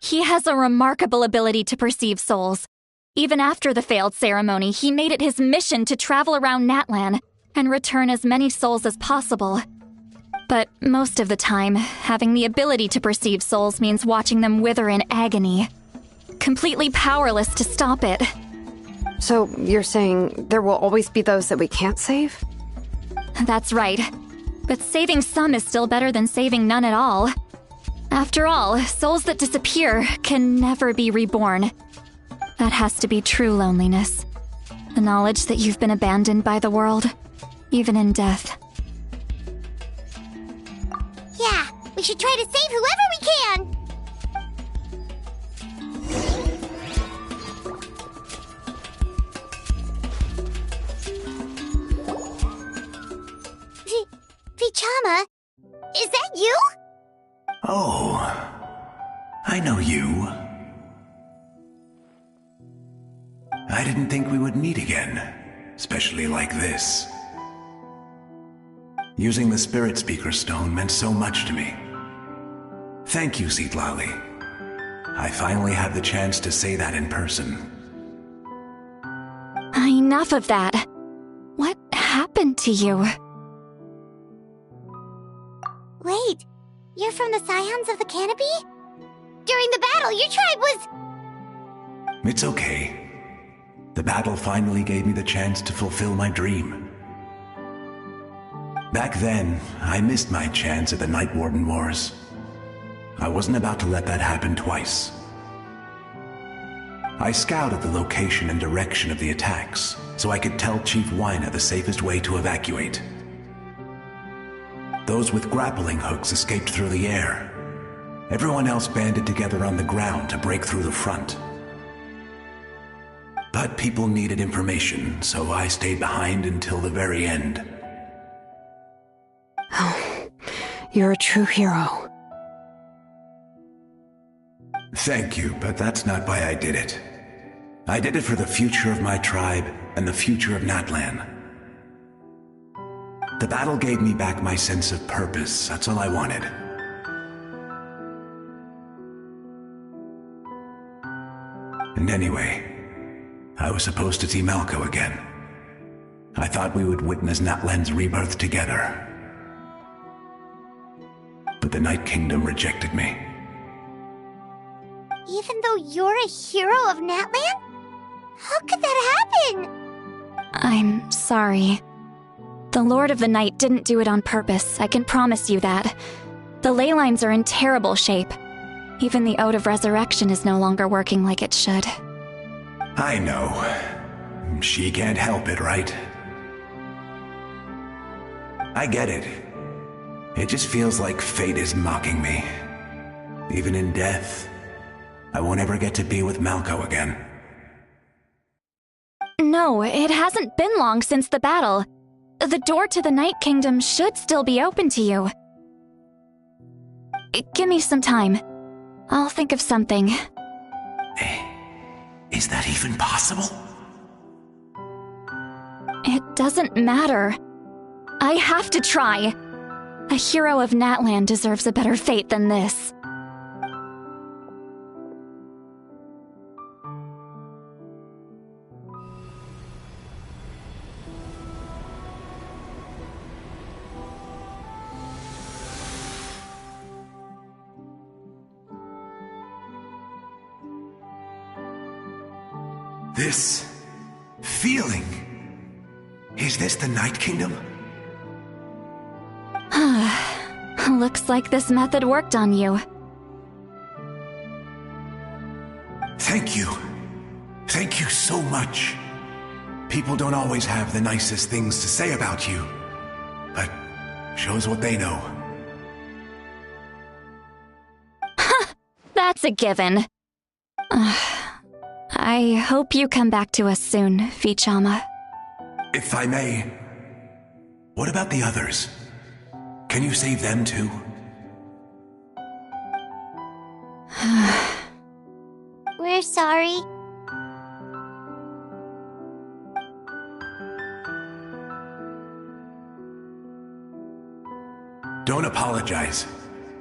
He has a remarkable ability to perceive souls. Even after the failed ceremony, he made it his mission to travel around Natlan and return as many souls as possible. But most of the time, having the ability to perceive souls means watching them wither in agony. Completely powerless to stop it. So you're saying there will always be those that we can't save? That's right. But saving some is still better than saving none at all. After all, souls that disappear can never be reborn. That has to be true loneliness. The knowledge that you've been abandoned by the world, even in death. Yeah, we should try to save whoever we can! Vichama, is that you? Oh, I know you. I didn't think we would meet again, especially like this. Using the Spirit Speaker Stone meant so much to me. Thank you, Citlali. I finally had the chance to say that in person. Enough of that. What happened to you? Wait, you're from the Scions of the Canopy? During the battle, your tribe was... It's okay. The battle finally gave me the chance to fulfill my dream. Back then, I missed my chance at the Night Warden Wars. I wasn't about to let that happen twice. I scouted the location and direction of the attacks, so I could tell Chief Wyna the safest way to evacuate. Those with grappling hooks escaped through the air. Everyone else banded together on the ground to break through the front. But people needed information, so I stayed behind until the very end. Oh, you're a true hero. Thank you, but that's not why I did it. I did it for the future of my tribe and the future of Natlan. The battle gave me back my sense of purpose. That's all I wanted. And anyway, I was supposed to see Malco again. I thought we would witness Natlan's rebirth together. But the Night Kingdom rejected me. Even though you're a hero of Natlan? How could that happen? I'm sorry. The Lord of the Night didn't do it on purpose, I can promise you that. The ley lines are in terrible shape. Even the Ode of Resurrection is no longer working like it should. I know. She can't help it, right? I get it. It just feels like fate is mocking me. Even in death, I won't ever get to be with Malco again. No, it hasn't been long since the battle. The door to the Night Kingdom should still be open to you. Give me some time. I'll think of something. Is that even possible? It doesn't matter. I have to try. A hero of Natlan deserves a better fate than this. This feeling. Is this the Night Kingdom? Looks like this method worked on you. Thank you. Thank you so much. People don't always have the nicest things to say about you, but shows what they know. That's a given. I hope you come back to us soon, Vichama. If I may, what about the others? Can you save them too? We're sorry. Don't apologize.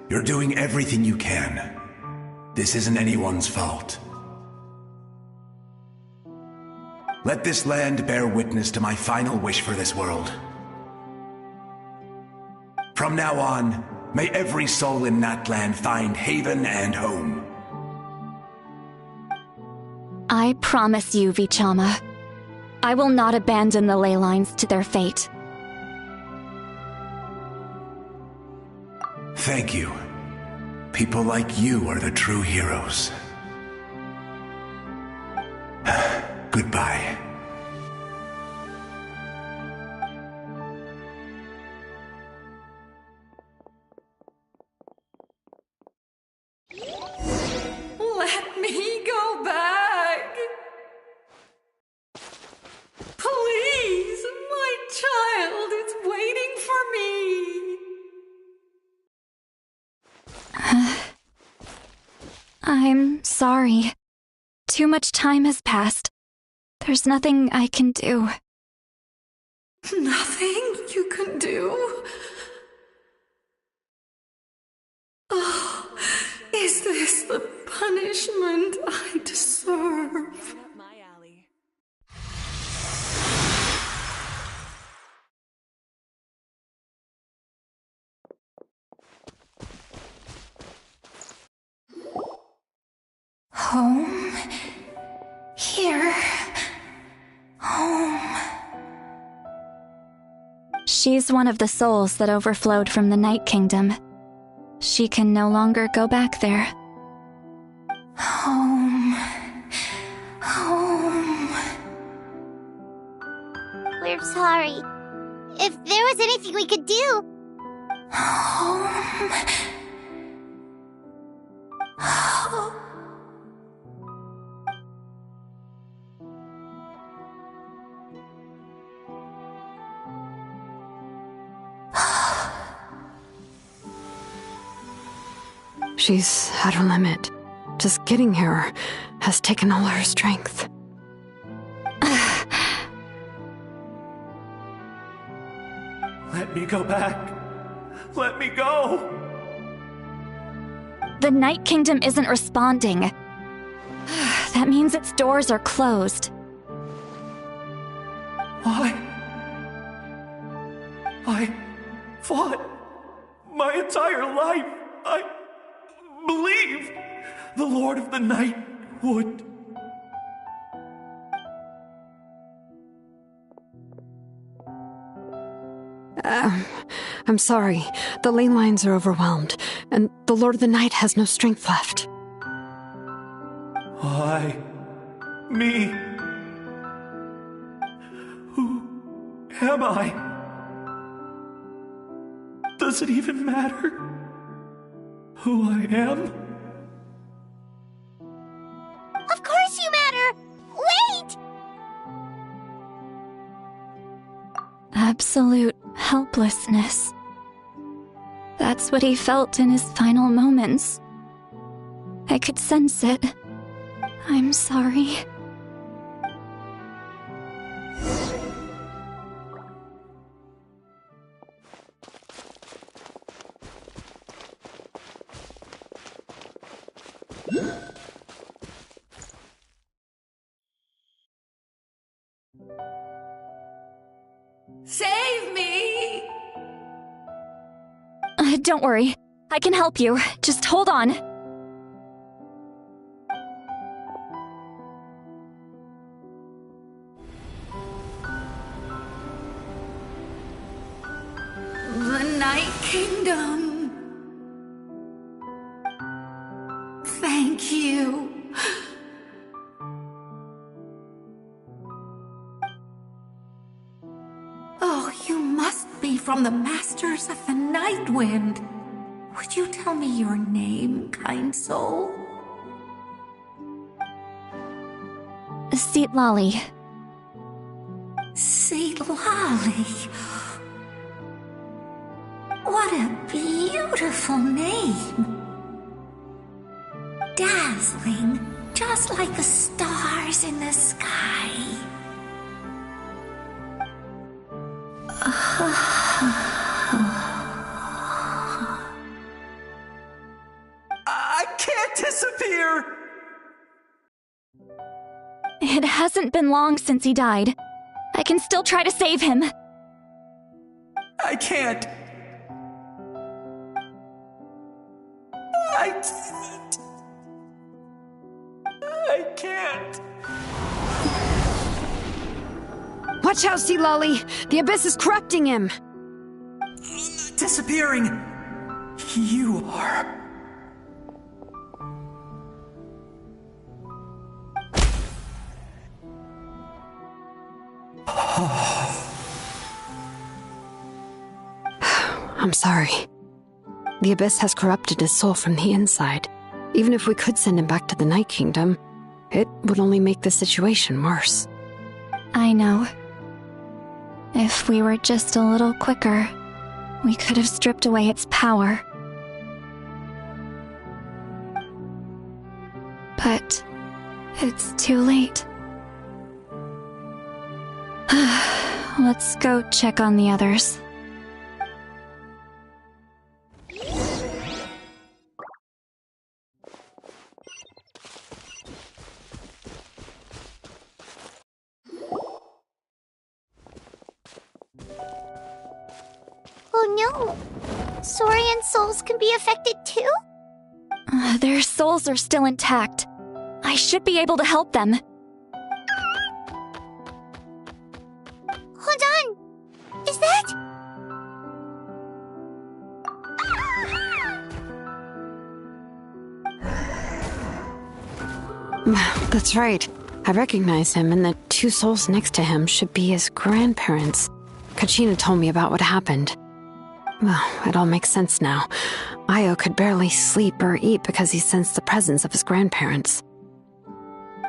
You're doing everything you can. This isn't anyone's fault. Let this land bear witness to my final wish for this world. From now on, may every soul in Natlan find haven and home. I promise you, Vichama, I will not abandon the ley lines to their fate. Thank you. People like you are the true heroes. Goodbye. Let me go back. Please, my child is waiting for me. I'm sorry. Too much time has passed. There's nothing I can do. Nothing you can do? Oh, is this the punishment I deserve? Home. Here. Home. She's one of the souls that overflowed from the Night Kingdom. She can no longer go back there. Home. Home. We're sorry. If there was anything we could do... Home. Home. She's at her limit. Just getting here has taken all her strength. Let me go back. Let me go. The Night Kingdom isn't responding. That means its doors are closed. Why? I fought my entire life. I believed the Lord of the Night would. I'm sorry. The ley lines are overwhelmed, and the Lord of the Night has no strength left. Why? Me? Who am I? Does it even matter who I am? Of course you matter! Wait! Absolute helplessness. That's what he felt in his final moments. I could sense it. I'm sorry. Save me! Don't worry. I can help you. Just hold on. The Night Kingdom. Thank you. Oh, you must be from the Masters of the Night Wind. Would you tell me your name, kind soul? Seatlali. Seatlali. What a beautiful name. Dazzling, just like the stars in the sky. I can't disappear! It hasn't been long since he died. I can still try to save him. I can't. Watch out, Sea Lolly! The Abyss is corrupting him! Disappearing! You are... I'm sorry. The Abyss has corrupted his soul from the inside. Even if we could send him back to the Night Kingdom, it would only make the situation worse. I know. If we were just a little quicker, we could have stripped away its power. But it's too late. Let's go check on the others. Oh no! Saurian souls can be affected too? Their souls are still intact. I should be able to help them. Hold on! Is that... That's right. I recognize him, and the two souls next to him should be his grandparents. Kachina told me about what happened. Well, it all makes sense now. Io could barely sleep or eat because he sensed the presence of his grandparents.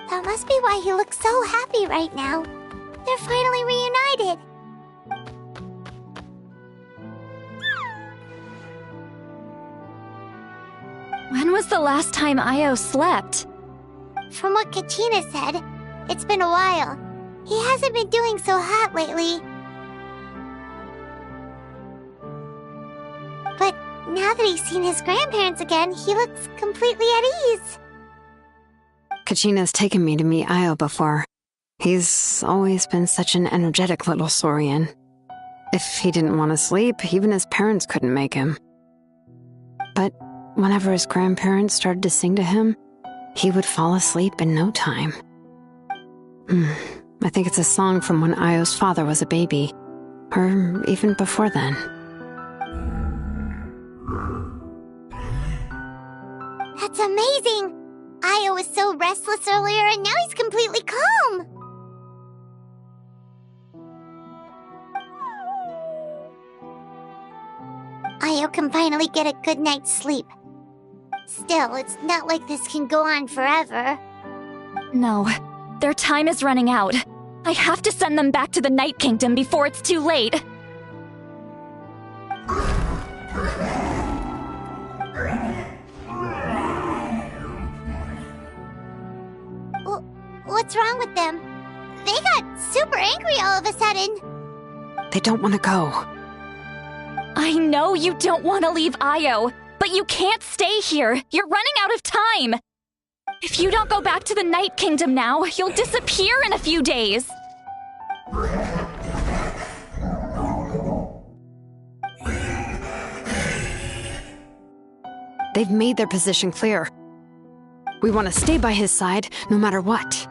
That must be why he looks so happy right now. They're finally reunited. When was the last time Io slept? From what Kachina said, it's been a while. He hasn't been doing so hot lately. But now that he's seen his grandparents again, he looks completely at ease. Kachina's taken me to meet Io before. He's always been such an energetic little Saurian. If he didn't want to sleep, even his parents couldn't make him. But whenever his grandparents started to sing to him, he would fall asleep in no time. I think it's a song from when Io's father was a baby, or even before then. That's amazing! Io was so restless earlier and now he's completely calm! Io can finally get a good night's sleep. Still, it's not like this can go on forever. No, their time is running out. I have to send them back to the Night Kingdom before it's too late. What's wrong with them? They got super angry all of a sudden. They don't want to go. I know you don't want to leave Io, but you can't stay here. You're running out of time. If you don't go back to the Night Kingdom now, you'll disappear in a few days. They've made their position clear. We want to stay by his side, no matter what.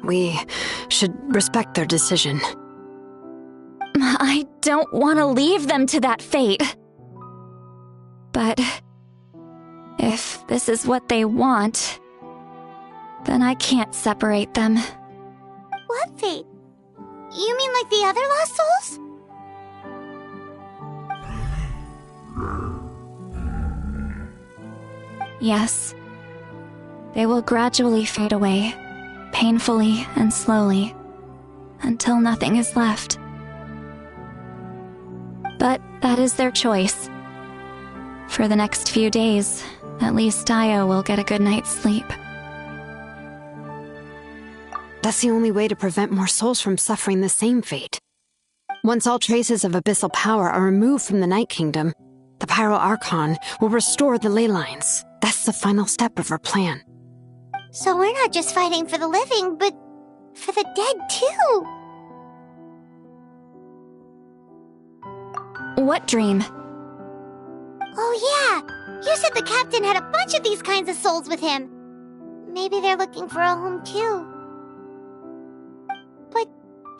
We should respect their decision. I don't want to leave them to that fate. But if this is what they want, then I can't separate them. What fate? You mean like the other lost souls? Yes. They will gradually fade away, painfully and slowly, until nothing is left. But that is their choice. For the next few days, at least Io will get a good night's sleep. That's the only way to prevent more souls from suffering the same fate. Once all traces of abyssal power are removed from the Night Kingdom, the Pyro Archon will restore the ley lines. That's the final step of our plan. So we're not just fighting for the living, but for the dead too. What dream? Oh yeah, you said the captain had a bunch of these kinds of souls with him. Maybe they're looking for a home too. But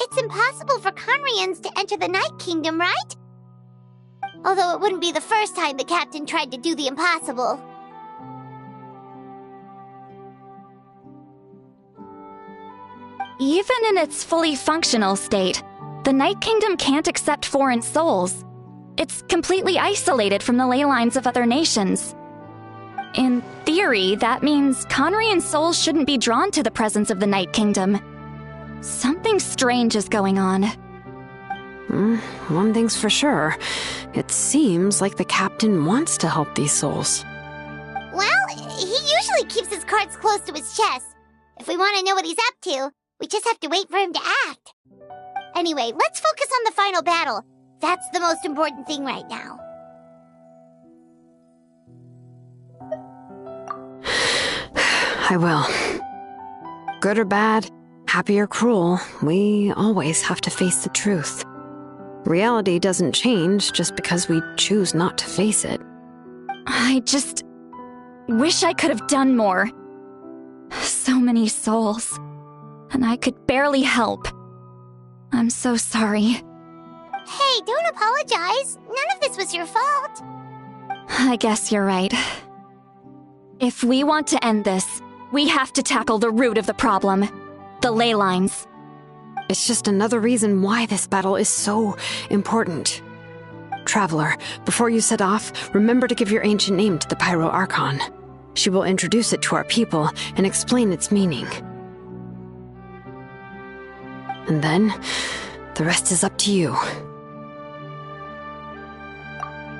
it's impossible for Conrians to enter the Night Kingdom, right? Although it wouldn't be the first time the captain tried to do the impossible. Even in its fully functional state, the Night Kingdom can't accept foreign souls. It's completely isolated from the ley lines of other nations. In theory, that means Conrian souls shouldn't be drawn to the presence of the Night Kingdom. Something strange is going on. One thing's for sure. It seems like the captain wants to help these souls. Well, he usually keeps his cards close to his chest. If we want to know what he's up to, we just have to wait for him to act. Anyway, let's focus on the final battle. That's the most important thing right now. I will. Good or bad, happy or cruel, we always have to face the truth. Reality doesn't change just because we choose not to face it. I just wish I could have done more. So many souls, and I could barely help. I'm so sorry. Hey, don't apologize. None of this was your fault. I guess you're right. If we want to end this, we have to tackle the root of the problem, the ley lines. It's just another reason why this battle is so important. Traveler, before you set off, remember to give your ancient name to the Pyro Archon. She will introduce it to our people and explain its meaning. And then, the rest is up to you.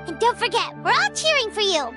And don't forget, we're all cheering for you!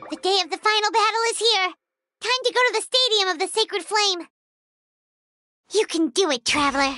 The day of the final battle is here. Time to go to the Stadium of the Sacred Flame. You can do it, Traveler.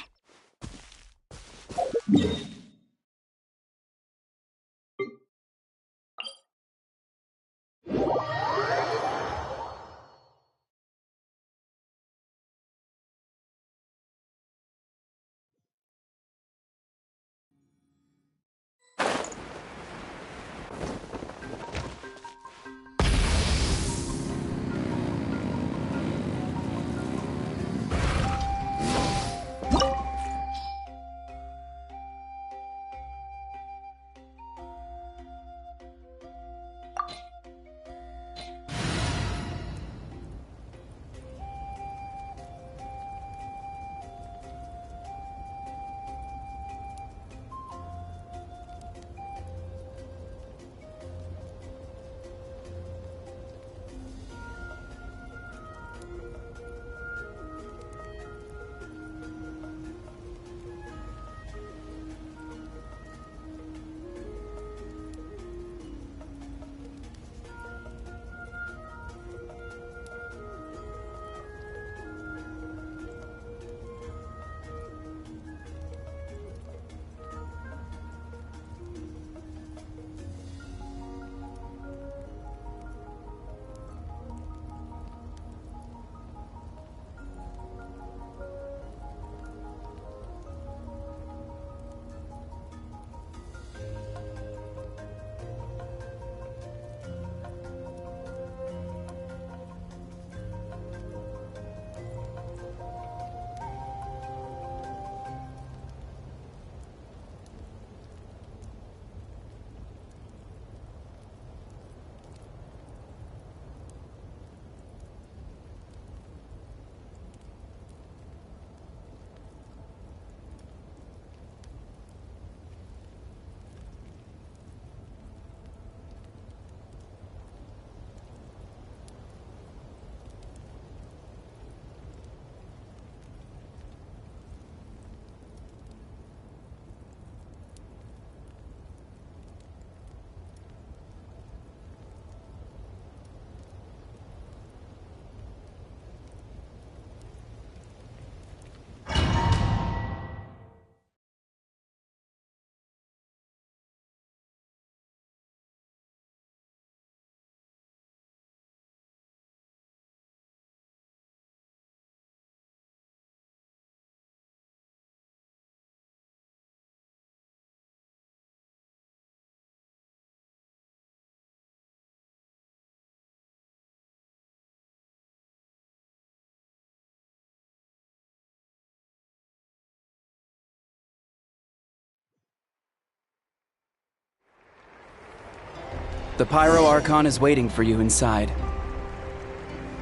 The Pyro Archon is waiting for you inside.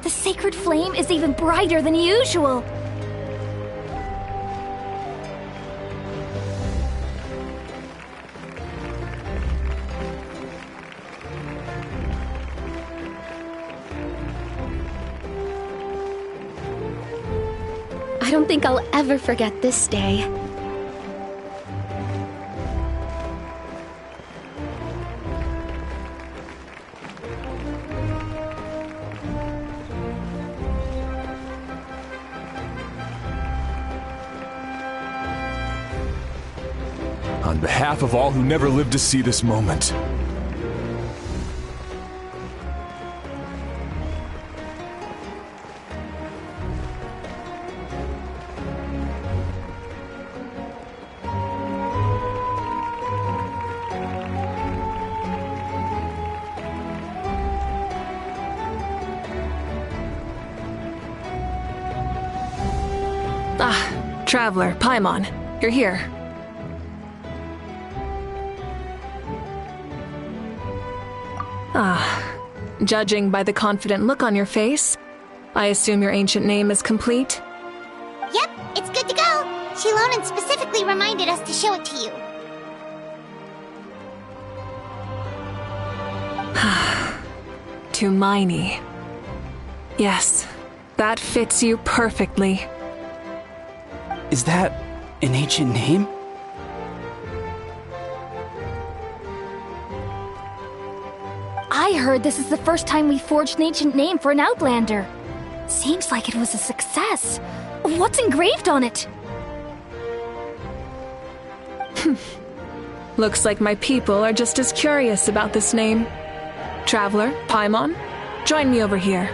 The sacred flame is even brighter than usual. I don't think I'll ever forget this day. On behalf of all who never lived to see this moment. Traveler, Paimon, you're here. Judging by the confident look on your face, I assume your ancient name is complete? Yep, it's good to go. Shilonen specifically reminded us to show it to you. Tumaini. Yes, that fits you perfectly. Is that an ancient name? I heard this is the first time we forged an ancient name for an Outlander. Seems like it was a success. What's engraved on it? Looks like my people are just as curious about this name. Traveler, Paimon, join me over here.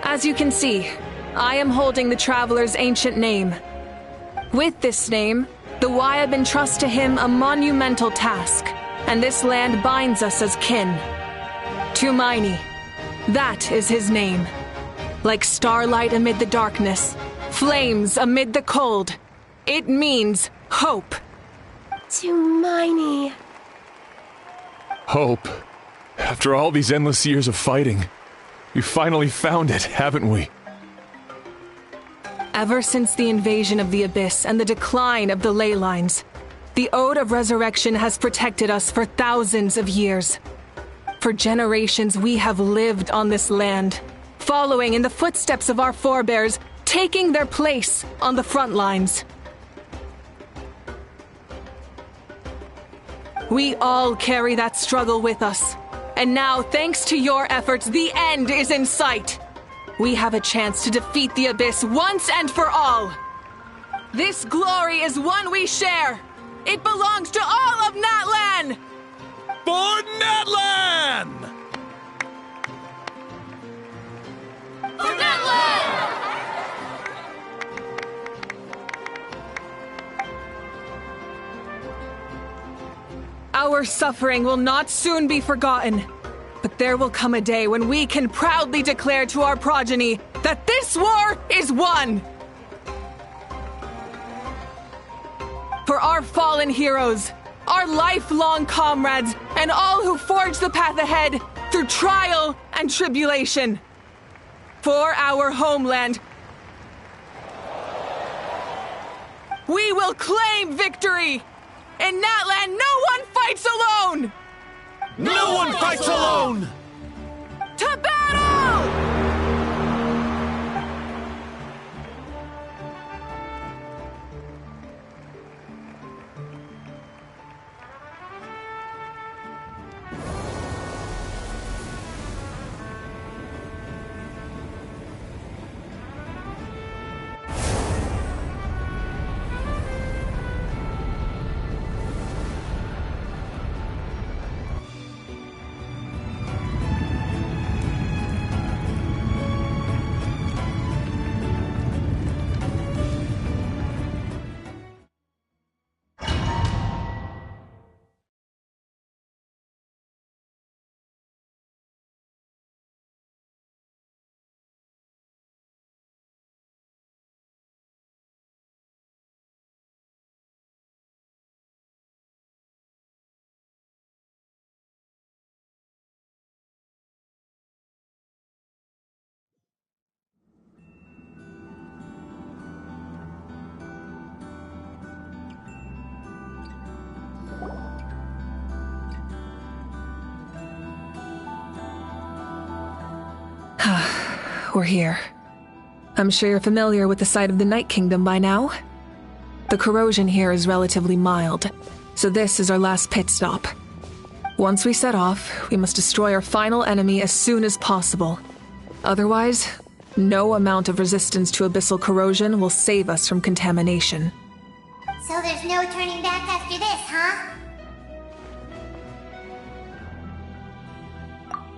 As you can see, I am holding the Traveler's ancient name. With this name, the Wyab entrusts to him a monumental task, and this land binds us as kin. Tumaini, that is his name. Like starlight amid the darkness, flames amid the cold, it means hope. Tumaini. Hope. After all these endless years of fighting, we finally found it, haven't we? Ever since the invasion of the Abyss and the decline of the ley lines, the Ode of Resurrection has protected us for thousands of years. For generations we have lived on this land, following in the footsteps of our forebears, taking their place on the front lines. We all carry that struggle with us, and now, thanks to your efforts, the end is in sight. We have a chance to defeat the Abyss once and for all. This glory is one we share. It belongs to all of Natlan! For Natlan! For Natlan! Our suffering will not soon be forgotten. But there will come a day when we can proudly declare to our progeny that this war is won! For our fallen heroes, our lifelong comrades, and all who forge the path ahead through trial and tribulation. For our homeland, we will claim victory! In Natlan, no one fights alone! No one fights alone! To battle! We're here. I'm sure you're familiar with the site of the Night Kingdom by now. The corrosion here is relatively mild, so this is our last pit stop. Once we set off, we must destroy our final enemy as soon as possible. Otherwise, no amount of resistance to abyssal corrosion will save us from contamination. So there's no turning back after this, huh?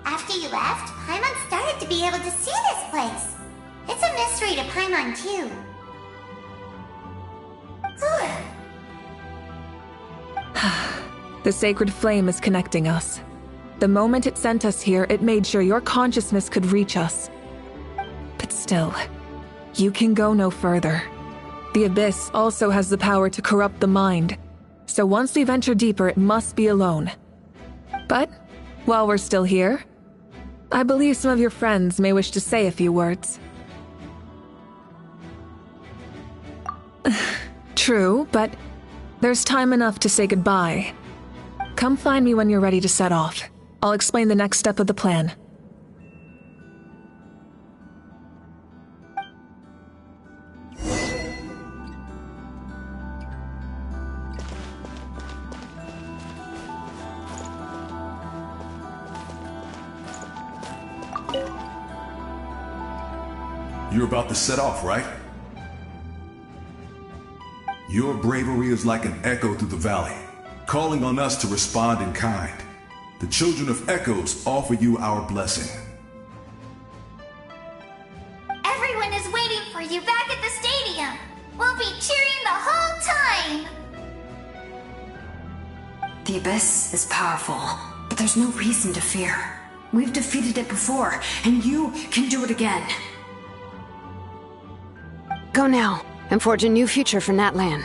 After you left, Paimon started to be able to see this place. It's a mystery to Paimon, too. The sacred flame is connecting us. The moment it sent us here, it made sure your consciousness could reach us. But still, you can go no further. The Abyss also has the power to corrupt the mind, so once we venture deeper, it must be alone. But, while we're still here, I believe some of your friends may wish to say a few words. True, but there's time enough to say goodbye. Come find me when you're ready to set off. I'll explain the next step of the plan. You're about to set off, right? Your bravery is like an echo through the valley, calling on us to respond in kind. The children of Echoes offer you our blessing. Everyone is waiting for you back at the stadium. We'll be cheering the whole time. The Abyss is powerful, but there's no reason to fear. We've defeated it before, and you can do it again. Go now, and forge a new future for Natlan.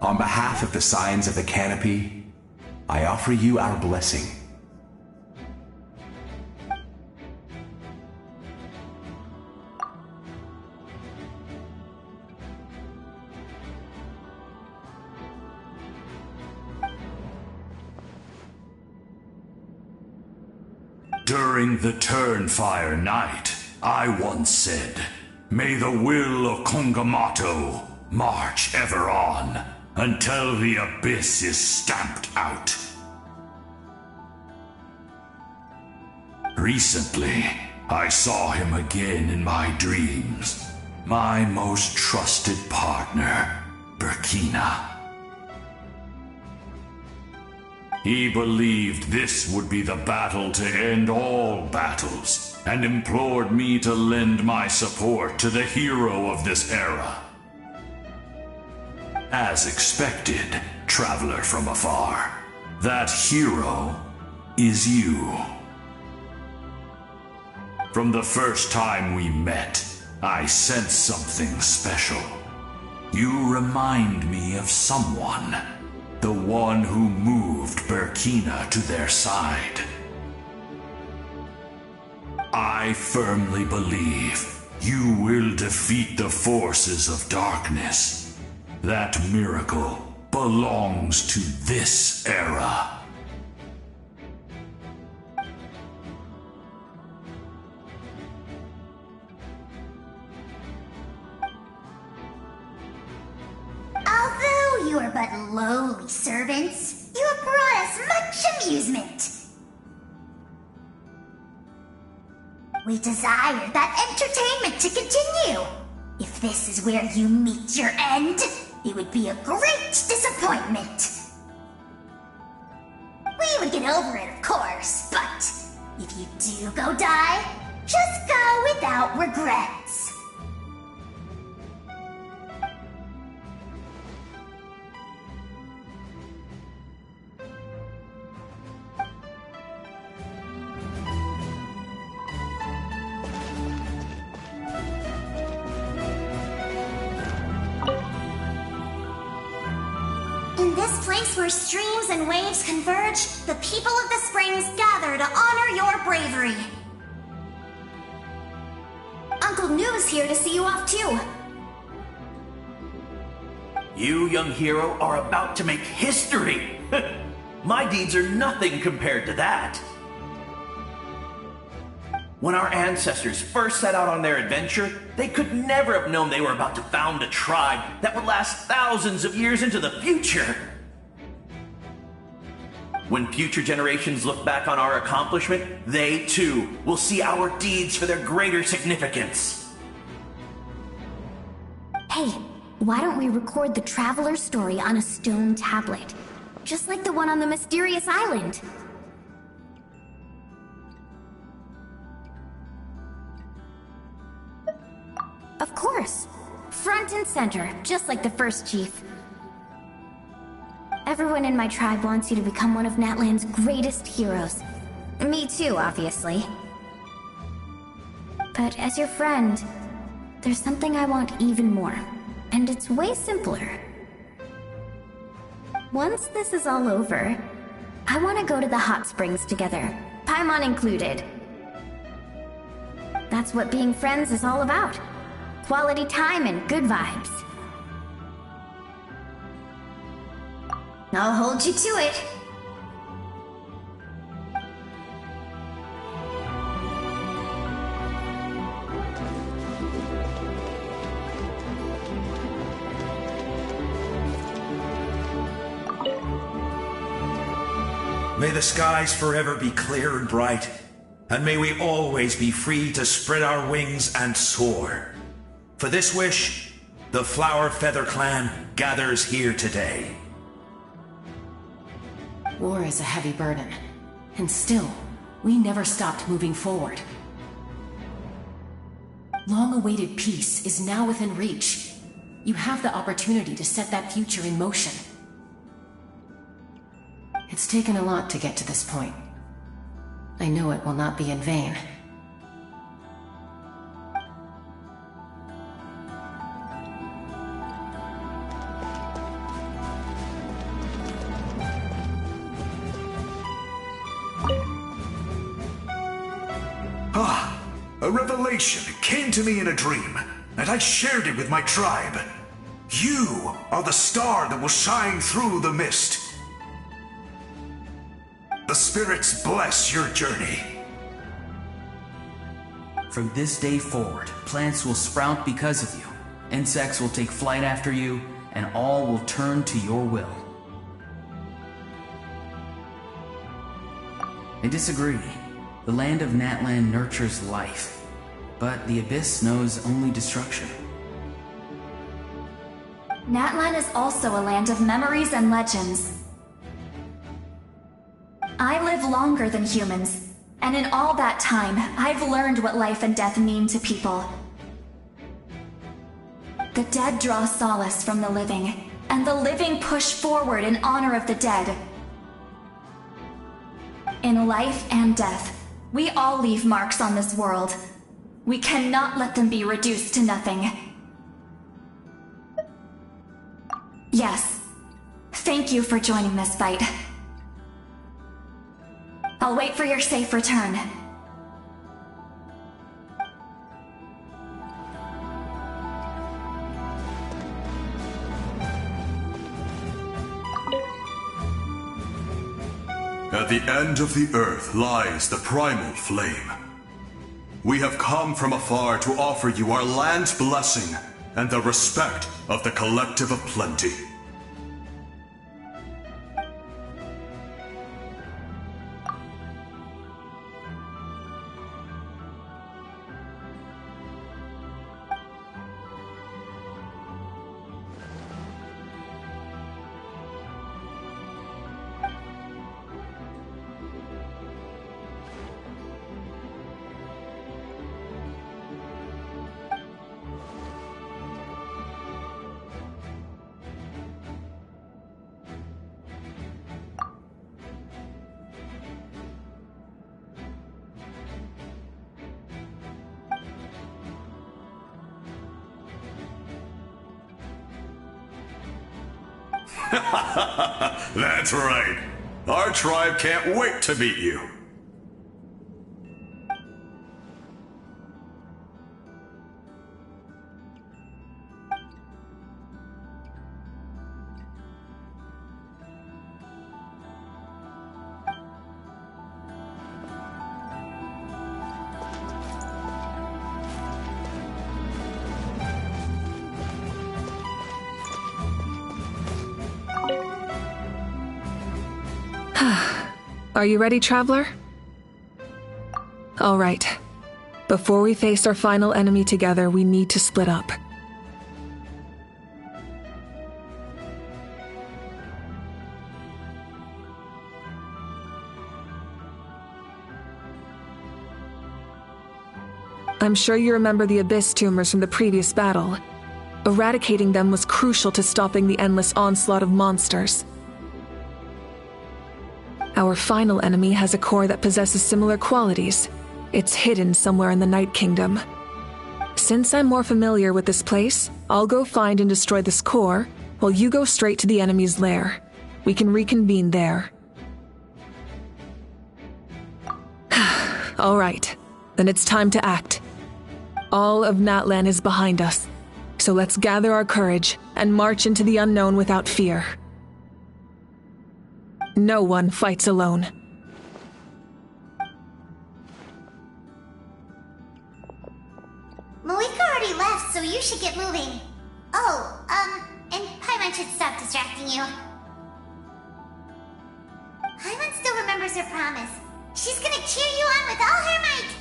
On behalf of the Scions of the Canopy, I offer you our blessing. During the Turnfire Night, I once said, "May the will of Kongamato march ever on, until the Abyss is stamped out." Recently, I saw him again in my dreams. My most trusted partner, Burkina. He believed this would be the battle to end all battles, and implored me to lend my support to the hero of this era. As expected, traveler from afar, that hero is you. From the first time we met, I sensed something special. You remind me of someone. The one who moved Burkina to their side. I firmly believe you will defeat the forces of darkness. That miracle belongs to this era. Although you are but lowly servants, you have brought us much amusement. We desire that entertainment to continue. If this is where you meet your end, it would be a great disappointment. We would get over it, of course, but if you do go die, just go without regrets. In this place where streams and waves converge, the people of the springs gather to honor your bravery. Uncle little news here to see you off too. You, young hero, are about to make history. My deeds are nothing compared to that. When our ancestors first set out on their adventure, they could never have known they were about to found a tribe that would last thousands of years into the future. When future generations look back on our accomplishment, they too will see our deeds for their greater significance. Hey, why don't we record the traveler's story on a stone tablet? Just like the one on the mysterious island. Of course. Front and center, just like the first chief. Everyone in my tribe wants you to become one of Natlan's greatest heroes. Me too, obviously. But as your friend, there's something I want even more. And it's way simpler. Once this is all over, I want to go to the hot springs together, Paimon included. That's what being friends is all about. Quality time and good vibes. I'll hold you to it. May the skies forever be clear and bright, and may we always be free to spread our wings and soar. For this wish, the Flower Feather Clan gathers here today. War is a heavy burden, and still, we never stopped moving forward. Long-awaited peace is now within reach. You have the opportunity to set that future in motion. It's taken a lot to get to this point. I know it will not be in vain. A revelation came to me in a dream, and I shared it with my tribe. You are the star that will shine through the mist. The spirits bless your journey. From this day forward, plants will sprout because of you, insects will take flight after you, and all will turn to your will. I disagree. The land of Natlan nurtures life, but the Abyss knows only destruction. Natlan is also a land of memories and legends. I live longer than humans, and in all that time, I've learned what life and death mean to people. The dead draw solace from the living, and the living push forward in honor of the dead. In life and death, we all leave marks on this world. We cannot let them be reduced to nothing. Yes, thank you for joining this fight. I'll wait for your safe return. At the end of the earth lies the primal flame. We have come from afar to offer you our land's blessing and the respect of the Collective of Plenty. That's right. Our tribe can't wait to meet you. Are you ready, traveler? All right. Before we face our final enemy together, we need to split up. I'm sure you remember the Abyss tumors from the previous battle. Eradicating them was crucial to stopping the endless onslaught of monsters. Our final enemy has a core that possesses similar qualities. It's hidden somewhere in the Night Kingdom. Since I'm more familiar with this place, I'll go find and destroy this core, while you go straight to the enemy's lair. We can reconvene there. All right, then it's time to act. All of Natlan is behind us, so let's gather our courage and march into the unknown without fear. No one fights alone. Malika already left, so you should get moving. Oh, and Paimon should stop distracting you. Paimon still remembers her promise. She's gonna cheer you on with all her might.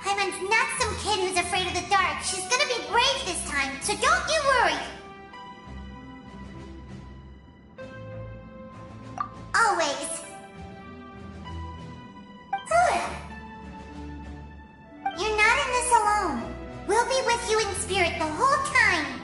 Paimon's not some kid who's afraid of the dark. She's gonna be brave this time, so don't you worry. Always. You're not in this alone. We'll be with you in spirit the whole time.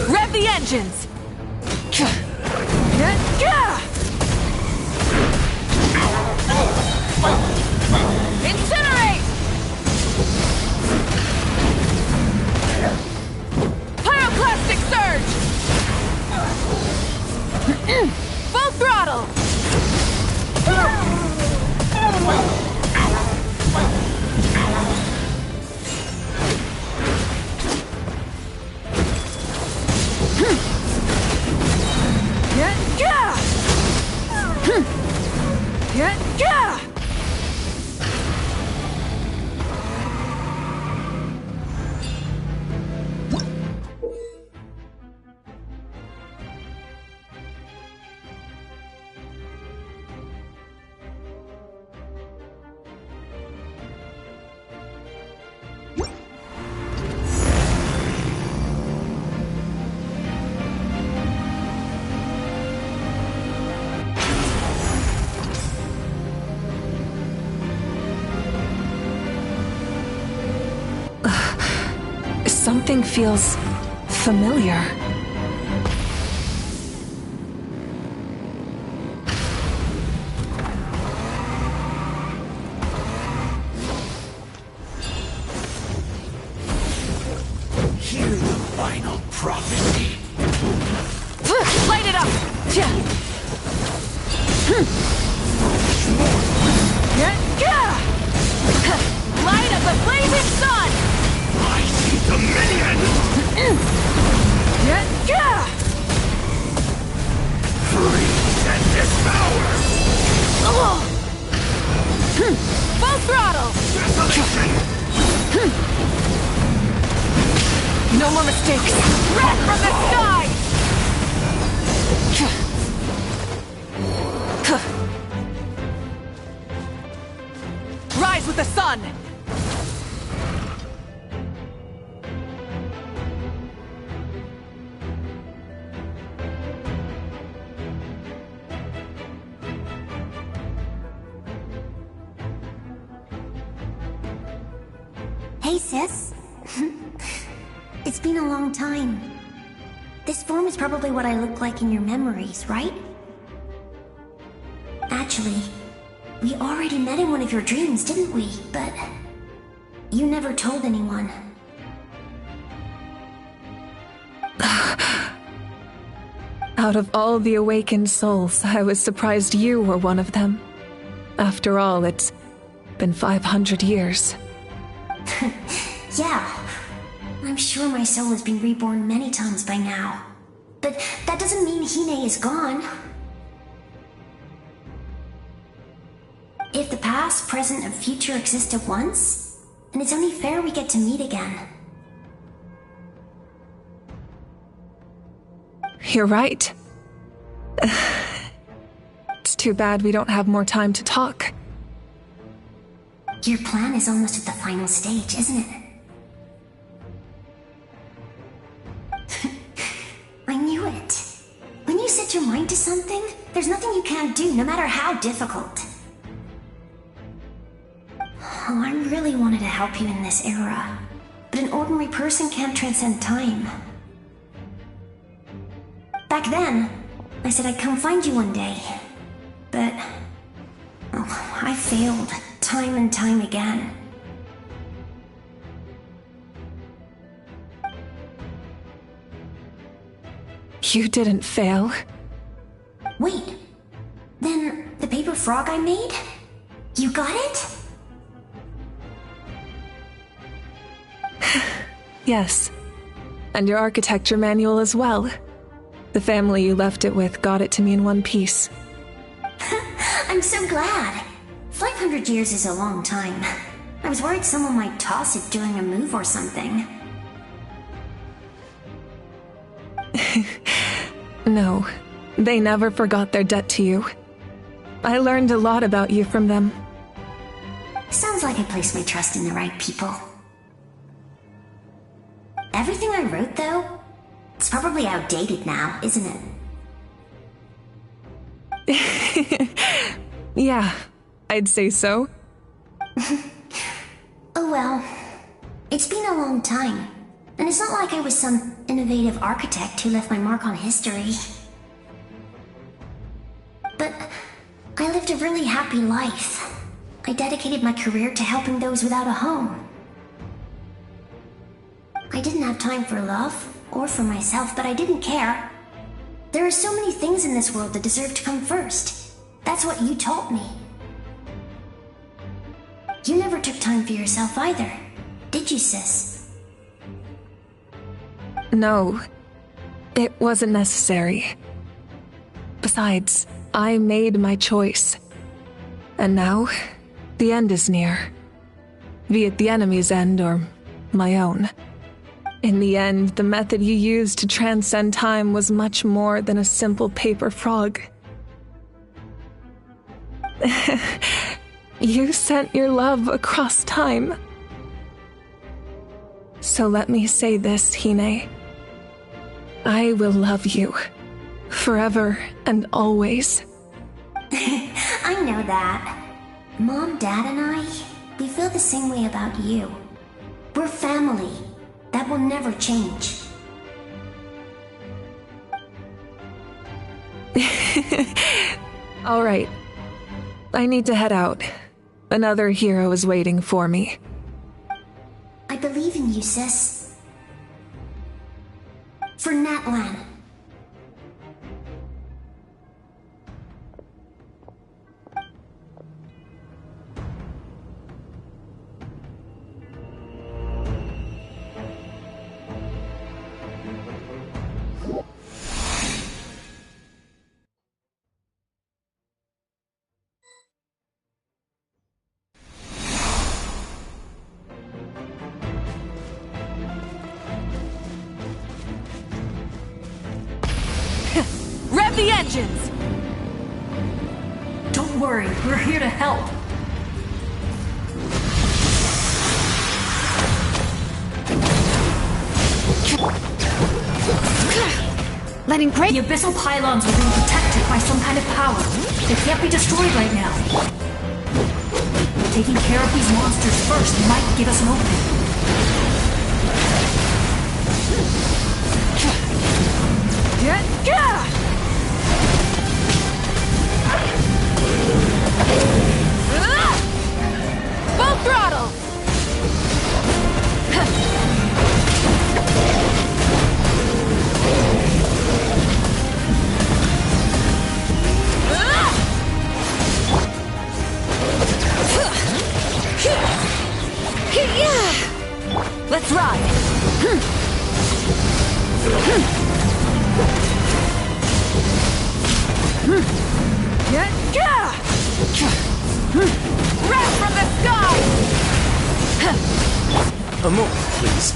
Rev the engines! Incinerate! Pyroclastic surge! Full throttle! Something feels familiar. Hear the final prophecy. Light it up! Light of the blazing sun! I see the minion! Freeze and devour! Full throttle! Desolation! No more mistakes! Red from the sky! Rise with the sun! Hey, sis. It's been a long time. This form is probably what I look like in your memories, right? Actually, we already met in one of your dreams, didn't we? But you never told anyone. Out of all the awakened souls, I was surprised you were one of them. After all, it's been 500 years. Yeah. I'm sure my soul has been reborn many times by now. But that doesn't mean Hine is gone. If the past, present, and future exist at once, then it's only fair we get to meet again. You're right. It's too bad we don't have more time to talk. Your plan is almost at the final stage, isn't it? I knew it. When you set your mind to something, there's nothing you can't do, no matter how difficult. Oh, I really wanted to help you in this era, but an ordinary person can't transcend time. Back then, I said I'd come find you one day, but I failed time and time again. You didn't fail. Wait, then the paper frog I made? You got it? Yes. And your architecture manual as well. The family you left it with got it to me in one piece. I'm so glad. 500 years is a long time. I was worried someone might toss it during a move or something. No, they never forgot their debt to you. I learned a lot about you from them. Sounds like I placed my trust in the right people. Everything I wrote, though, it's probably outdated now, isn't it? Yeah, I'd say so. Oh well, it's been a long time, and it's not like I was some innovative architect who left my mark on history. But I lived a really happy life. I dedicated my career to helping those without a home. I didn't have time for love, or for myself, but I didn't care. There are so many things in this world that deserve to come first. That's what you taught me. You never took time for yourself either, did you, sis? No, it wasn't necessary. Besides, I made my choice. And now, the end is near. Be it the enemy's end or my own. In the end, the method you used to transcend time was much more than a simple paper frog. You sent your love across time. So let me say this, Hine. I will love you. Forever and always. I know that. Mom, Dad, and I, we feel the same way about you. We're family. That will never change. All right. I need to head out. Another hero is waiting for me. I believe in you, sis. For Natlan. Rev the engines! Don't worry, we're here to help. Letting prey? The abyssal pylons are being protected by some kind of power. They can't be destroyed right now. Taking care of these monsters first might give us an opening. Full throttle! Wrath from the sky! A moment, please.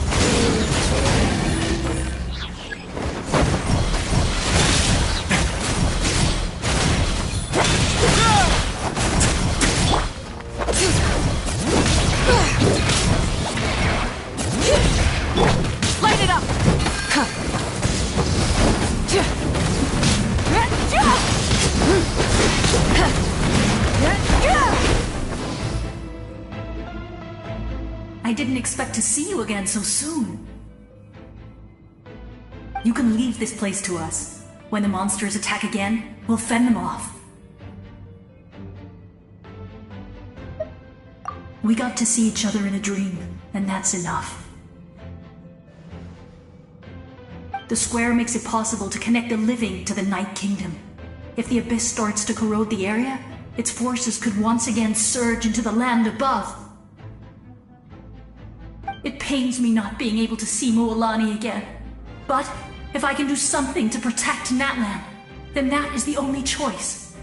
Light it up! I didn't expect to see you again so soon. You can leave this place to us. When the monsters attack again, we'll fend them off. We got to see each other in a dream, and that's enough. The square makes it possible to connect the living to the Night Kingdom. If the abyss starts to corrode the area, its forces could once again surge into the land above. It pains me not being able to see Mualani again. But if I can do something to protect Natlan, then that is the only choice.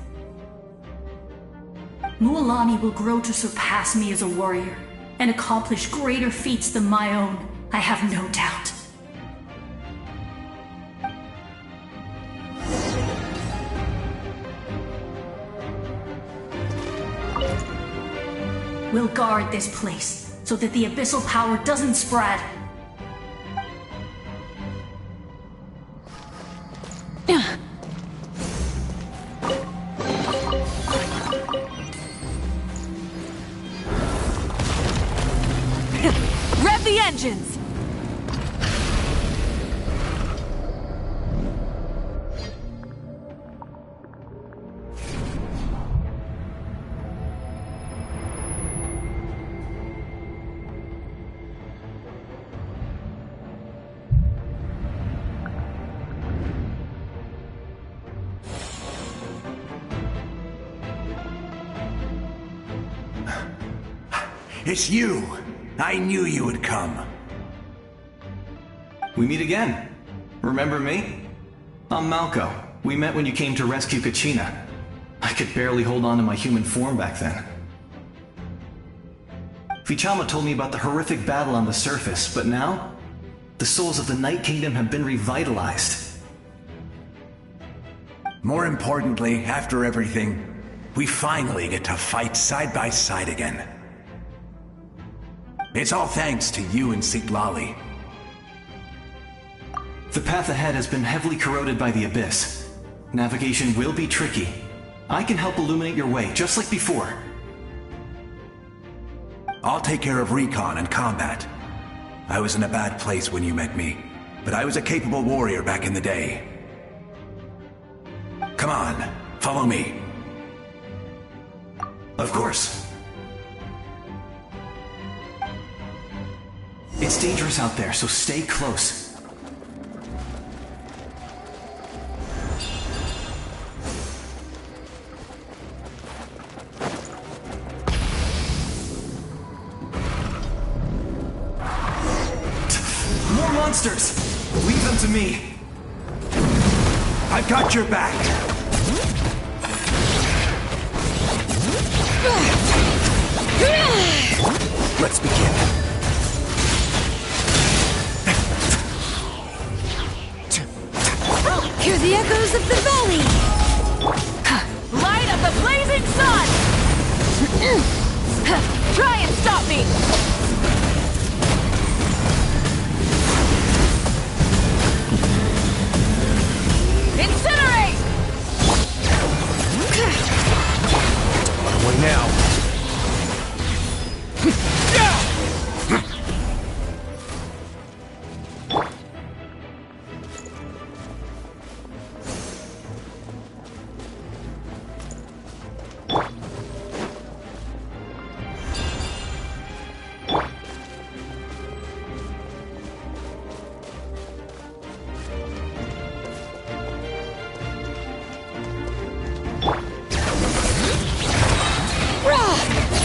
Mualani will grow to surpass me as a warrior and accomplish greater feats than my own, I have no doubt. We'll guard this place so that the abyssal power doesn't spread. Rev the engines! It's you! I knew you would come. We meet again. Remember me? I'm Malco. We met when you came to rescue Kachina. I could barely hold on to my human form back then. Vichama told me about the horrific battle on the surface, but now, the souls of the Night Kingdom have been revitalized. More importantly, after everything, we finally get to fight side by side again. It's all thanks to you and Sitlali. The path ahead has been heavily corroded by the abyss. Navigation will be tricky. I can help illuminate your way, just like before. I'll take care of recon and combat. I was in a bad place when you met me, but I was a capable warrior back in the day. Come on, follow me. Of course. It's dangerous out there, so stay close. More monsters! Leave them to me. I've got your back. Let's begin. Hear the echoes of the valley! Light of the blazing sun! Try and stop me! Incinerate! On our way now.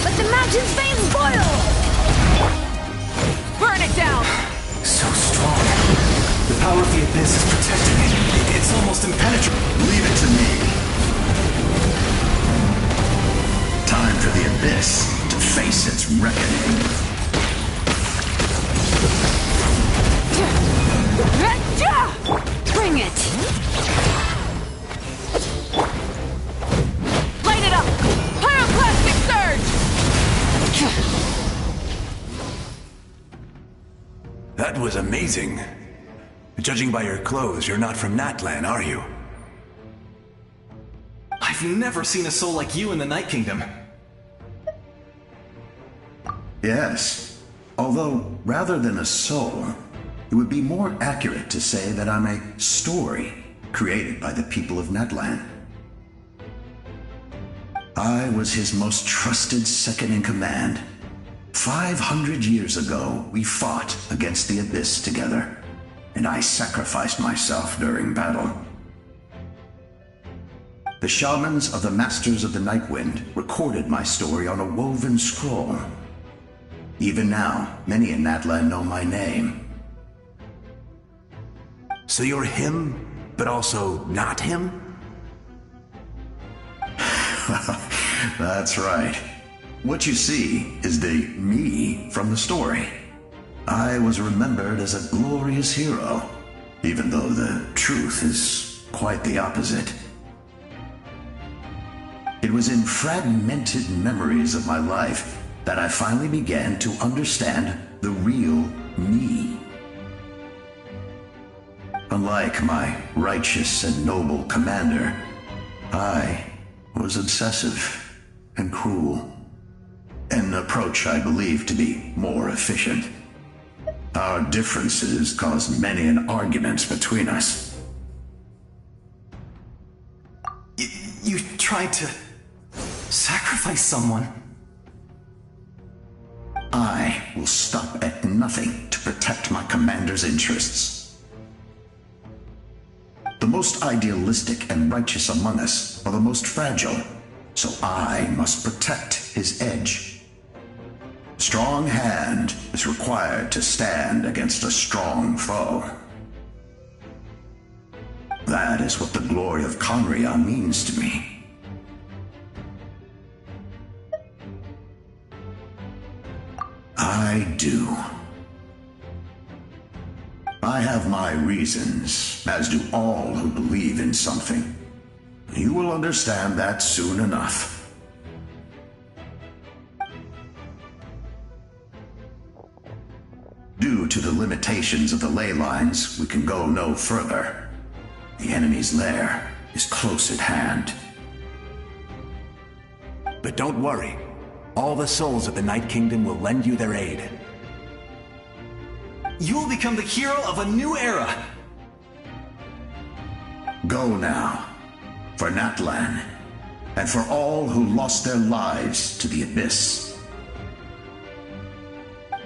Let the mountain's veins boil! Burn it down! So strong. The power of the abyss is protecting it. It's almost impenetrable. Leave it to me. reckoning. Bring it! Light it up! Pyroclastic surge! That was amazing. Judging by your clothes, you're not from Natlan, are you? I've never seen a soul like you in the Night Kingdom. Yes. Although, rather than a soul, it would be more accurate to say that I'm a story created by the people of Natlan. I was his most trusted second-in-command. 500 years ago, we fought against the Abyss together, and I sacrificed myself during battle. The shamans of the Masters of the Nightwind recorded my story on a woven scroll. Even now, many in Natlan know my name. So you're him, but also not him? That's right. What you see is the me from the story. I was remembered as a glorious hero, even though the truth is quite the opposite. It was in fragmented memories of my life that I finally began to understand the real me. Unlike my righteous and noble commander, I was obsessive and cruel, an approach I believe to be more efficient. Our differences caused many an argument between us. You tried to sacrifice someone. I will stop at nothing to protect my commander's interests. The most idealistic and righteous among us are the most fragile, so I must protect his edge. Strong hand is required to stand against a strong foe. That is what the glory of Conria means to me. I do. I have my reasons, as do all who believe in something. You will understand that soon enough. Due to the limitations of the ley lines, we can go no further. The enemy's lair is close at hand. But don't worry. All the souls of the Night Kingdom will lend you their aid. You will become the hero of a new era! Go now, for Natlan, and for all who lost their lives to the Abyss.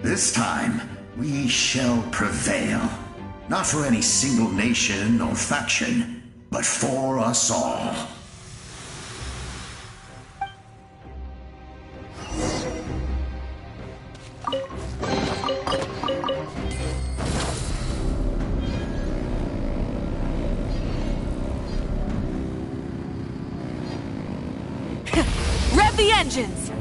This time, we shall prevail, not for any single nation or faction, but for us all. Rev the engines!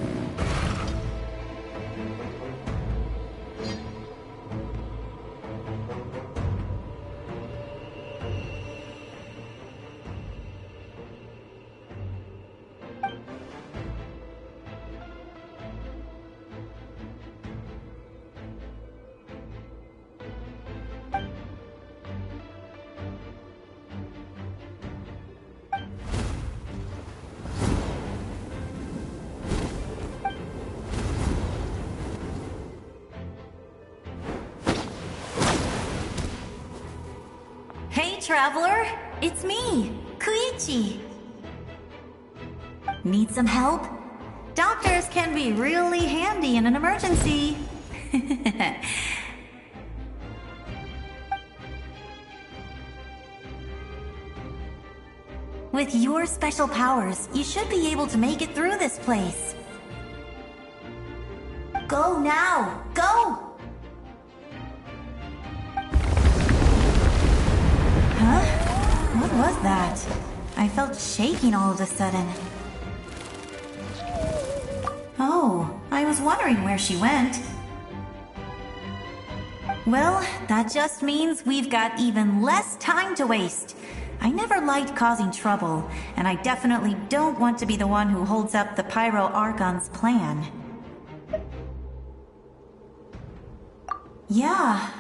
Hey, traveler! It's me, Koichi. Need some help? Doctors can be really handy in an emergency. With your special powers, you should be able to make it through this place. Go now! Go! Huh? What was that? I felt shaking all of a sudden. Oh, I was wondering where she went. Well, that just means we've got even less time to waste. I never liked causing trouble, and I definitely don't want to be the one who holds up the Pyro Archon's plan. Yeah.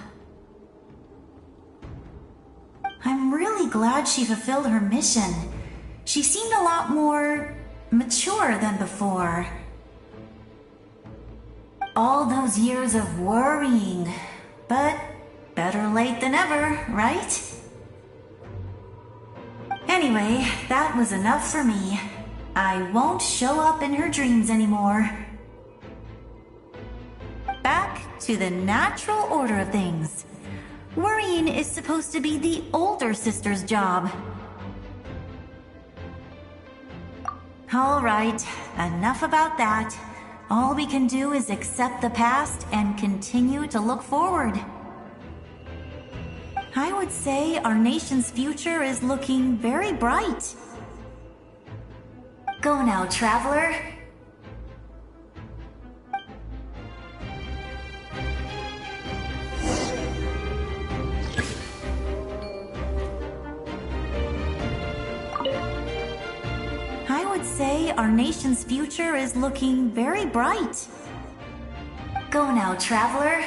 I'm really glad she fulfilled her mission. She seemed a lot more mature than before. All those years of worrying, but better late than ever, right? Anyway, that was enough for me. I won't show up in her dreams anymore. Back to the natural order of things. Worrying is supposed to be the older sister's job. All right, enough about that. All we can do is accept the past and continue to look forward. I would say our nation's future is looking very bright. Go now, traveler. I would say our nation's future is looking very bright. Go now, traveler.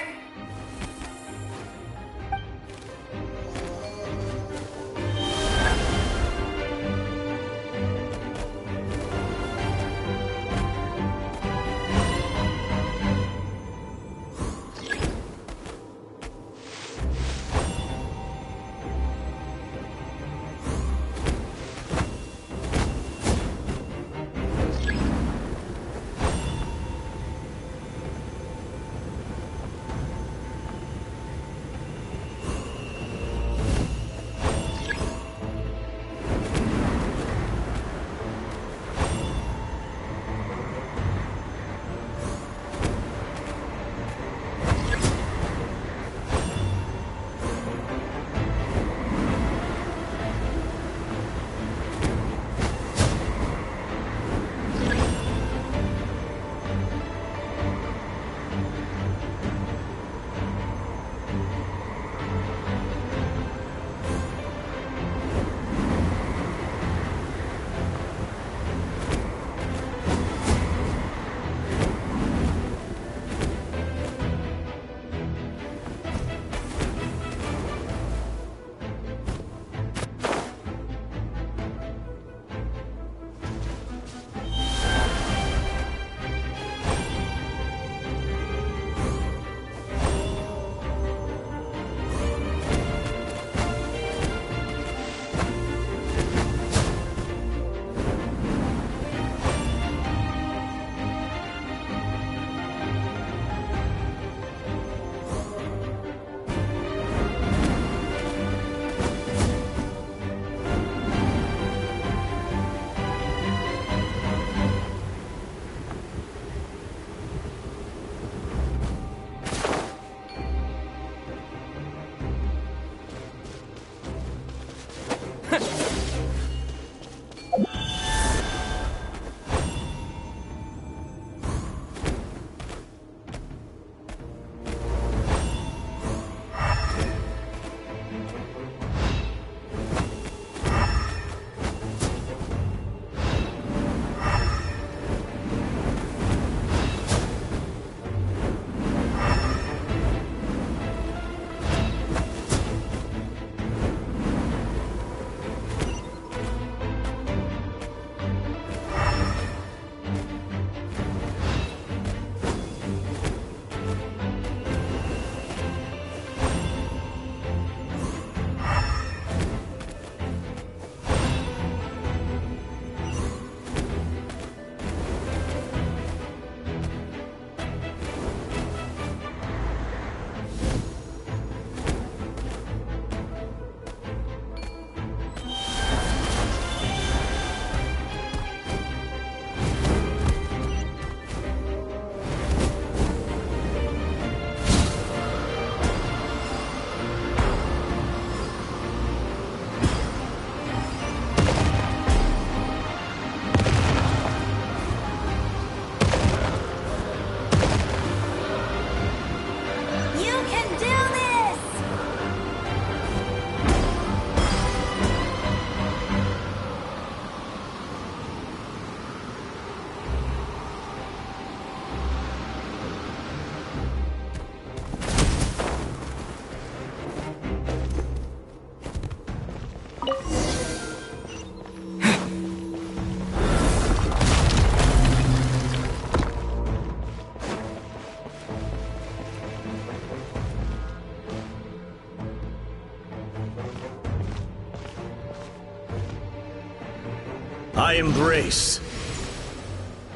I embrace.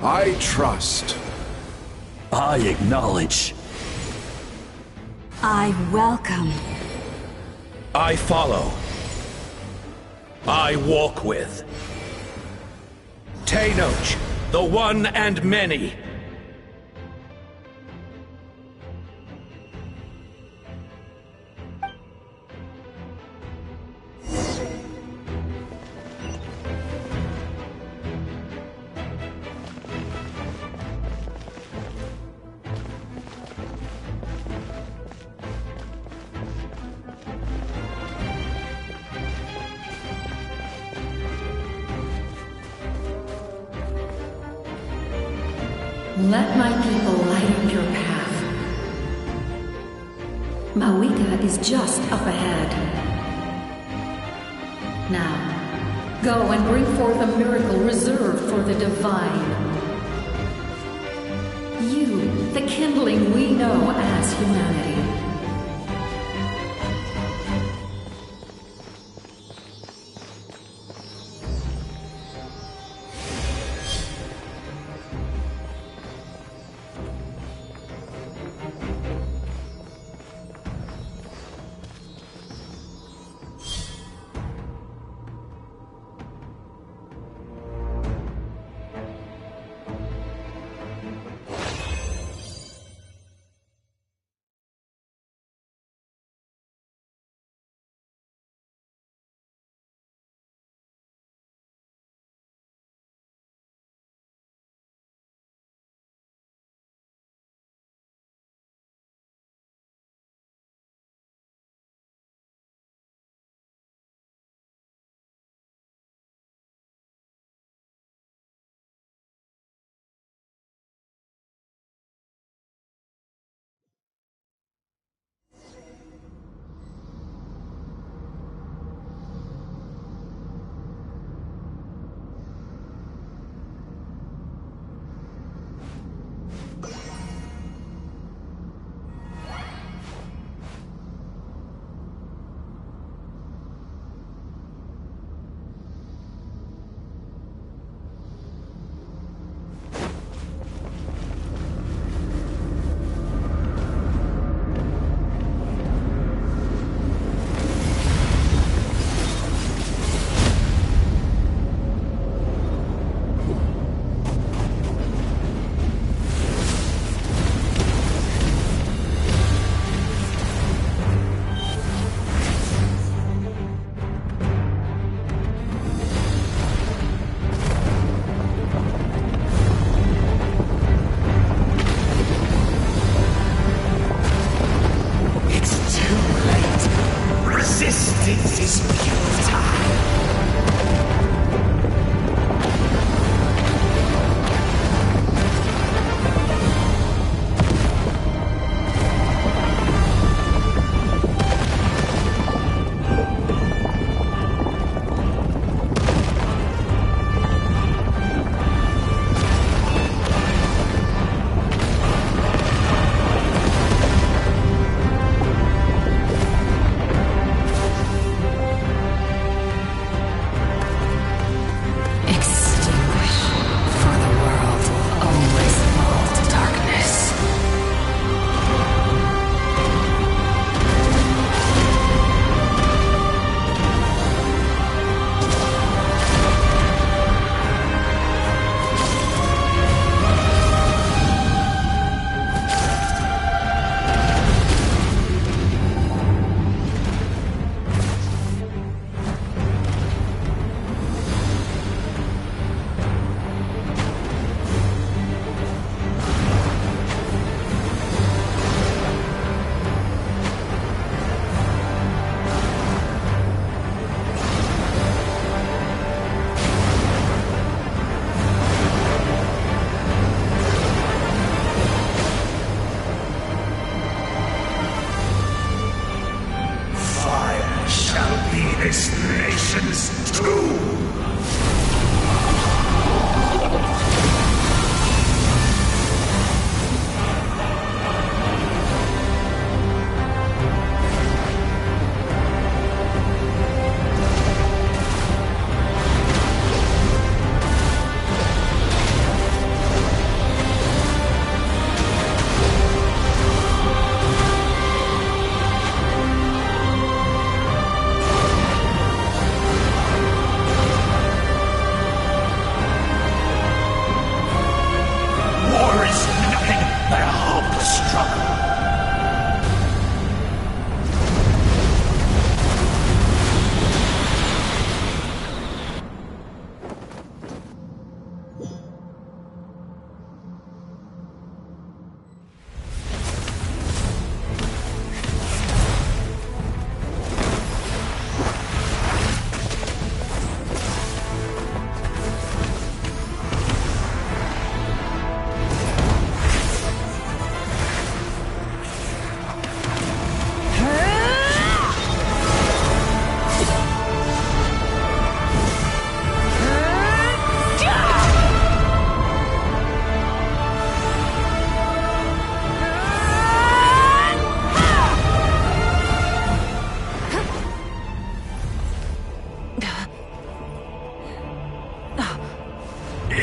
I trust. I acknowledge. I welcome. I follow. I walk with. Tenoch, the one and many. Let my people lighten your path. Mawika is just up ahead. Now, go and bring forth a miracle reserved for the divine. You, the kindling we know as humanity.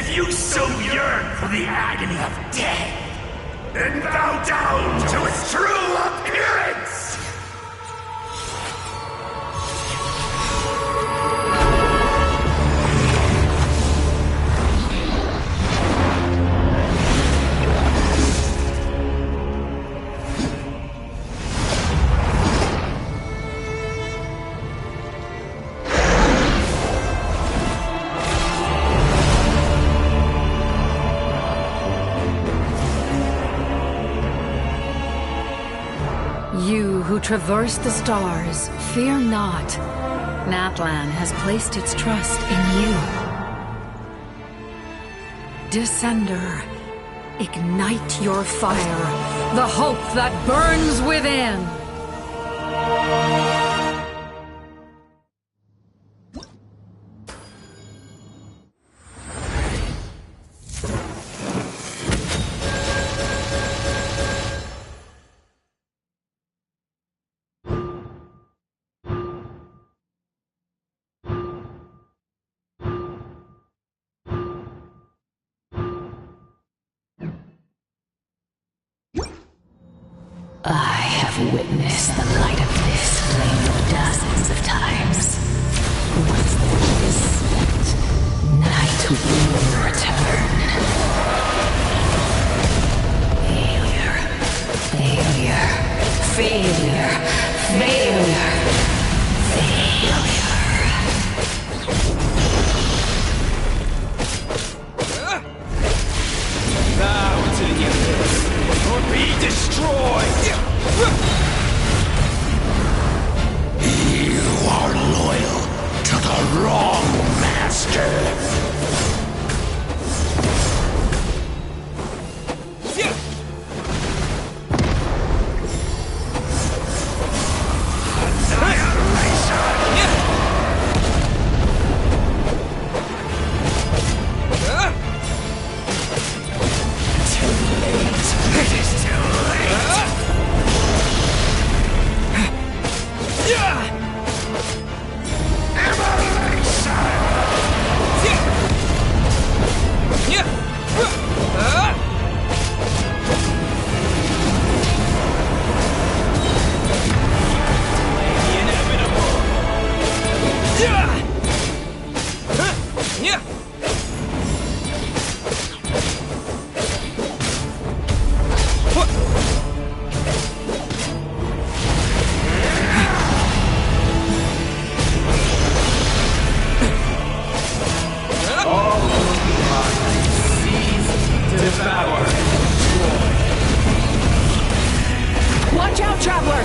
If you so yearn for the agony of death, then bow down to its true appearance! You who traverse the stars, fear not. Natlan has placed its trust in you. Descender, ignite your fire, the hope that burns within. I have witnessed the light of this flame dozens of times. Once there is set, night will return. Failure. Failure. Failure. Bow to the abyss, or be destroyed! You are loyal to the wrong master! Watch out, Traveler!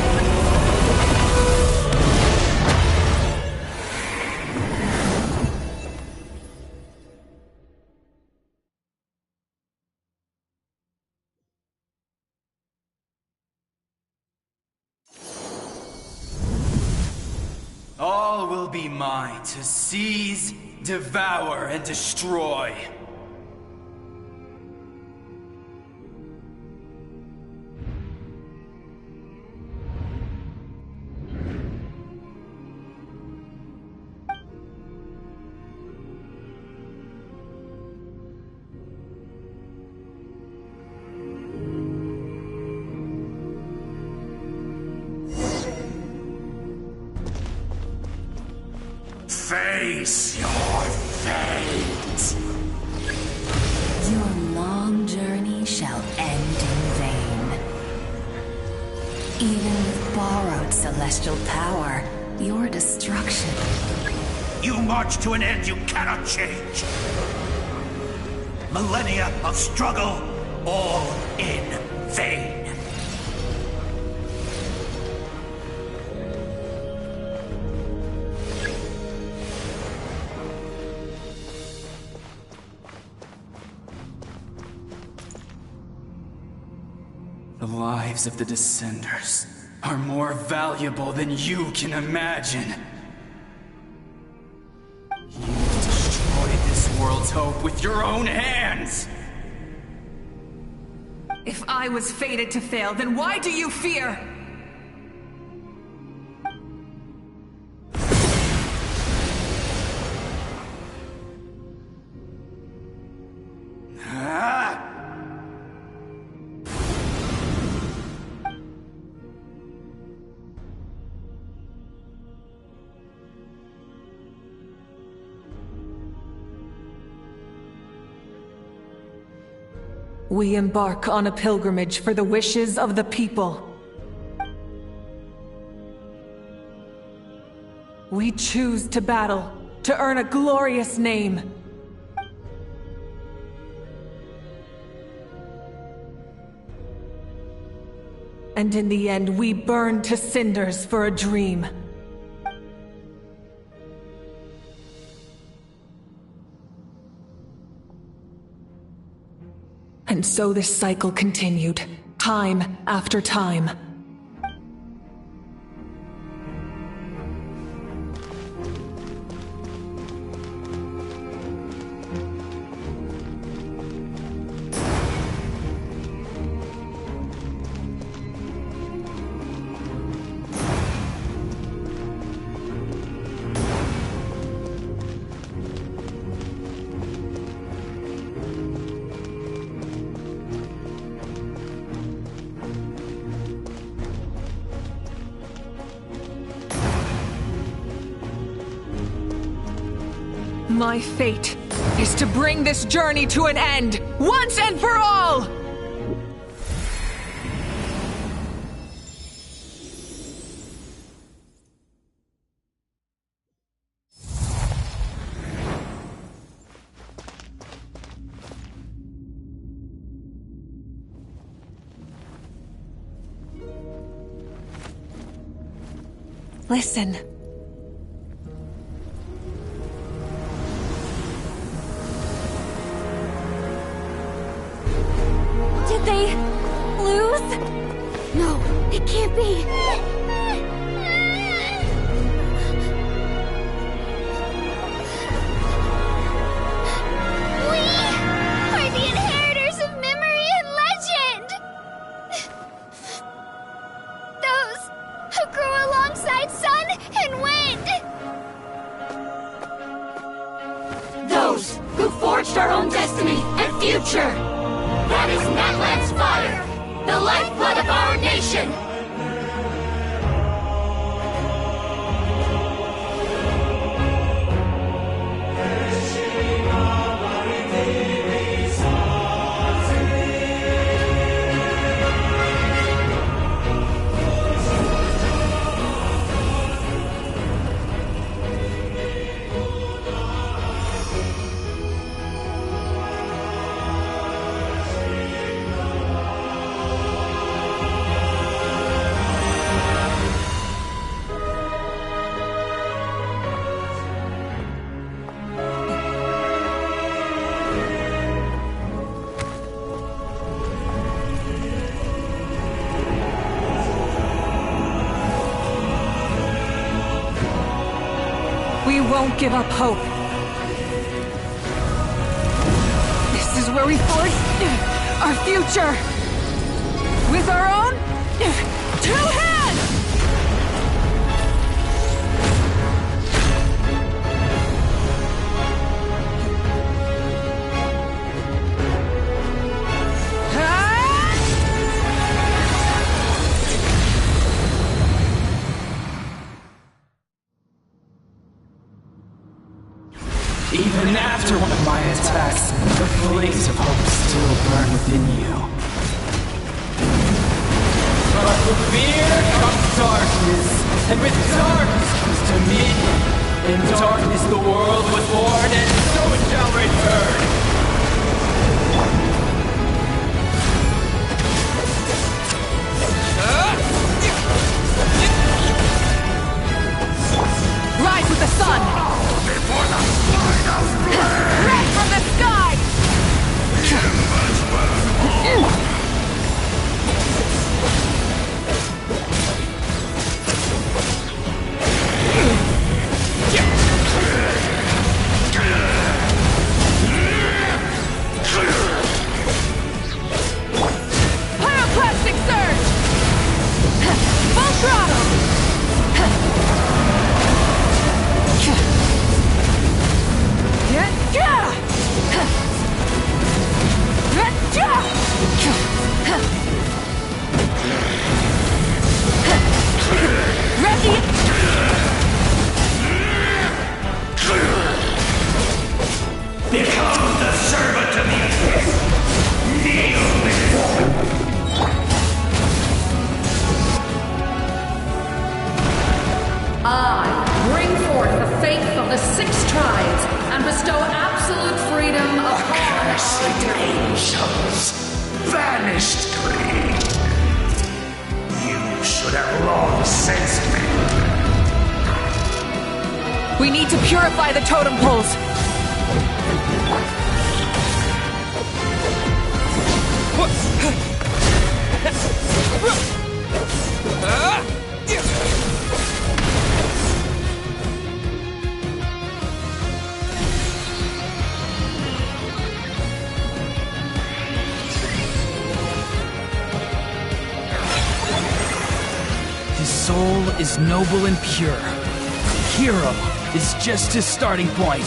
All will be mine to seize, devour, and destroy. Face your fate! Your long journey shall end in vain. Even with borrowed celestial power, your destruction... You march to an end you cannot change. Millennia of struggle, all in vain. The lives of the Descenders are more valuable than you can imagine. You destroyed this world's hope with your own hands! If I was fated to fail, then why do you fear? We embark on a pilgrimage for the wishes of the people. We choose to battle, to earn a glorious name. And in the end, we burn to cinders for a dream. And so this cycle continued, time after time. My fate is to bring this journey to an end, once and for all! Listen. Did they lose? No, it can't be. We are the inheritors of memory and legend! Those who grew alongside sun and wind! Those who forged our own destiny and future! That is Natlan's fire, the lifeblood of our nation! We won't give up hope. This is where we forge our future. With our own 2 hands! Even after one of my attacks, the blaze of hope still burn within you. But with fear comes darkness, and with darkness comes dominion. In darkness the world was born, and so it shall return. Rise with the sun! Before the light of Red from the sky! angels! Vanished greed! You should have long sensed me. We need to purify the totem poles. His soul is noble and pure. Hero is just his starting point.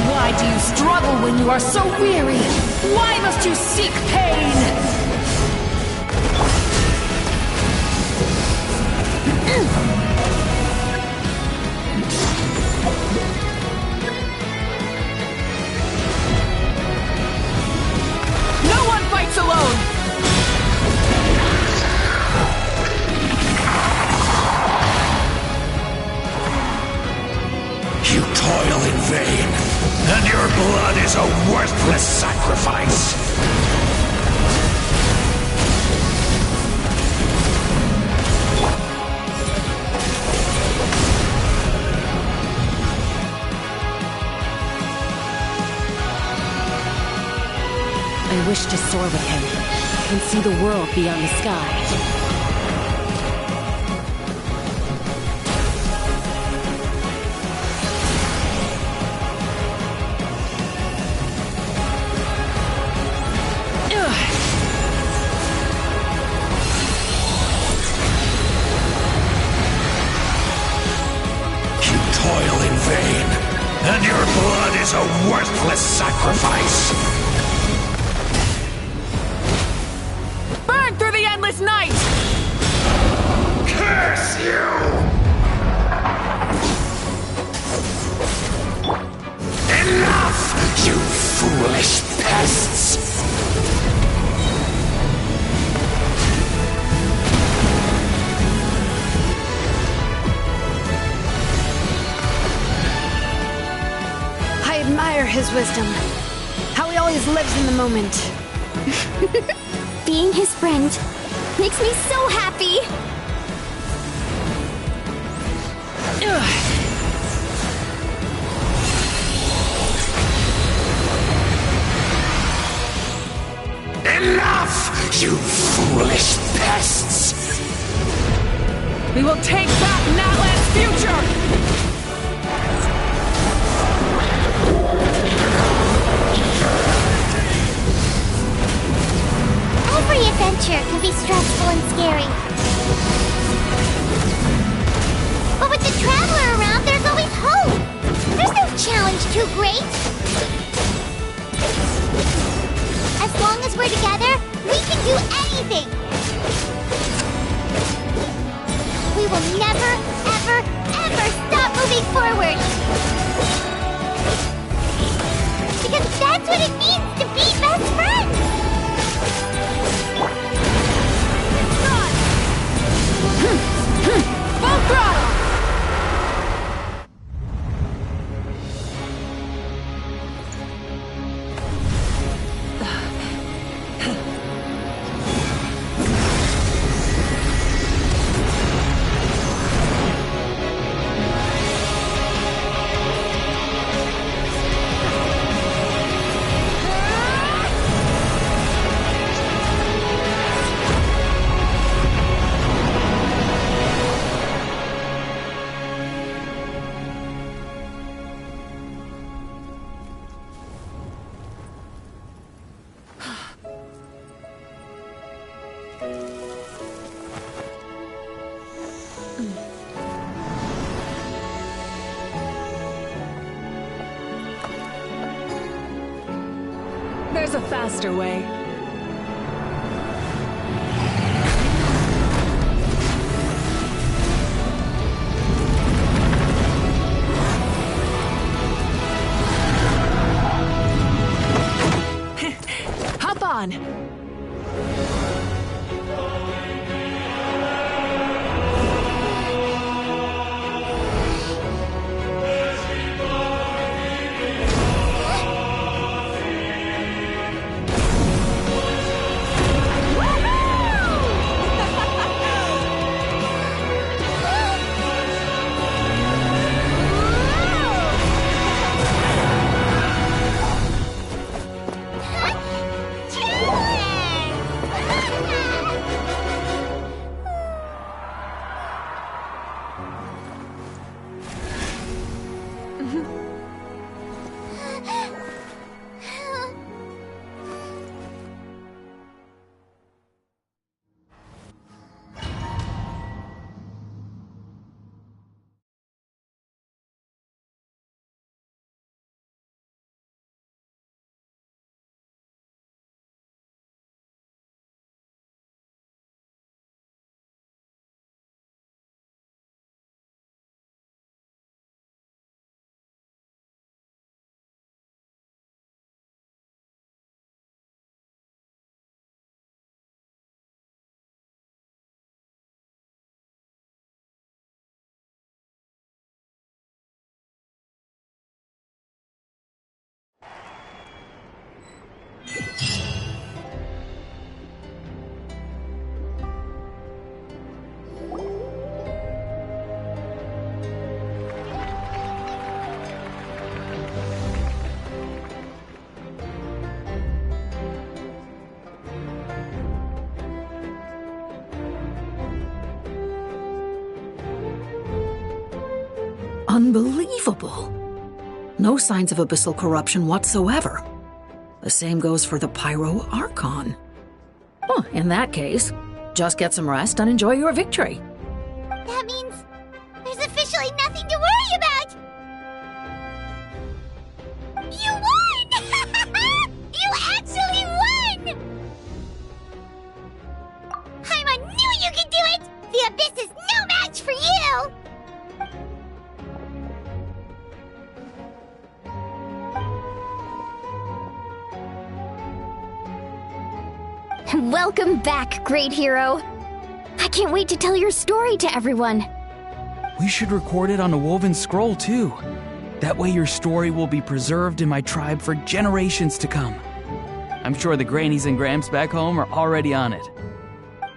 Why do you struggle when you are so weary? Why must you seek pain? No one fights alone! You toil in vain, and your blood is a worthless sacrifice. I wish to soar with him and see the world beyond the sky. You toil in vain, and your blood is a worthless sacrifice. Burn through the endless night! Curse you! Enough, you foolish pests! I admire his wisdom. How he always lives in the moment. Being his friend makes me so happy. Enough, you foolish pests! We will take back Natlan's future! Every adventure can be stressful and scary. But with the Traveler around, there's always hope. There's no challenge too great. As long as we're together, we can do anything. We will never, ever, ever stop moving forward. Because that's what it means to be best friends. Full throttle! There's a faster way. Hop on! Unbelievable. No signs of abyssal corruption whatsoever. The same goes for the Pyro Archon. Well, in that case, just get some rest and enjoy your victory. That means there's officially nothing to worry about! You won! You actually won! Paimon knew you could do it! The Abyss is no match for you! Welcome back, great hero. I can't wait to tell your story to everyone. We should record it on a woven scroll, too. That way your story will be preserved in my tribe for generations to come. I'm sure the grannies and gramps back home are already on it.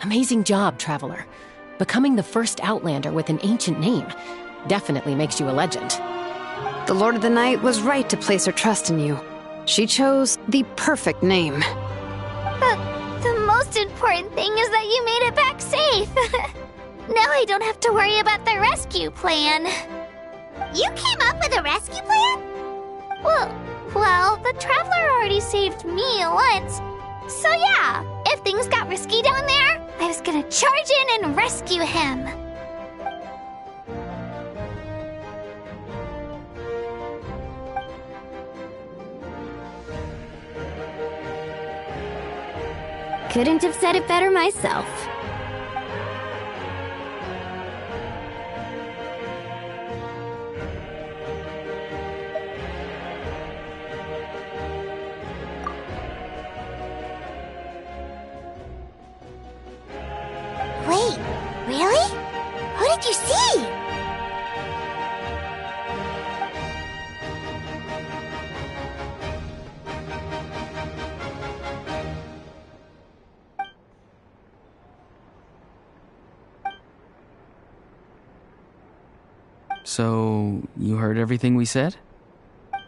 Amazing job, Traveler. Becoming the first Outlander with an ancient name definitely makes you a legend. The Lord of the Night was right to place her trust in you. She chose the perfect name. The most important thing is that you made it back safe. Now I don't have to worry about the rescue plan. You came up with a rescue plan? Well, the Traveler already saved me once. So yeah, if things got risky down there, I was gonna charge in and rescue him. Couldn't have said it better myself. Wait, really? Who did you see? So, you heard everything we said?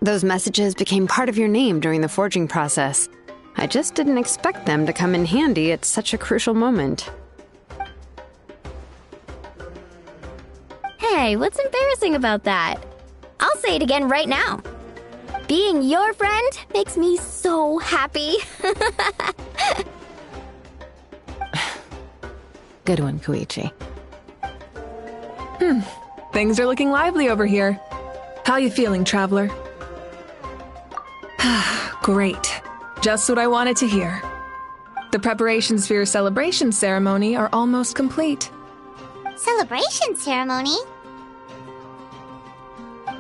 Those messages became part of your name during the forging process. I just didn't expect them to come in handy at such a crucial moment. Hey, what's embarrassing about that? I'll say it again right now. Being your friend makes me so happy. Good one, Koichi. Things are looking lively over here. How you feeling, Traveler? Great. Just what I wanted to hear. The preparations for your celebration ceremony are almost complete. Celebration ceremony?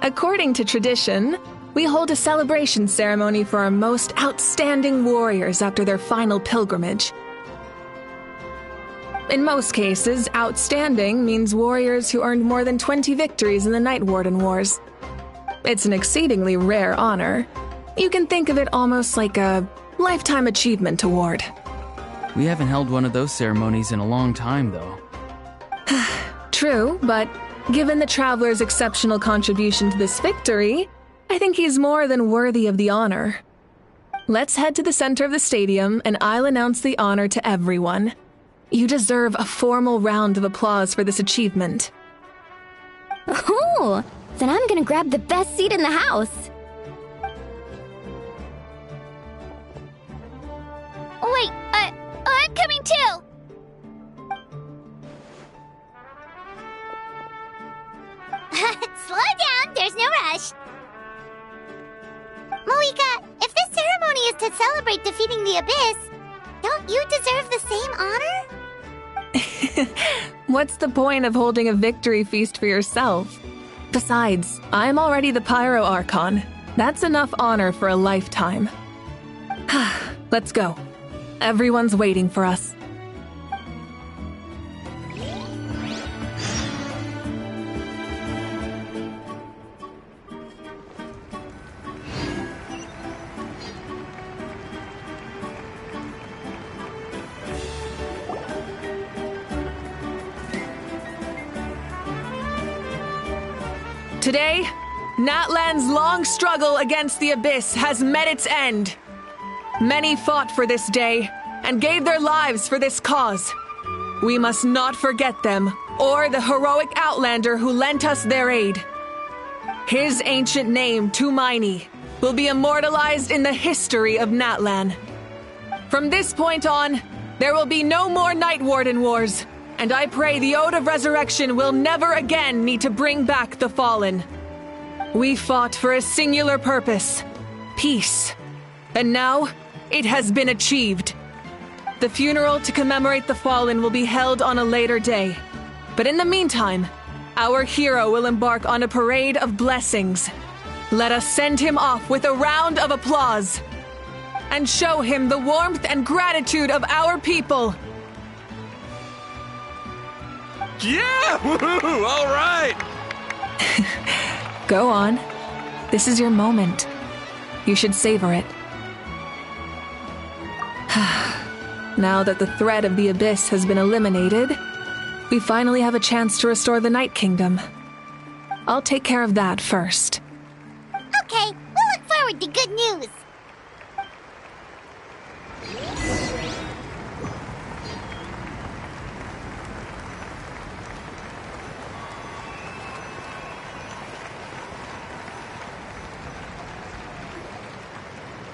According to tradition, we hold a celebration ceremony for our most outstanding warriors after their final pilgrimage. In most cases, outstanding means warriors who earned more than 20 victories in the Night Warden Wars. It's an exceedingly rare honor. You can think of it almost like a lifetime achievement award. We haven't held one of those ceremonies in a long time, though. True, but given the Traveler's exceptional contribution to this victory, I think he's more than worthy of the honor. Let's head to the center of the stadium, and I'll announce the honor to everyone. You deserve a formal round of applause for this achievement. Oh, then I'm gonna grab the best seat in the house. Wait, I'm coming too! Slow down, there's no rush. Moika, if this ceremony is to celebrate defeating the Abyss, don't you deserve the same honor? What's the point of holding a victory feast for yourself? Besides, I'm already the Pyro Archon. That's enough honor for a lifetime. Let's go. Everyone's waiting for us. Today, Natlan's long struggle against the Abyss has met its end. Many fought for this day and gave their lives for this cause. We must not forget them or the heroic Outlander who lent us their aid. His ancient name, Tumaini, will be immortalized in the history of Natlan. From this point on, there will be no more Night Warden Wars, and I pray the Ode of Resurrection will never again need to bring back the fallen. We fought for a singular purpose, peace, and now it has been achieved. The funeral to commemorate the fallen will be held on a later day, but in the meantime, our hero will embark on a parade of blessings. Let us send him off with a round of applause and show him the warmth and gratitude of our people. Yeah! Woohoo! All right! Go on. This is your moment. You should savor it. Now that the threat of the Abyss has been eliminated, we finally have a chance to restore the Night Kingdom. I'll take care of that first. Okay, we'll look forward to good news.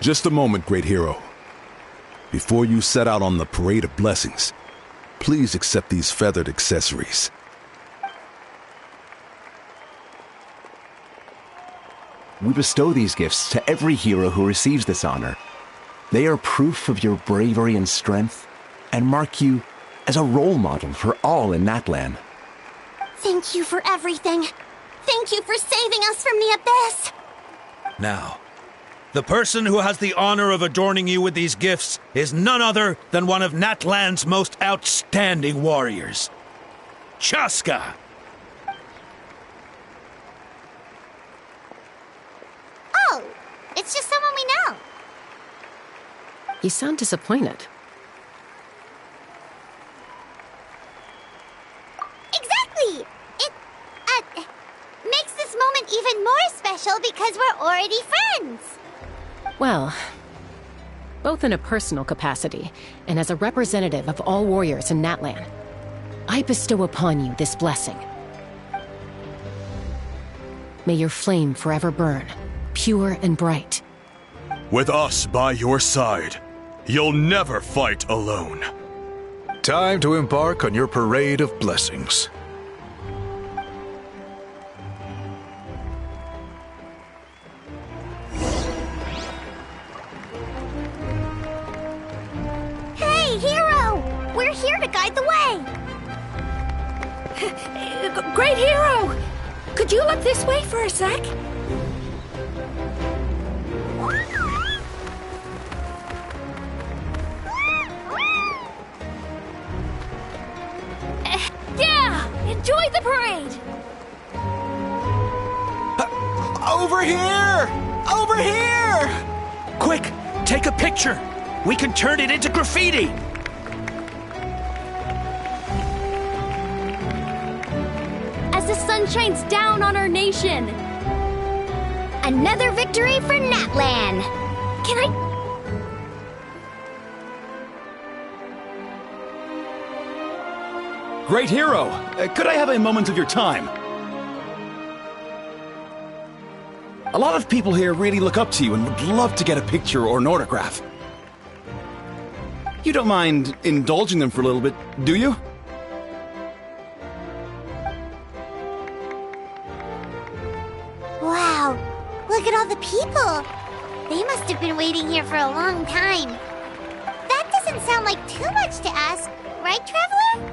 Just a moment, great hero. Before you set out on the parade of blessings, please accept these feathered accessories. We bestow these gifts to every hero who receives this honor. They are proof of your bravery and strength, and mark you as a role model for all in Natlan. Thank you for everything. Thank you for saving us from the Abyss. Now, the person who has the honor of adorning you with these gifts is none other than one of Natlan's most outstanding warriors, Chaska. Oh, it's just someone we know. You sound disappointed. Exactly! It, makes this moment even more special because we're already friends. Well, both in a personal capacity and as a representative of all warriors in Natlan, I bestow upon you this blessing. May your flame forever burn, pure and bright. With us by your side, you'll never fight alone. Time to embark on your parade of blessings. Hey, hero! We're here to guide the way. Great hero! Could you look this way for a sec? Enjoy the parade! Over here! Over here! Quick, take a picture. We can turn it into graffiti. As the sun shines down on our nation. Another victory for Natlan. Can I... Great hero! Could I have a moment of your time? A lot of people here really look up to you and would love to get a picture or an autograph. You don't mind indulging them for a little bit, do you? Wow, look at all the people. They must have been waiting here for a long time. That doesn't sound like too much to ask, right, Traveler?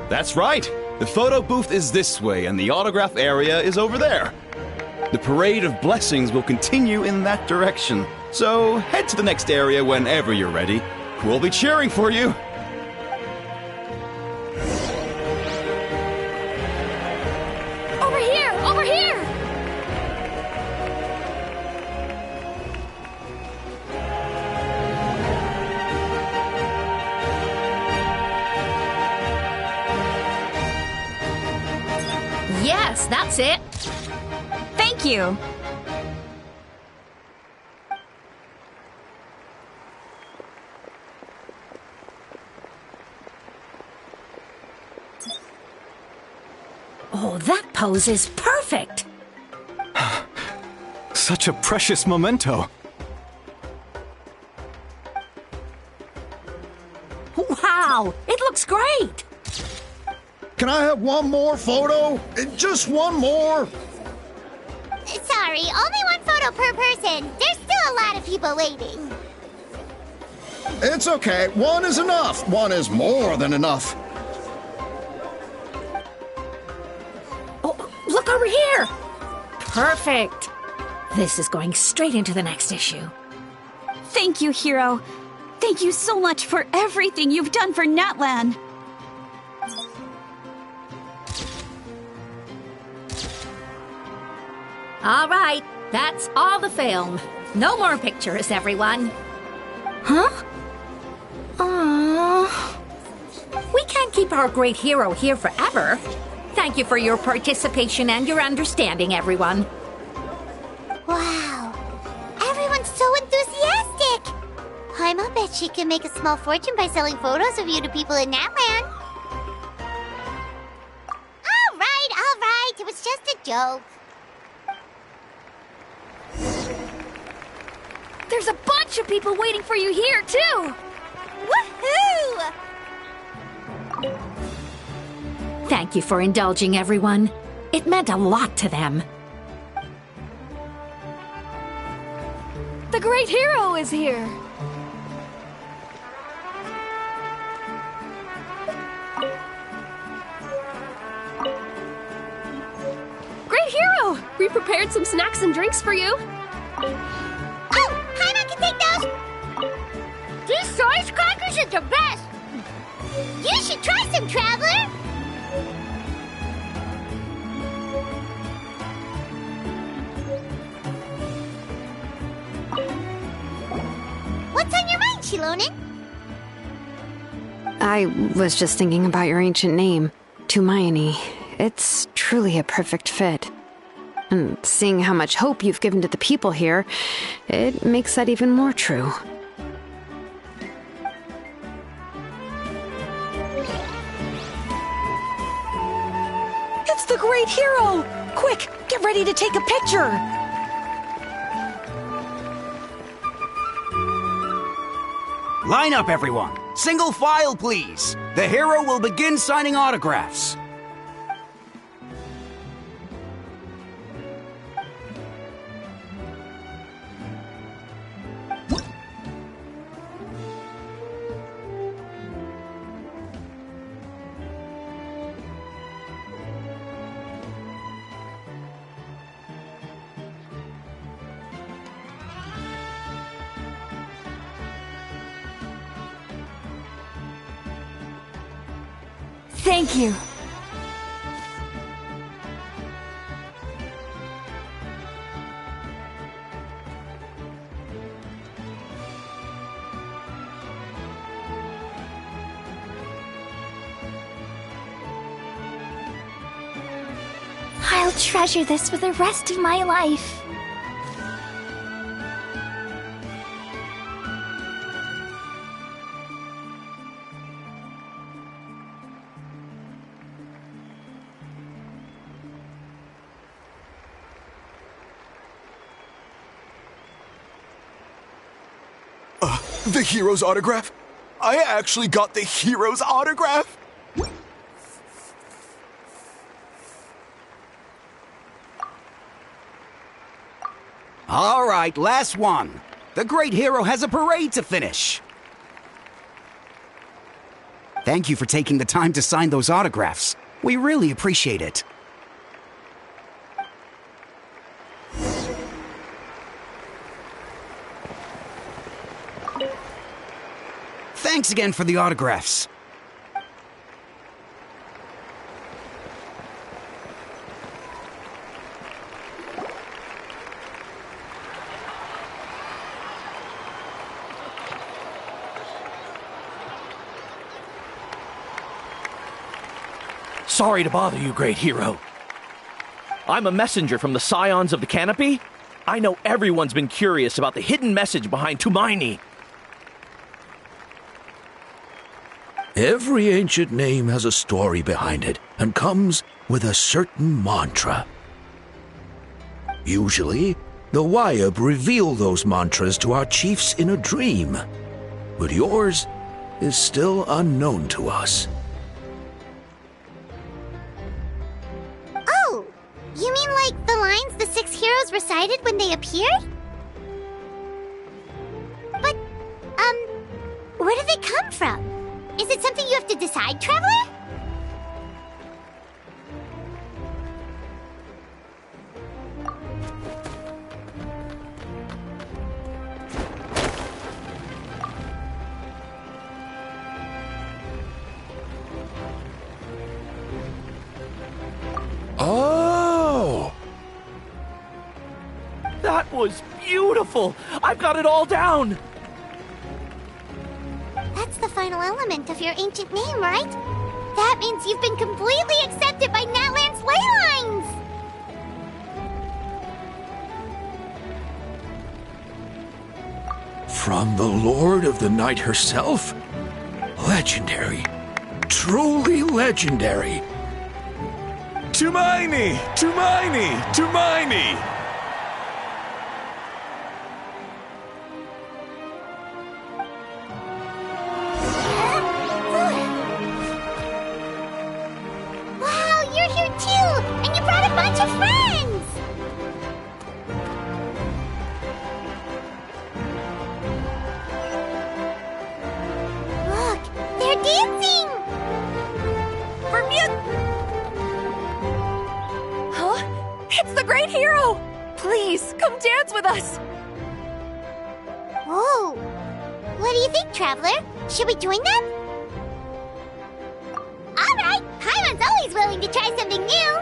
That's right. The photo booth is this way and the autograph area is over there. The parade of blessings will continue in that direction. So head to the next area whenever you're ready. We'll be cheering for you. Over here! Over here! Yes, that's it. Thank you. Oh, that pose is perfect. Such a precious memento. Wow, it looks great. Can I have one more photo? Just one more. Sorry, only one photo per person. There's still a lot of people waiting. It's okay. One is enough. One is more than enough. Oh, look over here. Perfect. This is going straight into the next issue. Thank you, Hero. Thank you so much for everything you've done for Natlan. All right, that's all the film. No more pictures, everyone. Huh? Aww. We can't keep our great hero here forever. Thank you for your participation and your understanding, everyone. Wow, everyone's so enthusiastic. I'll bet she can make a small fortune by selling photos of you to people in Natlan. All right, it was just a joke. There's a bunch of people waiting for you here, too! Woohoo! Thank you for indulging, everyone. It meant a lot to them. The great hero is here! Great hero! We prepared some snacks and drinks for you. Oh, Paimon can take those! These soy crackers are the best! You should try some, Traveler! What's on your mind, Shilonen? I was just thinking about your ancient name, Tumayani. It's truly a perfect fit. And seeing how much hope you've given to the people here, it makes that even more true. It's the great hero! Quick, get ready to take a picture! Line up, everyone. Single file, please. The hero will begin signing autographs. Thank you. I'll treasure this for the rest of my life. The hero's autograph? I actually got the hero's autograph? All right, last one. The great hero has a parade to finish. Thank you for taking the time to sign those autographs. We really appreciate it. Thanks again for the autographs. Sorry to bother you, great hero. I'm a messenger from the Scions of the Canopy. I know everyone's been curious about the hidden message behind Tumaini. Every ancient name has a story behind it and comes with a certain mantra. Usually, the Wayab reveal those mantras to our chiefs in a dream, but yours is still unknown to us. Oh, you mean like the lines the 6 heroes recited when they appeared? But, where do they come from? Is it something you have to decide, Traveler? Oh! That was beautiful! I've got it all down! That's the final element of your ancient name, right? That means you've been completely accepted by Natlan's ley lines! From the Lord of the Night herself? Legendary. Truly legendary. Tumaini! Tumaini! Tumaini! Wow, you're here too! And you brought a bunch of friends! Look, they're dancing! Huh? It's the great hero! Please, come dance with us! Whoa! What do you think, Traveler? Should we join them? Alright! Paimon's always willing to try something new!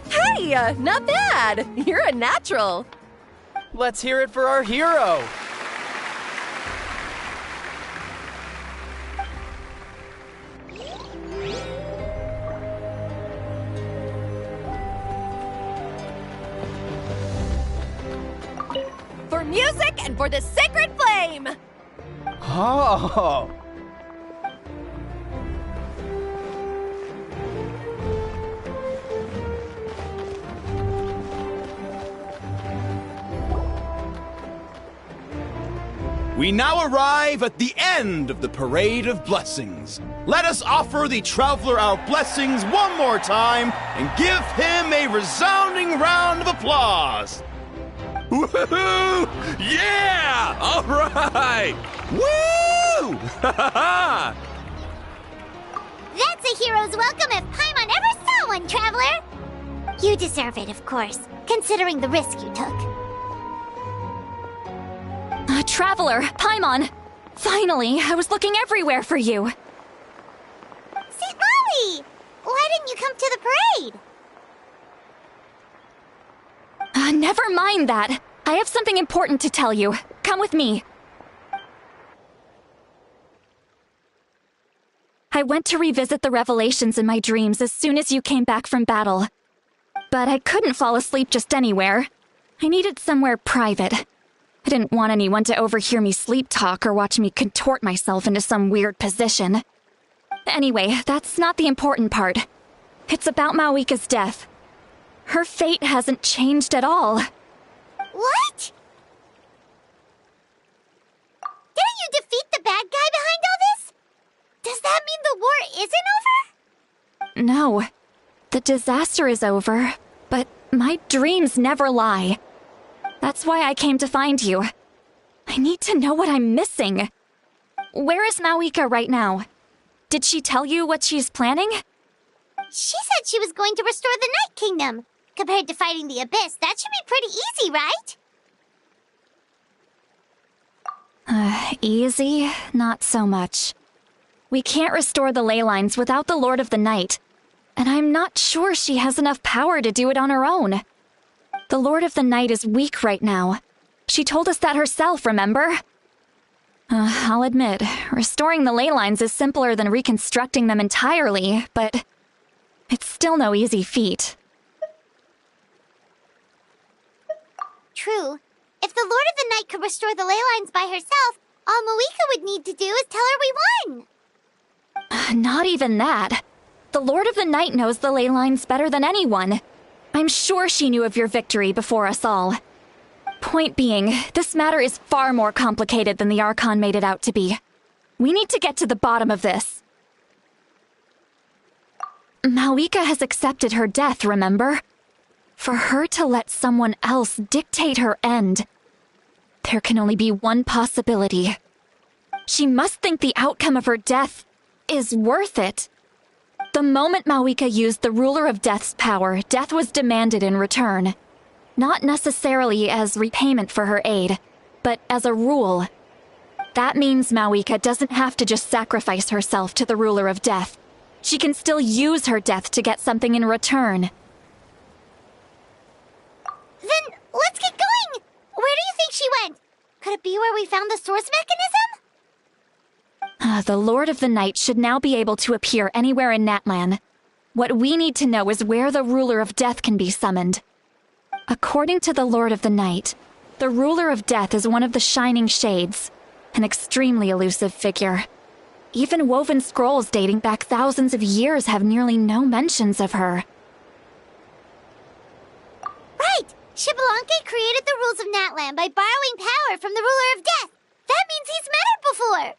Hey, not bad. You're a natural. Let's hear it for our hero! For music and for the sacred flame! Oh! We now arrive at the end of the Parade of Blessings. Let us offer the traveler our blessings one more time and give him a resounding round of applause. Woohoo! Yeah! All right! Woo! That's a hero's welcome if Paimon ever saw one, traveler! You deserve it, of course, considering the risk you took. Traveler, Paimon! Finally, I was looking everywhere for you. St. Molly! Why didn't you come to the parade? Never mind that. I have something important to tell you. Come with me. I went to revisit the revelations in my dreams as soon as you came back from battle. But I couldn't fall asleep just anywhere. I needed somewhere private. I didn't want anyone to overhear me sleep talk or watch me contort myself into some weird position. Anyway, that's not the important part. It's about Mawika's death. Her fate hasn't changed at all. What? Didn't you defeat the bad guy behind all this? Does that mean the war isn't over? No. The disaster is over, but my dreams never lie. That's why I came to find you. I need to know what I'm missing. Where is Mawika right now? Did she tell you what she's planning? She said she was going to restore the Night Kingdom. Compared to fighting the Abyss, that should be pretty easy, right? Easy? Not so much. We can't restore the ley lines without the Lord of the Night, and I'm not sure she has enough power to do it on her own. The Lord of the Night is weak right now. She told us that herself, remember? I'll admit, restoring the ley lines is simpler than reconstructing them entirely, but it's still no easy feat. True. If the Lord of the Night could restore the ley lines by herself, all Mawika would need to do is tell her we won. Not even that. The Lord of the Night knows the ley lines better than anyone. I'm sure she knew of your victory before us all. Point being, this matter is far more complicated than the Archon made it out to be. We need to get to the bottom of this. Mawika has accepted her death, remember? For her to let someone else dictate her end, there can only be one possibility. She must think the outcome of her death is worth it. The moment Mawika used the Ruler of Death's power, death was demanded in return. Not necessarily as repayment for her aid, but as a rule. That means Mawika doesn't have to just sacrifice herself to the Ruler of Death. She can still use her death to get something in return. Then let's get going! Where do you think she went? Could it be where we found the source mechanism? The Lord of the Night should now be able to appear anywhere in Natlan. What we need to know is where the Ruler of Death can be summoned. According to the Lord of the Night, the Ruler of Death is one of the Shining Shades, an extremely elusive figure. Even woven scrolls dating back thousands of years have nearly no mentions of her. Right! Xbalanque created the rules of Natlan by borrowing power from the Ruler of Death. That means he's met her before!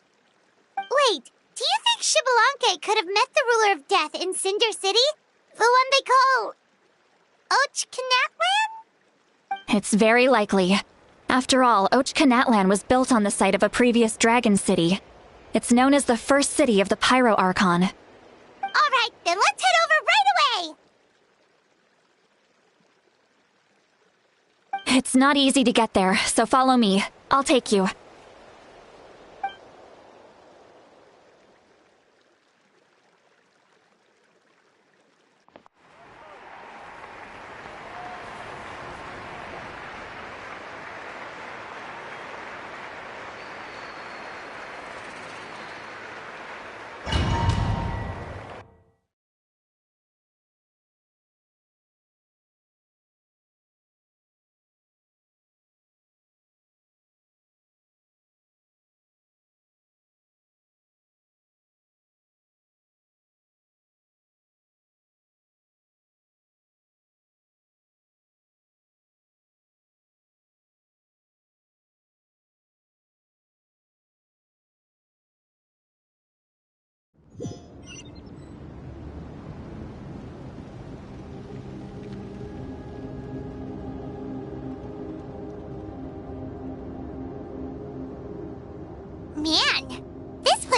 Wait, do you think Xbalanque could have met the Ruler of Death in Cinder City? The one they call... Ochkanatlan? It's very likely. After all, Ochkanatlan was built on the site of a previous dragon city. It's known as the first city of the Pyro Archon. Alright, then let's head over right away! It's not easy to get there, so follow me. I'll take you.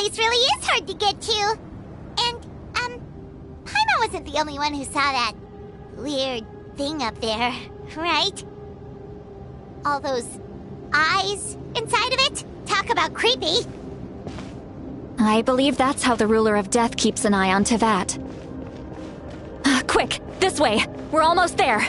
place really is hard to get to. And, Paimon wasn't the only one who saw that weird thing up there, right? All those eyes inside of it? Talk about creepy. I believe that's how the ruler of death keeps an eye on Tevat. Quick, this way! We're almost there!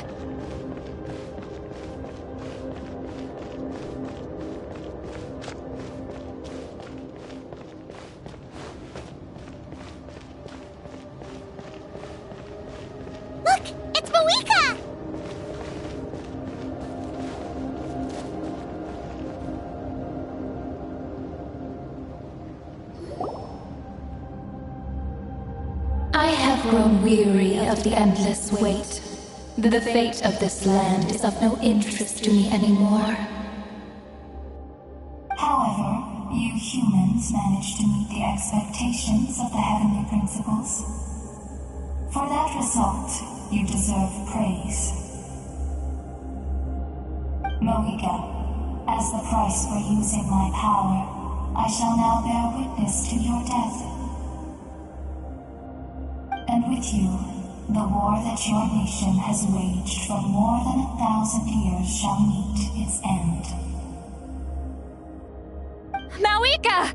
Look! It's Mawika! I have grown weary of the endless wait. The fate of this land is of no interest to me anymore. However, you humans managed to meet the expectations of the heavenly principles. For that result, you deserve praise. Mawika, as the price for using my power, I shall now bear witness to your death. And with you, the war that your nation has waged for more than 1,000 years shall meet its end. Mawika!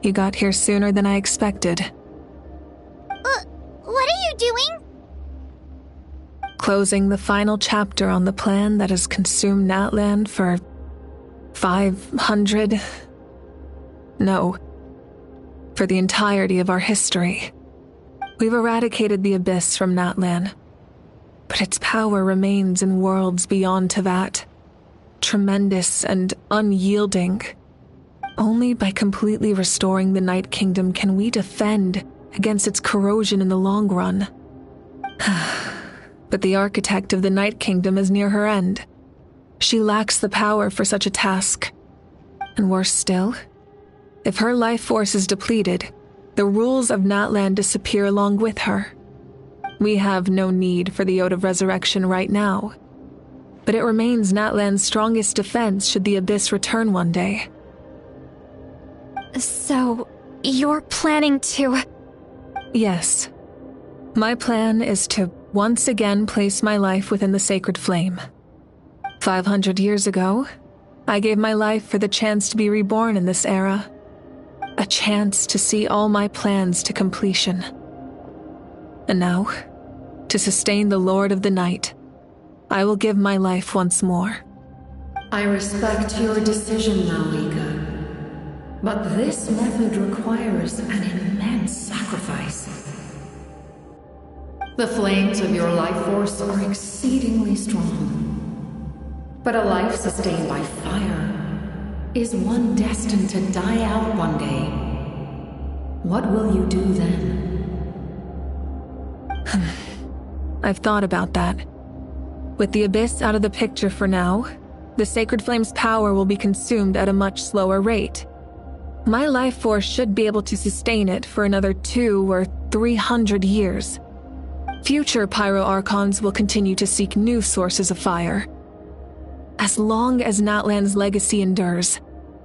You got here sooner than I expected. What are you doing? Closing the final chapter on the plan that has consumed Natlan for 500... No. For the entirety of our history. We've eradicated the Abyss from Natlan, but its power remains in worlds beyond Tevat, tremendous and unyielding. Only by completely restoring the Night Kingdom can we defend against its corrosion in the long run. But the architect of the Night Kingdom is near her end. She lacks the power for such a task. And worse still, if her life force is depleted, the rules of Natlan disappear along with her. We have no need for the Ode of Resurrection right now, but it remains Natlan's strongest defense should the Abyss return one day. So, you're planning to... Yes. My plan is to once again place my life within the sacred flame. 500 years ago, I gave my life for the chance to be reborn in this era. A chance to see all my plans to completion. And now, to sustain the Lord of the Night, I will give my life once more. I respect your decision, Mawika. But this method requires an immense sacrifice. The flames of your life force are exceedingly strong. But a life sustained by fire is one destined to die out one day. What will you do then? I've thought about that. With the Abyss out of the picture for now, the Sacred Flame's power will be consumed at a much slower rate. My life force should be able to sustain it for another 200 or 300 years. Future Pyro Archons will continue to seek new sources of fire. As long as Natlan's legacy endures,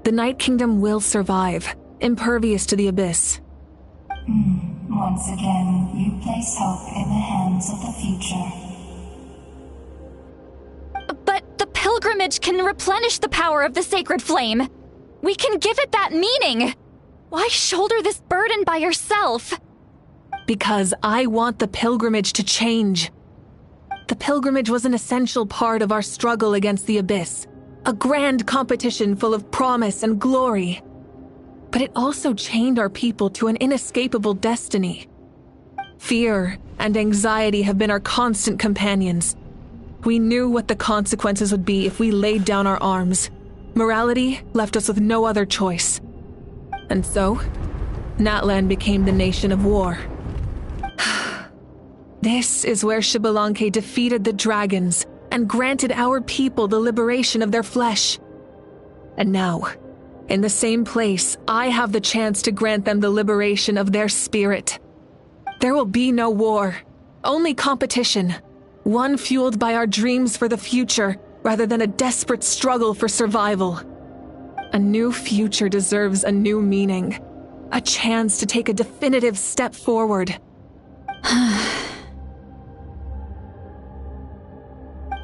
the Night Kingdom will survive, impervious to the Abyss. Once again, you place hope in the hands of the future. But the pilgrimage can replenish the power of the sacred flame. We can give it that meaning. Why shoulder this burden by yourself? Because I want the pilgrimage to change. The pilgrimage was an essential part of our struggle against the Abyss, a grand competition full of promise and glory. But it also chained our people to an inescapable destiny. Fear and anxiety have been our constant companions. We knew what the consequences would be if we laid down our arms. Morality left us with no other choice. And so, Natlan became the nation of war. This is where Xbalanque defeated the dragons and granted our people the liberation of their flesh. And now, in the same place, I have the chance to grant them the liberation of their spirit. There will be no war, only competition, one fueled by our dreams for the future rather than a desperate struggle for survival. A new future deserves a new meaning. A chance to take a definitive step forward.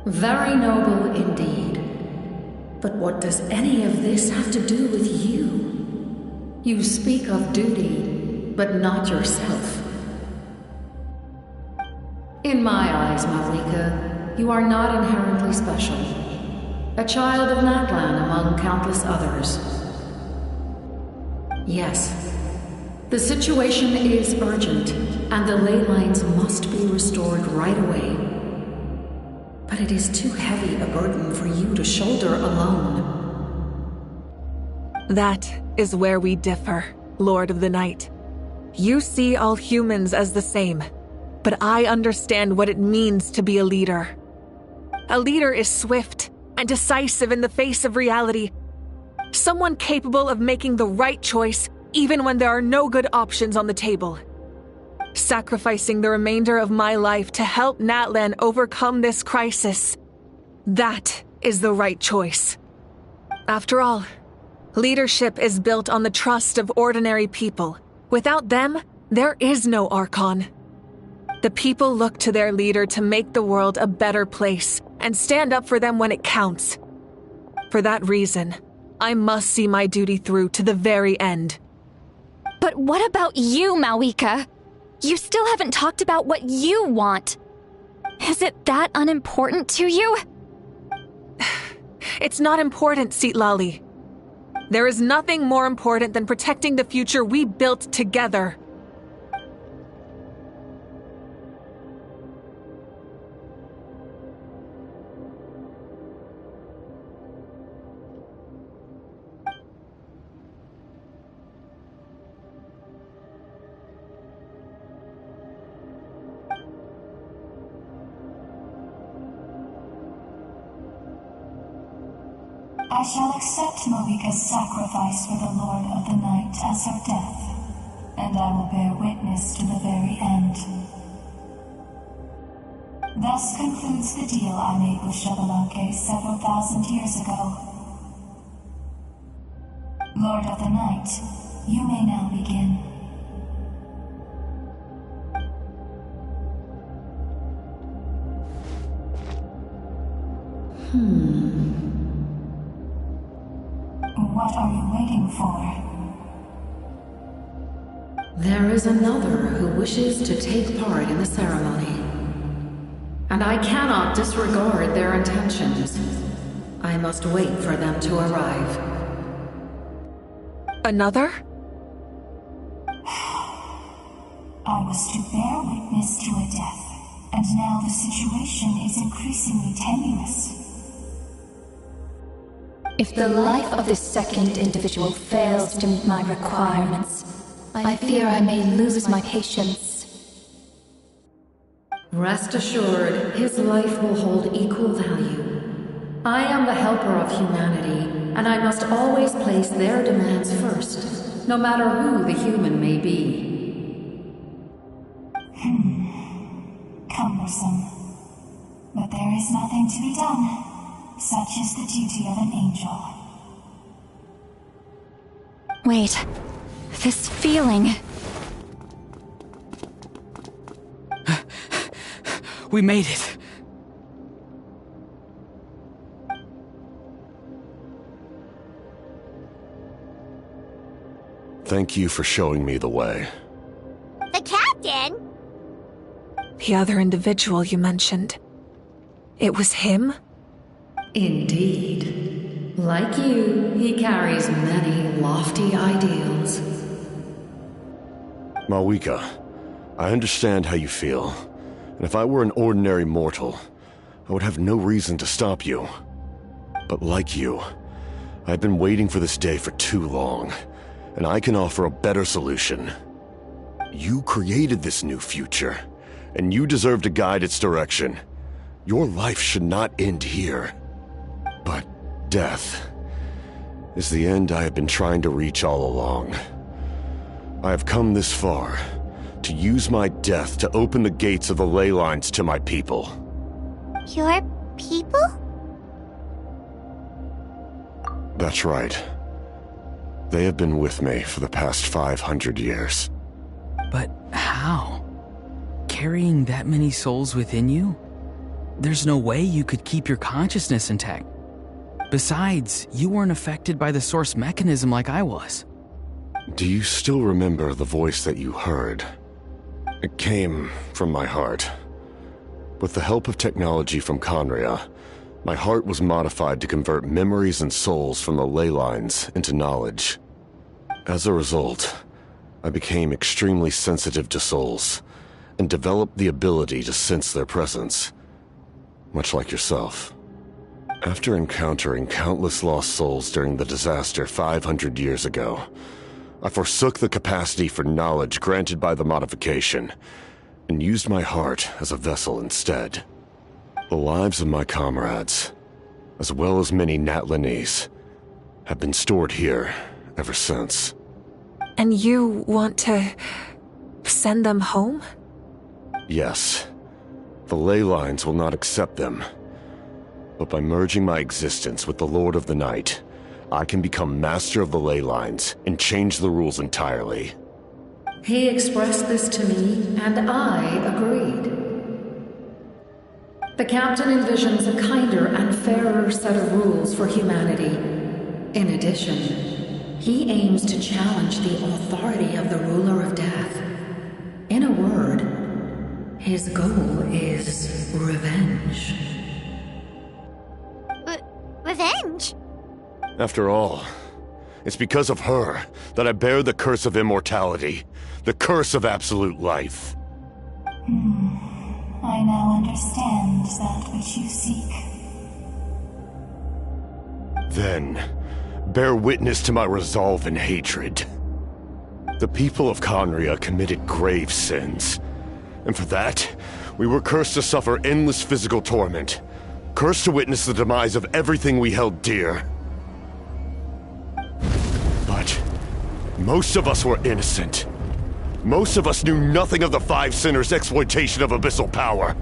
Very noble indeed. But what does any of this have to do with you? You speak of duty, but not yourself. In my eyes, Malika, you are not inherently special. A child of Natlan among countless others. Yes, the situation is urgent, and the ley lines must be restored right away. But it is too heavy a burden for you to shoulder alone. That is where we differ, Lord of the Night. You see all humans as the same, but I understand what it means to be a leader. A leader is swift and decisive in the face of reality. Someone capable of making the right choice even when there are no good options on the table. Sacrificing the remainder of my life to help Natlan overcome this crisis. That is the right choice. After all, leadership is built on the trust of ordinary people. Without them, there is no Archon. The people look to their leader to make the world a better place and stand up for them when it counts. For that reason, I must see my duty through to the very end. But what about you, Malika? You still haven't talked about what you want. Is it that unimportant to you? It's not important, Citlali. There is nothing more important than protecting the future we built together. I shall accept Malika's sacrifice for the Lord of the Night as her death, and I will bear witness to the very end. Thus concludes the deal I made with Xbalanque several thousand years ago. Lord of the Night, you may now begin. What are you waiting for? There is another who wishes to take part in the ceremony. And I cannot disregard their intentions. I must wait for them to arrive. Another? I was to bear witness to a death, and now the situation is increasingly tenuous. If the life of this second individual fails to meet my requirements, I fear I may lose my patience. Rest assured, his life will hold equal value. I am the helper of humanity, and I must always place their demands first, no matter who the human may be. Cumbersome. But there is nothing to be done. Such is the duty of an angel. Wait, this feeling... We made it. Thank you for showing me the way. The captain? The other individual you mentioned. It was him? Indeed. Like you, he carries many lofty ideals. Malika, I understand how you feel. And if I were an ordinary mortal, I would have no reason to stop you. But like you, I've been waiting for this day for too long, and I can offer a better solution. You created this new future, and you deserve to guide its direction. Your life should not end here. But death is the end I have been trying to reach all along. I have come this far to use my death to open the gates of the ley lines to my people. Your people? That's right. They have been with me for the past 500 years. But how? Carrying that many souls within you? There's no way you could keep your consciousness intact. Besides, you weren't affected by the source mechanism like I was. Do you still remember the voice that you heard? It came from my heart. With the help of technology from Conria, my heart was modified to convert memories and souls from the ley lines into knowledge. As a result, I became extremely sensitive to souls, and developed the ability to sense their presence, much like yourself. After encountering countless lost souls during the disaster 500 years ago, I forsook the capacity for knowledge granted by the modification, and used my heart as a vessel instead. The lives of my comrades, as well as many Natlanese, have been stored here ever since. And you want to send them home? Yes. The ley lines will not accept them. But by merging my existence with the Lord of the Night, I can become master of the ley lines and change the rules entirely. He expressed this to me, and I agreed. The captain envisions a kinder and fairer set of rules for humanity. In addition, he aims to challenge the authority of the ruler of death. In a word, his goal is revenge. Revenge? After all, it's because of her that I bear the curse of immortality, the curse of absolute life. I now understand that which you seek. Then, bear witness to my resolve and hatred. The people of Conria committed grave sins, and for that, we were cursed to suffer endless physical torment, cursed to witness the demise of everything we held dear. But most of us were innocent. Most of us knew nothing of the Five Sinners' exploitation of abyssal power,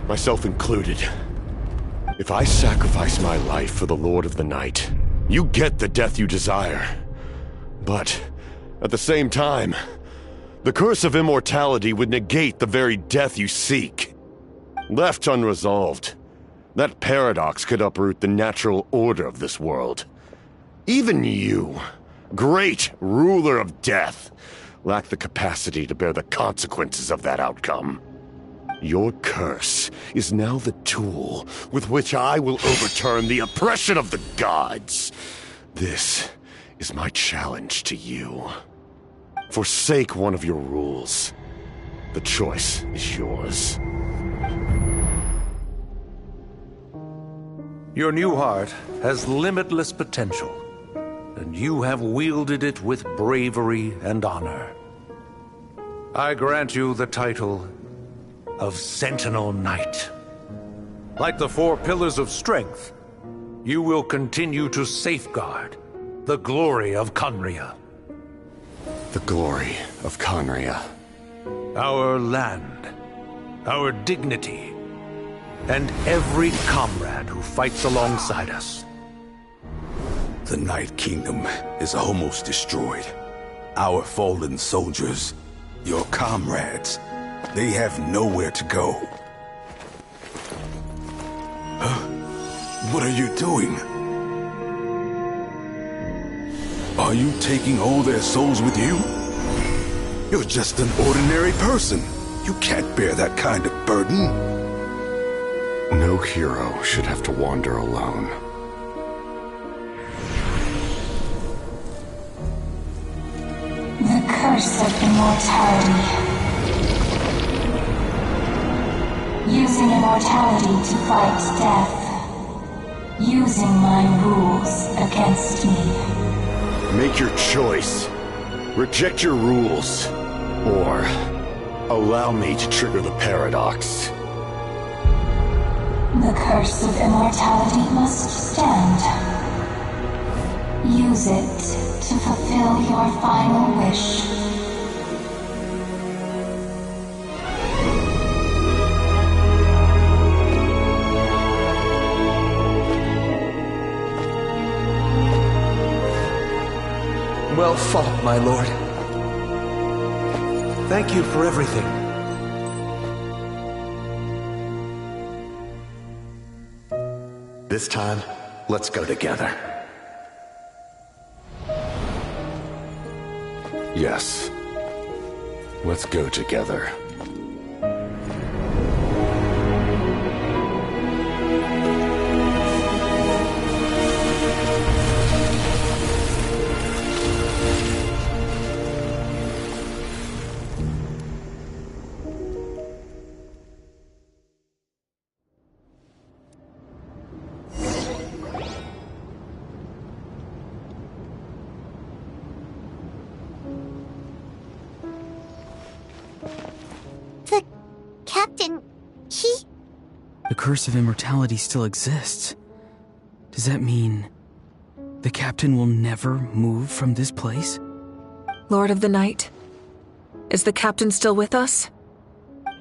myself included. If I sacrifice my life for the Lord of the Night, you get the death you desire. But, at the same time, the curse of immortality would negate the very death you seek. Left unresolved, that paradox could uproot the natural order of this world. Even you, great ruler of death, lack the capacity to bear the consequences of that outcome. Your curse is now the tool with which I will overturn the oppression of the gods. This is my challenge to you. Forsake one of your rules. The choice is yours. Your new heart has limitless potential, and you have wielded it with bravery and honor. I grant you the title of Sentinel Knight. Like the four pillars of strength, you will continue to safeguard the glory of Conria. The glory of Conria. Our land, our dignity, and every comrade who fights alongside us. The Night Kingdom is almost destroyed. Our fallen soldiers, your comrades, they have nowhere to go. What are you doing? Are you taking all their souls with you? You're just an ordinary person. You can't bear that kind of burden. No hero should have to wander alone. The curse of immortality. Using immortality to fight death. Using my rules against me. Make your choice. Reject your rules. Or allow me to trigger the paradox. The curse of immortality must stand. Use it to fulfill your final wish. no fault, my lord. Thank you for everything. This time, let's go together. Yes. Let's go together. The captain, he... The curse of immortality still exists. Does that mean the captain will never move from this place? Lord of the Night, is the captain still with us?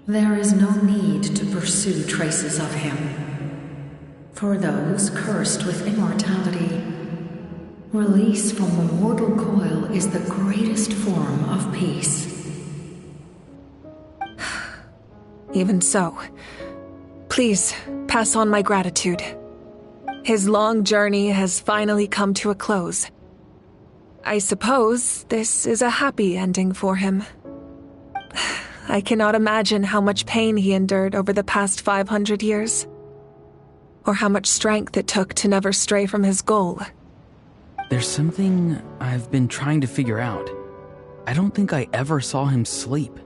There is no need to pursue traces of him. For those cursed with immortality, release from the mortal coil is the greatest form of peace. Even so, please pass on my gratitude. His long journey has finally come to a close. I suppose this is a happy ending for him. I cannot imagine how much pain he endured over the past 500 years, or how much strength it took to never stray from his goal. There's something I've been trying to figure out. I don't think I ever saw him sleep.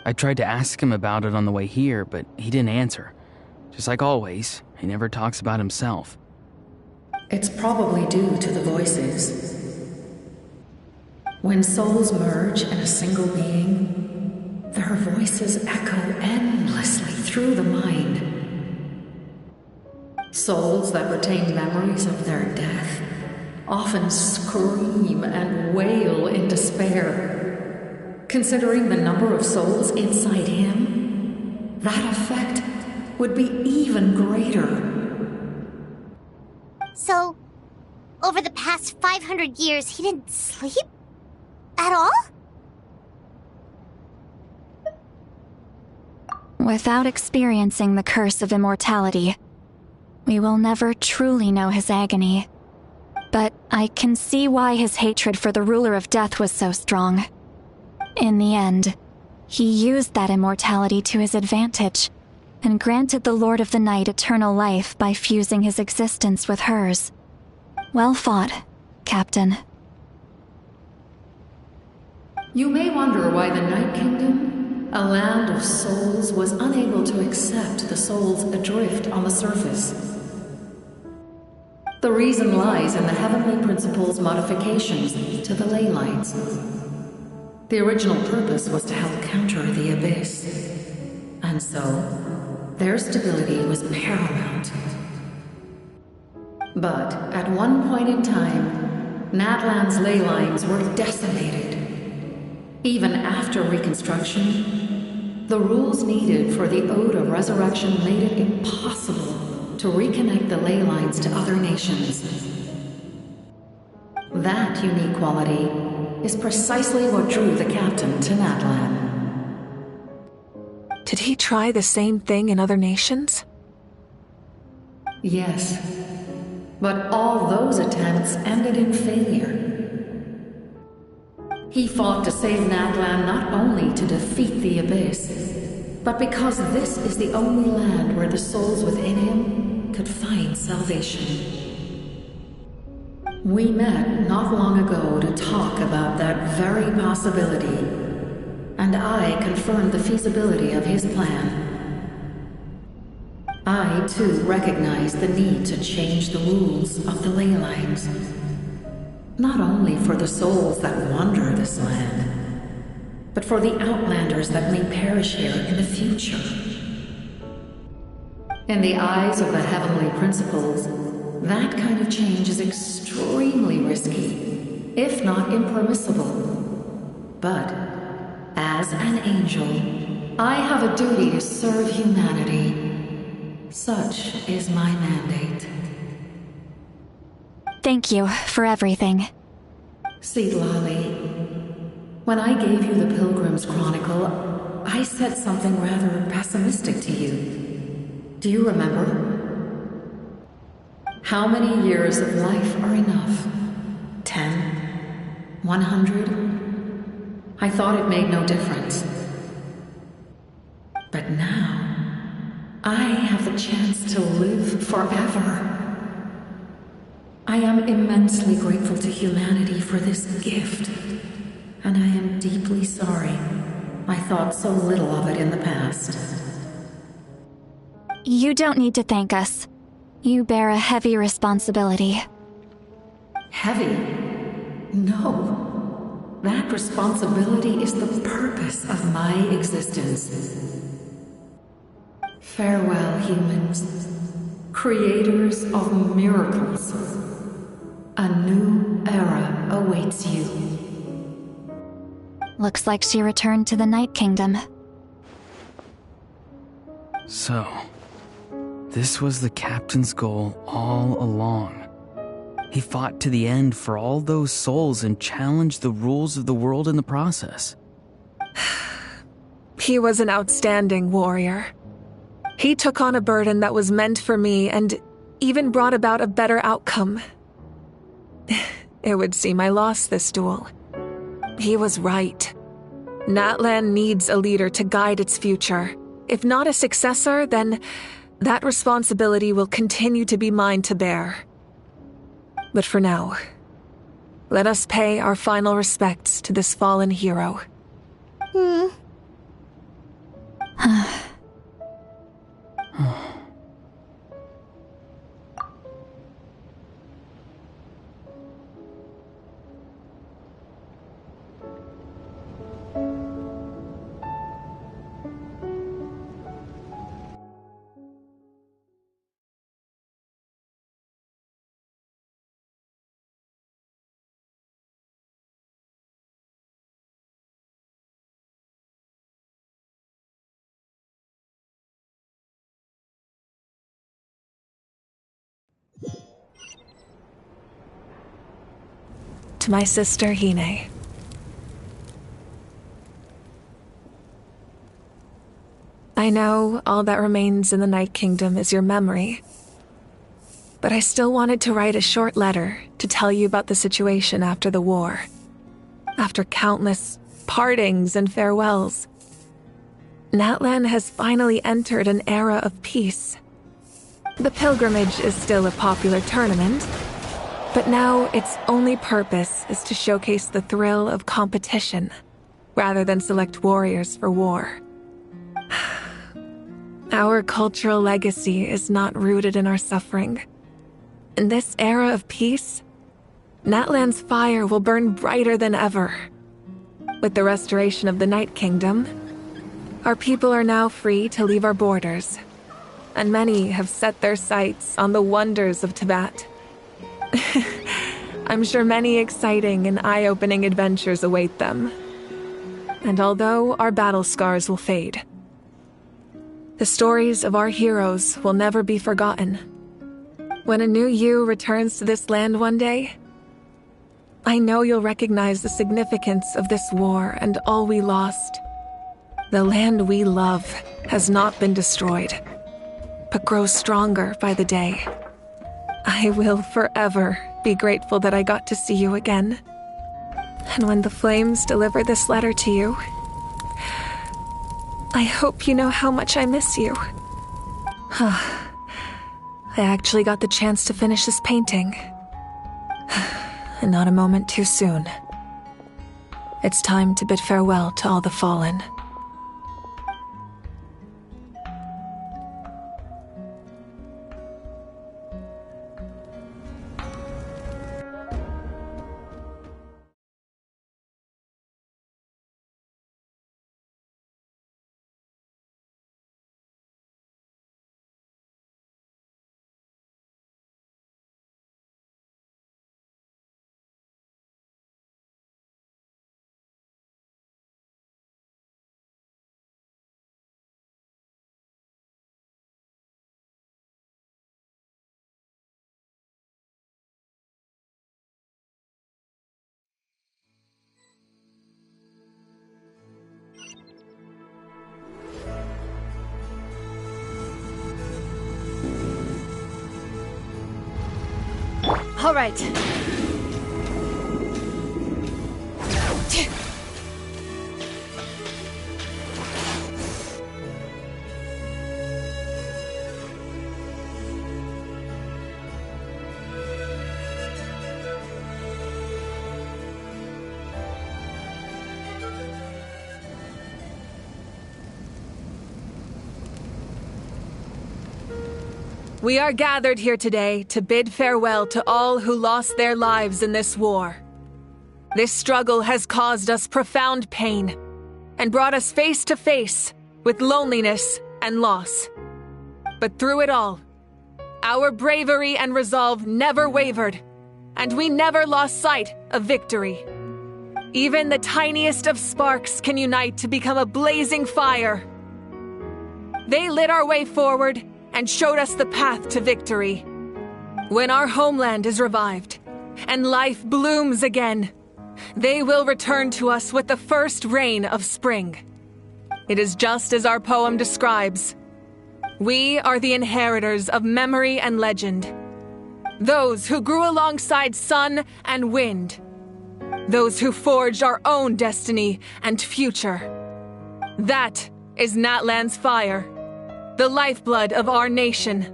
I tried to ask him about it on the way here, but he didn't answer. Just like always, he never talks about himself. It's probably due to the voices. When souls merge in a single being, their voices echo endlessly through the mind. Souls that retain memories of their death often scream and wail in despair. Considering the number of souls inside him, that effect would be even greater. So, over the past 500 years, he didn't sleep? At all? Without experiencing the curse of immortality, we will never truly know his agony. But I can see why his hatred for the ruler of death was so strong. In the end, he used that immortality to his advantage, and granted the Lord of the Night eternal life by fusing his existence with hers. Well fought, Captain. You may wonder why the Night Kingdom, a land of souls, was unable to accept the souls adrift on the surface. The reason lies in the Heavenly Principle's modifications to the ley lines. The original purpose was to help counter the Abyss, and so their stability was paramount. But at one point in time, Natlan's ley lines were decimated. Even after reconstruction, the rules needed for the Ode of Resurrection made it impossible to reconnect the ley lines to other nations. That unique quality is precisely what drew the captain to Natlan. Did he try the same thing in other nations? Yes, but all those attempts ended in failure. He fought to save Natlan not only to defeat the Abyss, but because this is the only land where the souls within him could find salvation. We met not long ago to talk about that very possibility, and I confirmed the feasibility of his plan. I, too, recognize the need to change the rules of the ley lines. Not only for the souls that wander this land, but for the outlanders that may perish here in the future. In the eyes of the Heavenly Principles, that kind of change is extremely risky, if not impermissible. But, as an angel, I have a duty to serve humanity. Such is my mandate. Thank you for everything. See, Lali, when I gave you the Pilgrim's Chronicle, I said something rather pessimistic to you. Do you remember? How many years of life are enough? 10? 100? I thought it made no difference. But now, I have the chance to live forever. I am immensely grateful to humanity for this gift, and I am deeply sorry I thought so little of it in the past. You don't need to thank us. You bear a heavy responsibility. Heavy? No. That responsibility is the purpose of my existence. Farewell, humans. Creators of miracles. A new era awaits you. Looks like she returned to the Night Kingdom. So, this was the captain's goal all along. He fought to the end for all those souls and challenged the rules of the world in the process. He was an outstanding warrior. He took on a burden that was meant for me and even brought about a better outcome. It would seem I lost this duel. He was right. Natlan needs a leader to guide its future. If not a successor, then that responsibility will continue to be mine to bear. But for now, let us pay our final respects to this fallen hero. To my sister, Hine. I know all that remains in the Night Kingdom is your memory, but I still wanted to write a short letter to tell you about the situation after the war. After countless partings and farewells, Natlan has finally entered an era of peace. The pilgrimage is still a popular tournament, but now its only purpose is to showcase the thrill of competition, rather than select warriors for war. Our cultural legacy is not rooted in our suffering. In this era of peace, Natlan's fire will burn brighter than ever. With the restoration of the Night Kingdom, our people are now free to leave our borders, and many have set their sights on the wonders of Tibet. I'm sure many exciting and eye-opening adventures await them. And although our battle scars will fade, the stories of our heroes will never be forgotten. When a new you returns to this land one day, I know you'll recognize the significance of this war and all we lost. The land we love has not been destroyed, but grows stronger by the day. I will forever be grateful that I got to see you again. And when the flames deliver this letter to you, I hope you know how much I miss you. I actually got the chance to finish this painting. And not a moment too soon. It's time to bid farewell to all the fallen. All right. We are gathered here today to bid farewell to all who lost their lives in this war. This struggle has caused us profound pain and brought us face to face with loneliness and loss. But through it all, our bravery and resolve never wavered, and we never lost sight of victory. Even the tiniest of sparks can unite to become a blazing fire. They lit our way forward and showed us the path to victory. When our homeland is revived and life blooms again, they will return to us with the first rain of spring. It is just as our poem describes. We are the inheritors of memory and legend. Those who grew alongside sun and wind. Those who forged our own destiny and future. That is Natlan's fire. The lifeblood of our nation.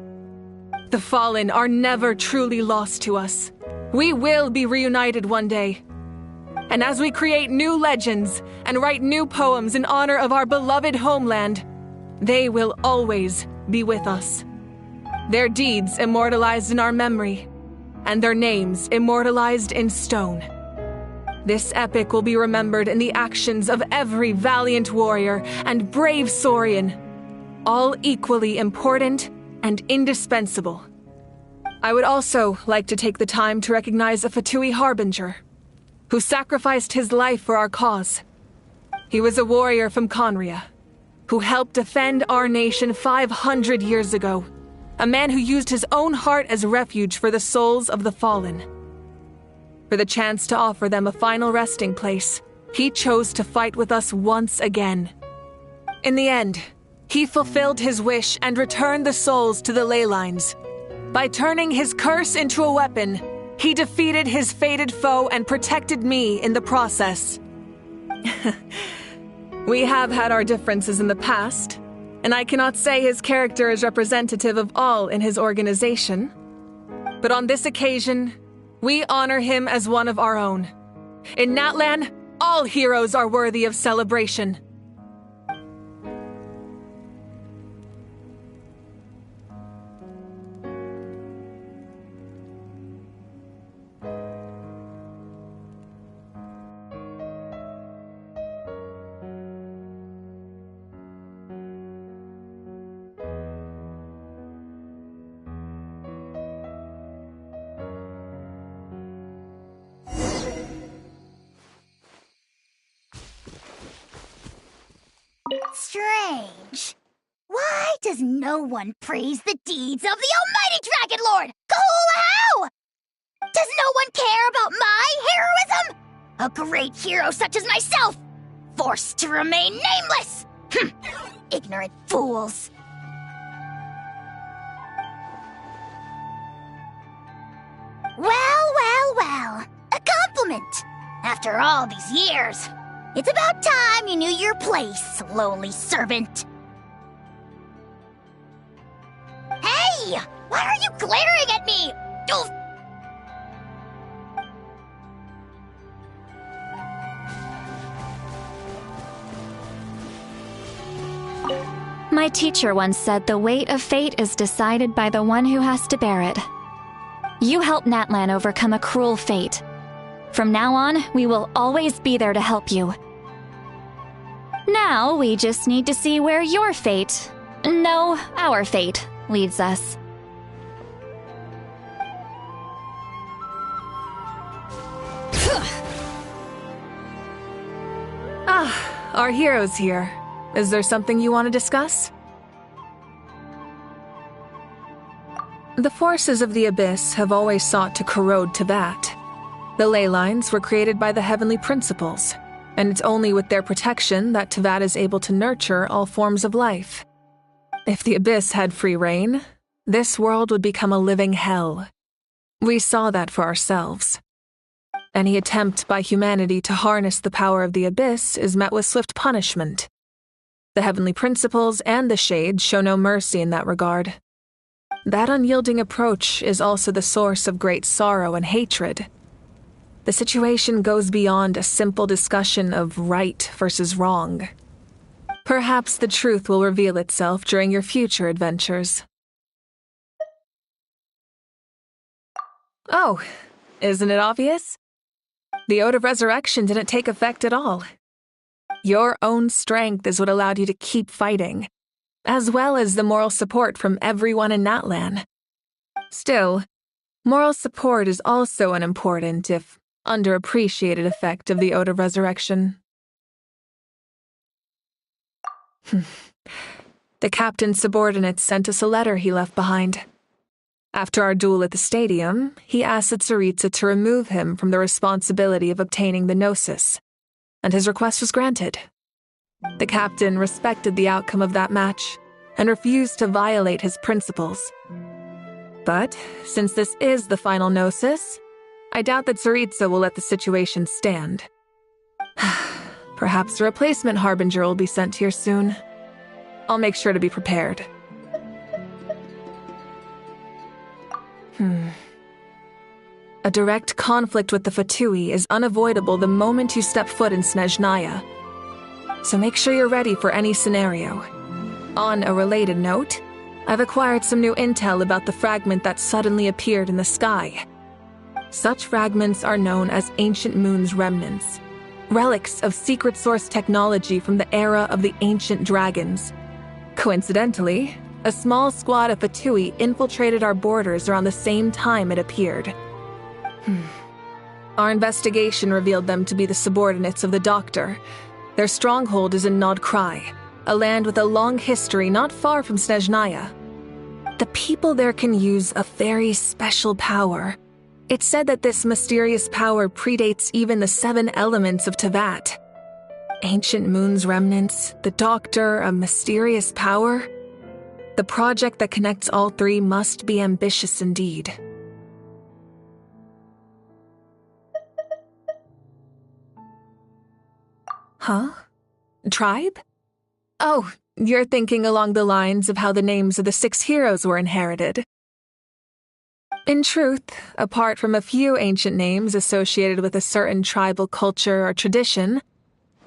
The fallen are never truly lost to us. We will be reunited one day. And as we create new legends and write new poems in honor of our beloved homeland, they will always be with us. Their deeds immortalized in our memory, and their names immortalized in stone. This epic will be remembered in the actions of every valiant warrior and brave Saurian, all equally important and indispensable. I would also like to take the time to recognize a Fatui harbinger, who sacrificed his life for our cause. He was a warrior from Conria, who helped defend our nation 500 years ago, a man who used his own heart as refuge for the souls of the fallen. For the chance to offer them a final resting place, he chose to fight with us once again. In the end, he fulfilled his wish and returned the souls to the ley lines. By turning his curse into a weapon, he defeated his fated foe and protected me in the process. We have had our differences in the past, and I cannot say his character is representative of all in his organization. But on this occasion, we honor him as one of our own. In Natlan, all heroes are worthy of celebration. Strange. Why does no one praise the deeds of the almighty Dragon Lord, Kahula-How? Does no one care about my heroism? A great hero such as myself, forced to remain nameless! Ignorant fools. Well. A compliment. After all these years. It's about time you knew your place, lowly servant. Hey! Why are you glaring at me? Oof. My teacher once said the weight of fate is decided by the one who has to bear it. You helped Natlan overcome a cruel fate. From now on, we will always be there to help you. Now, we just need to see where your fate, no, our fate, leads us. Our hero's here. Is there something you want to discuss? The forces of the Abyss have always sought to corrode Teyvat. The ley lines were created by the heavenly principles, and it's only with their protection that Teyvat is able to nurture all forms of life. If the Abyss had free reign, this world would become a living hell. We saw that for ourselves. Any attempt by humanity to harness the power of the Abyss is met with swift punishment. The Heavenly Principles and the Shades show no mercy in that regard. That unyielding approach is also the source of great sorrow and hatred. The situation goes beyond a simple discussion of right versus wrong. Perhaps the truth will reveal itself during your future adventures. Oh, isn't it obvious? The Ode of Resurrection didn't take effect at all. Your own strength is what allowed you to keep fighting, as well as the moral support from everyone in Natlan. Still, moral support is also an important, if underappreciated, effect of the Ode of Resurrection. The captain's subordinates sent us a letter he left behind. After our duel at the stadium, he asked Tsaritsa to remove him from the responsibility of obtaining the Gnosis, and his request was granted. The captain respected the outcome of that match and refused to violate his principles. But since this is the final Gnosis, I doubt that Tsaritsa will let the situation stand. Perhaps a replacement Harbinger will be sent here soon. I'll make sure to be prepared. A direct conflict with the Fatui is unavoidable the moment you step foot in Snezhnaya. So make sure you're ready for any scenario. On a related note, I've acquired some new intel about the fragment that suddenly appeared in the sky. Such fragments are known as Ancient Moon's remnants, relics of secret source technology from the era of the ancient dragons. Coincidentally, a small squad of Fatui infiltrated our borders around the same time it appeared. Our investigation revealed them to be the subordinates of the Doctor. Their stronghold is in Nod Krai, a land with a long history not far from Snezhnaya. The people there can use a very special power. It's said that this mysterious power predates even the 7 elements of Tevat. Ancient Moon's remnants, the Doctor, a mysterious power. The project that connects all 3 must be ambitious indeed. Huh? Tribe? Oh, you're thinking along the lines of how the names of the 6 heroes were inherited. In truth, apart from a few ancient names associated with a certain tribal culture or tradition,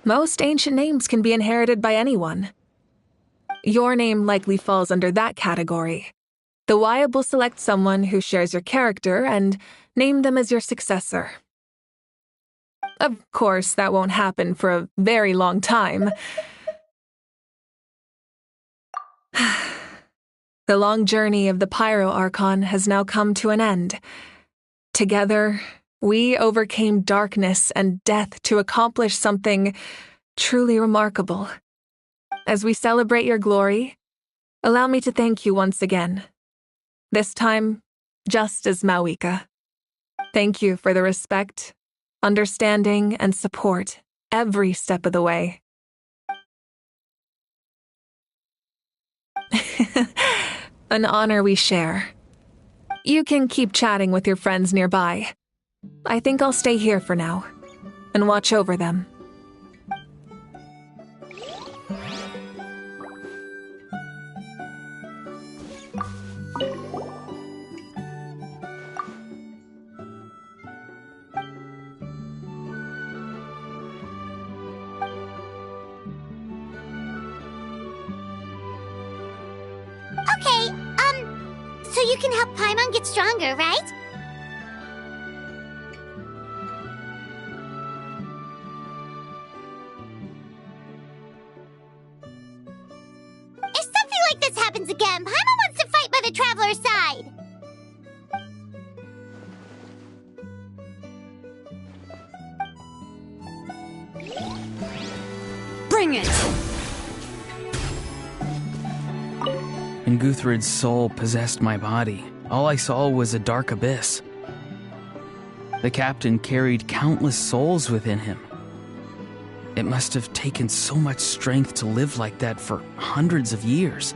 most ancient names can be inherited by anyone. Your name likely falls under that category. The Wyab will select someone who shares your character and name them as your successor. Of course, that won't happen for a very long time. The long journey of the Pyro Archon has now come to an end. Together, we overcame darkness and death to accomplish something truly remarkable. As we celebrate your glory, allow me to thank you once again. This time, just as Mawika. Thank you for the respect, understanding, and support every step of the way. An honor we share. You can keep chatting with your friends nearby. I think I'll stay here for now and watch over them. Okay, so you can help Paimon get stronger, right? If something like this happens again, Paimon wants to fight by the Traveler's side. Bring it! When Guthred's soul possessed my body, all I saw was a dark abyss. The captain carried countless souls within him. It must have taken so much strength to live like that for hundreds of years.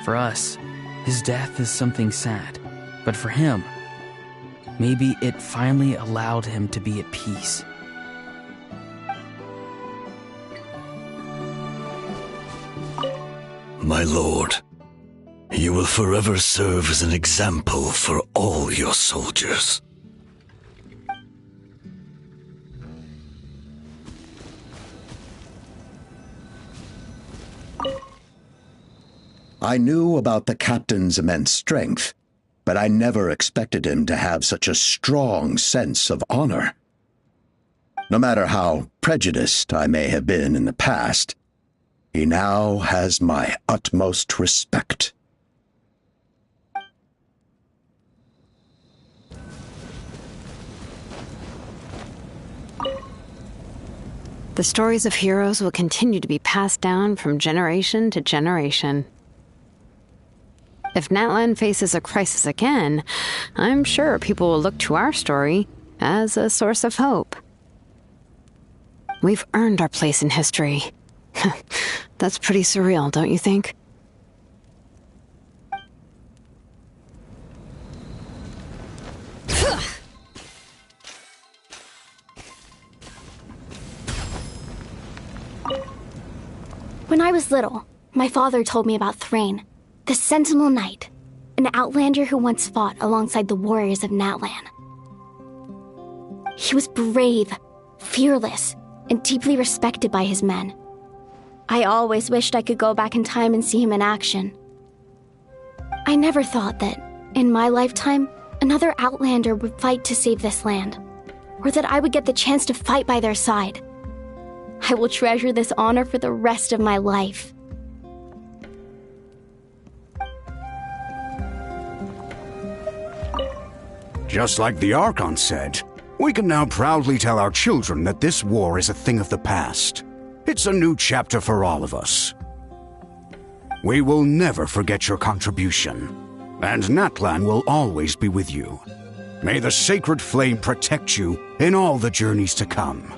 For us, his death is something sad, But for him, maybe it finally allowed him to be at peace. My lord, you will forever serve as an example for all your soldiers. I knew about the captain's immense strength, but I never expected him to have such a strong sense of honor. No matter how prejudiced I may have been in the past, he now has my utmost respect. The stories of heroes will continue to be passed down from generation to generation. If Natlan faces a crisis again, I'm sure people will look to our story as a source of hope. We've earned our place in history. That's pretty surreal, don't you think? When I was little, my father told me about Thrain, the Sentinel Knight, an outlander who once fought alongside the warriors of Natlan. He was brave, fearless, and deeply respected by his men. I always wished I could go back in time and see him in action. I never thought that, in my lifetime, another outlander would fight to save this land, or that I would get the chance to fight by their side. I will treasure this honor for the rest of my life. Just like the Archon said, we can now proudly tell our children that this war is a thing of the past. It's a new chapter for all of us. We will never forget your contribution, and Natlan will always be with you. May the sacred flame protect you in all the journeys to come.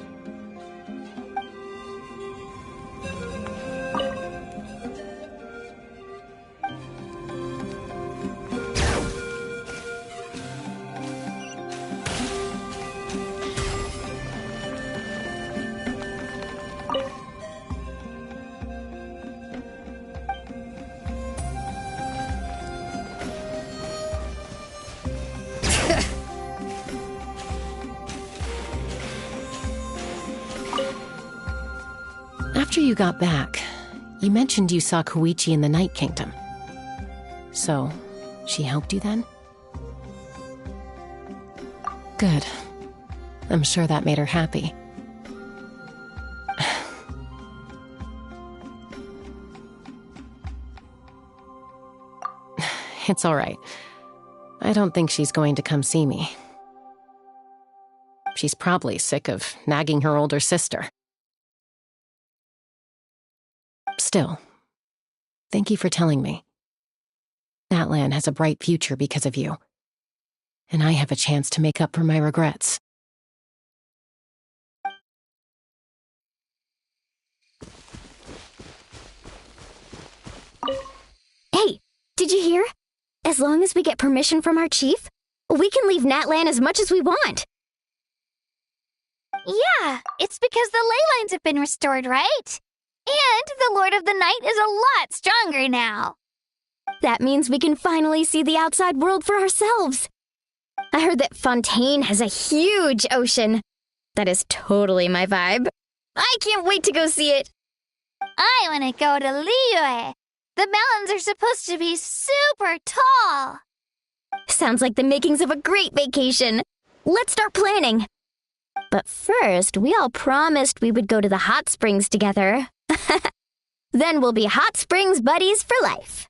After you got back, you mentioned you saw Koichi in the Night Kingdom. So, she helped you then? Good. I'm sure that made her happy. It's all right. I don't think she's going to come see me. She's probably sick of nagging her older sister. Still, thank you for telling me. Natlan has a bright future because of you, and I have a chance to make up for my regrets. Hey, did you hear? As long as we get permission from our chief, we can leave Natlan as much as we want. Yeah, it's because the ley lines have been restored, right? And the Lord of the Night is a lot stronger now. That means we can finally see the outside world for ourselves. I heard that Fontaine has a huge ocean. That is totally my vibe. I can't wait to go see it. I want to go to Liyue. The mountains are supposed to be super tall. Sounds like the makings of a great vacation. Let's start planning. But first, we all promised we would go to the hot springs together. Then we'll be hot springs buddies for life.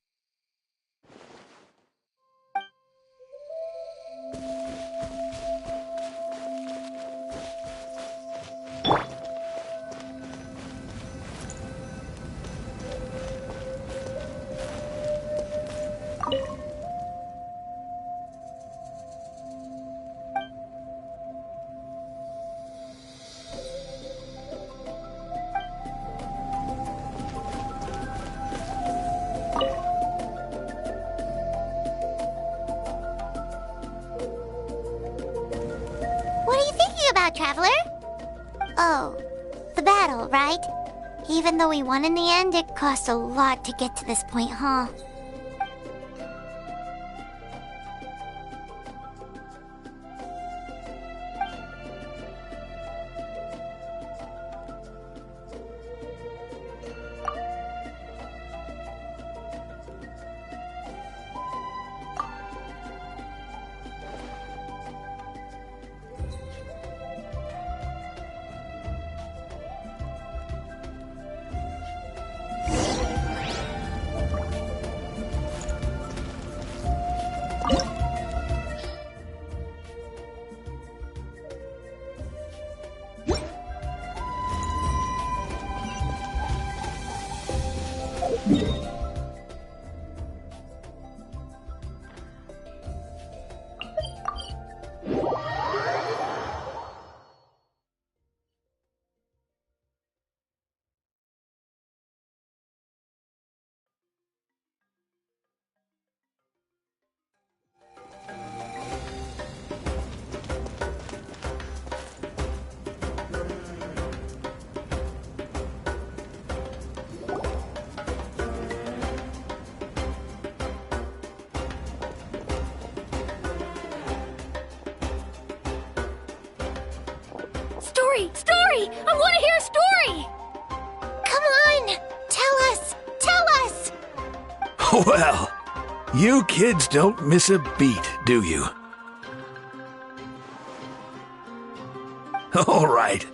about, Traveler? Oh, the battle, right? Even though we won in the end, it cost a lot to get to this point, huh? Story! I want to hear a story! Come on! Tell us! Tell us! Well, you kids don't miss a beat, do you? All right.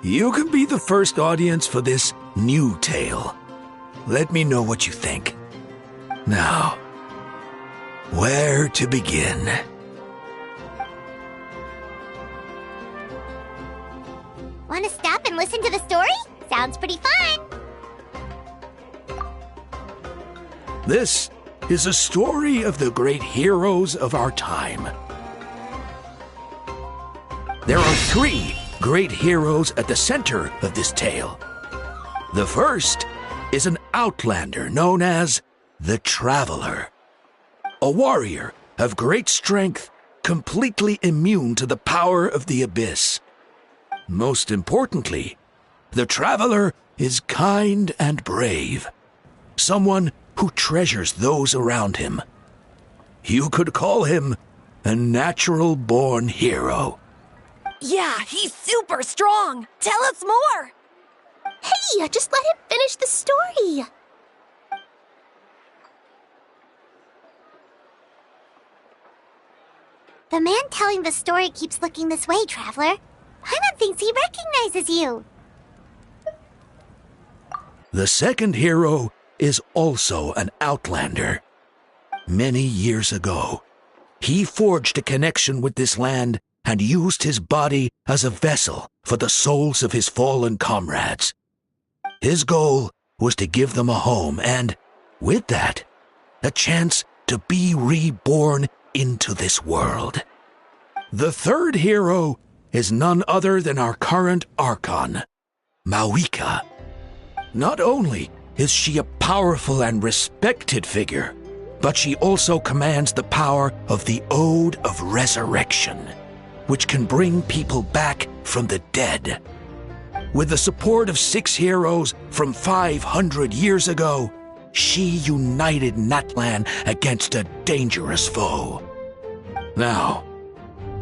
You can be the first audience for this new tale. Let me know what you think. Now, where to begin? Want to stop and listen to the story? Sounds pretty fun! This is a story of the great heroes of our time. There are 3 great heroes at the center of this tale. The first is an outlander known as the Traveler, a warrior of great strength, completely immune to the power of the abyss. Most importantly, the Traveler is kind and brave, someone who treasures those around him. You could call him a natural-born hero. Yeah, he's super strong. Tell us more. Hey, just let him finish the story. The man telling the story keeps looking this way, Traveler. Paimon thinks he recognizes you. The second hero is also an outlander. Many years ago, he forged a connection with this land and used his body as a vessel for the souls of his fallen comrades. His goal was to give them a home and, with that, a chance to be reborn into this world. The third hero is none other than our current Archon, Mawika. Not only is she a powerful and respected figure, but she also commands the power of the Ode of Resurrection, which can bring people back from the dead. With the support of 6 heroes from 500 years ago, she united Natlan against a dangerous foe. Now,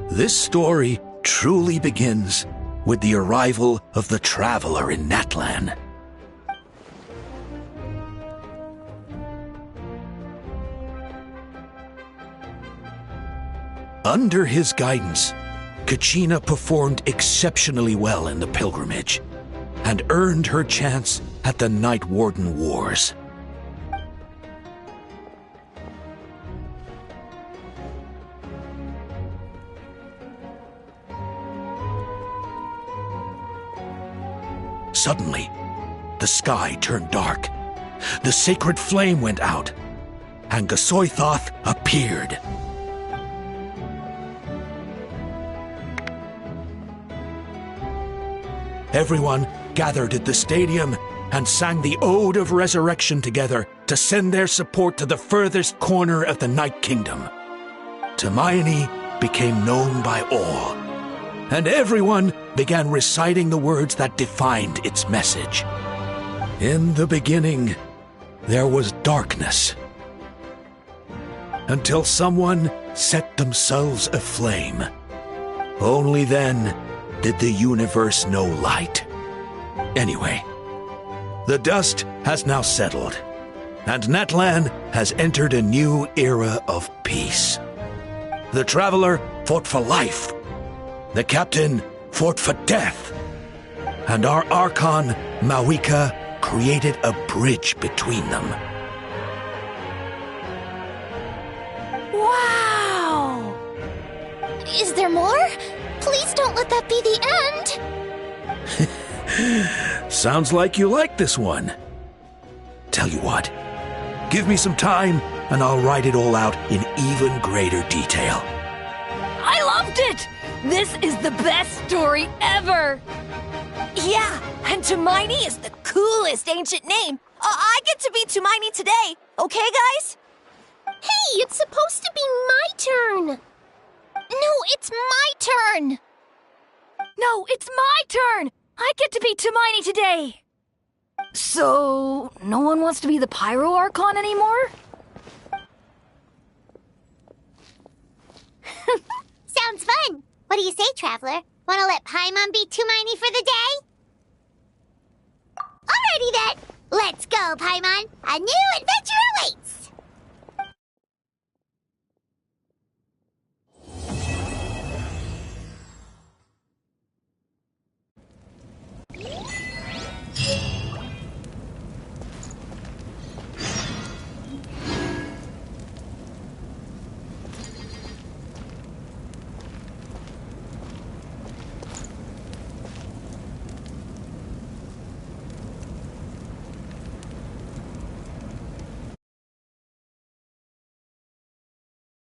this story truly begins with the arrival of the Traveler in Natlan. Under his guidance, Kachina performed exceptionally well in the pilgrimage and earned her chance at the Night Warden Wars. Suddenly, the sky turned dark. The sacred flame went out, and Gasoithoth appeared. Everyone gathered at the stadium and sang the Ode of Resurrection together to send their support to the furthest corner of the Night Kingdom. Hermione became known by all and everyone began reciting the words that defined its message. In the beginning, there was darkness, until someone set themselves aflame. Only then did the universe know light. Anyway, the dust has now settled, and Natlan has entered a new era of peace. The Traveler fought for life, the Captain fought for death, and our Archon, Mawika, created a bridge between them. Wow! Is there more? Please don't let that be the end! Sounds like you like this one. Tell you what, give me some time and I'll write it all out in even greater detail. I loved it! This is the best story ever! Yeah, and Tumaini is the coolest ancient name. I get to be Tumaini today, okay, guys? Hey, it's supposed to be my turn. No, it's my turn. No, it's my turn! I get to be Tumaini today! So, no one wants to be the Pyro Archon anymore? Sounds fun. What do you say, Traveler? Want to let Paimon be Tumaini for the day? Alrighty then. Let's go, Paimon. A new adventure awaits.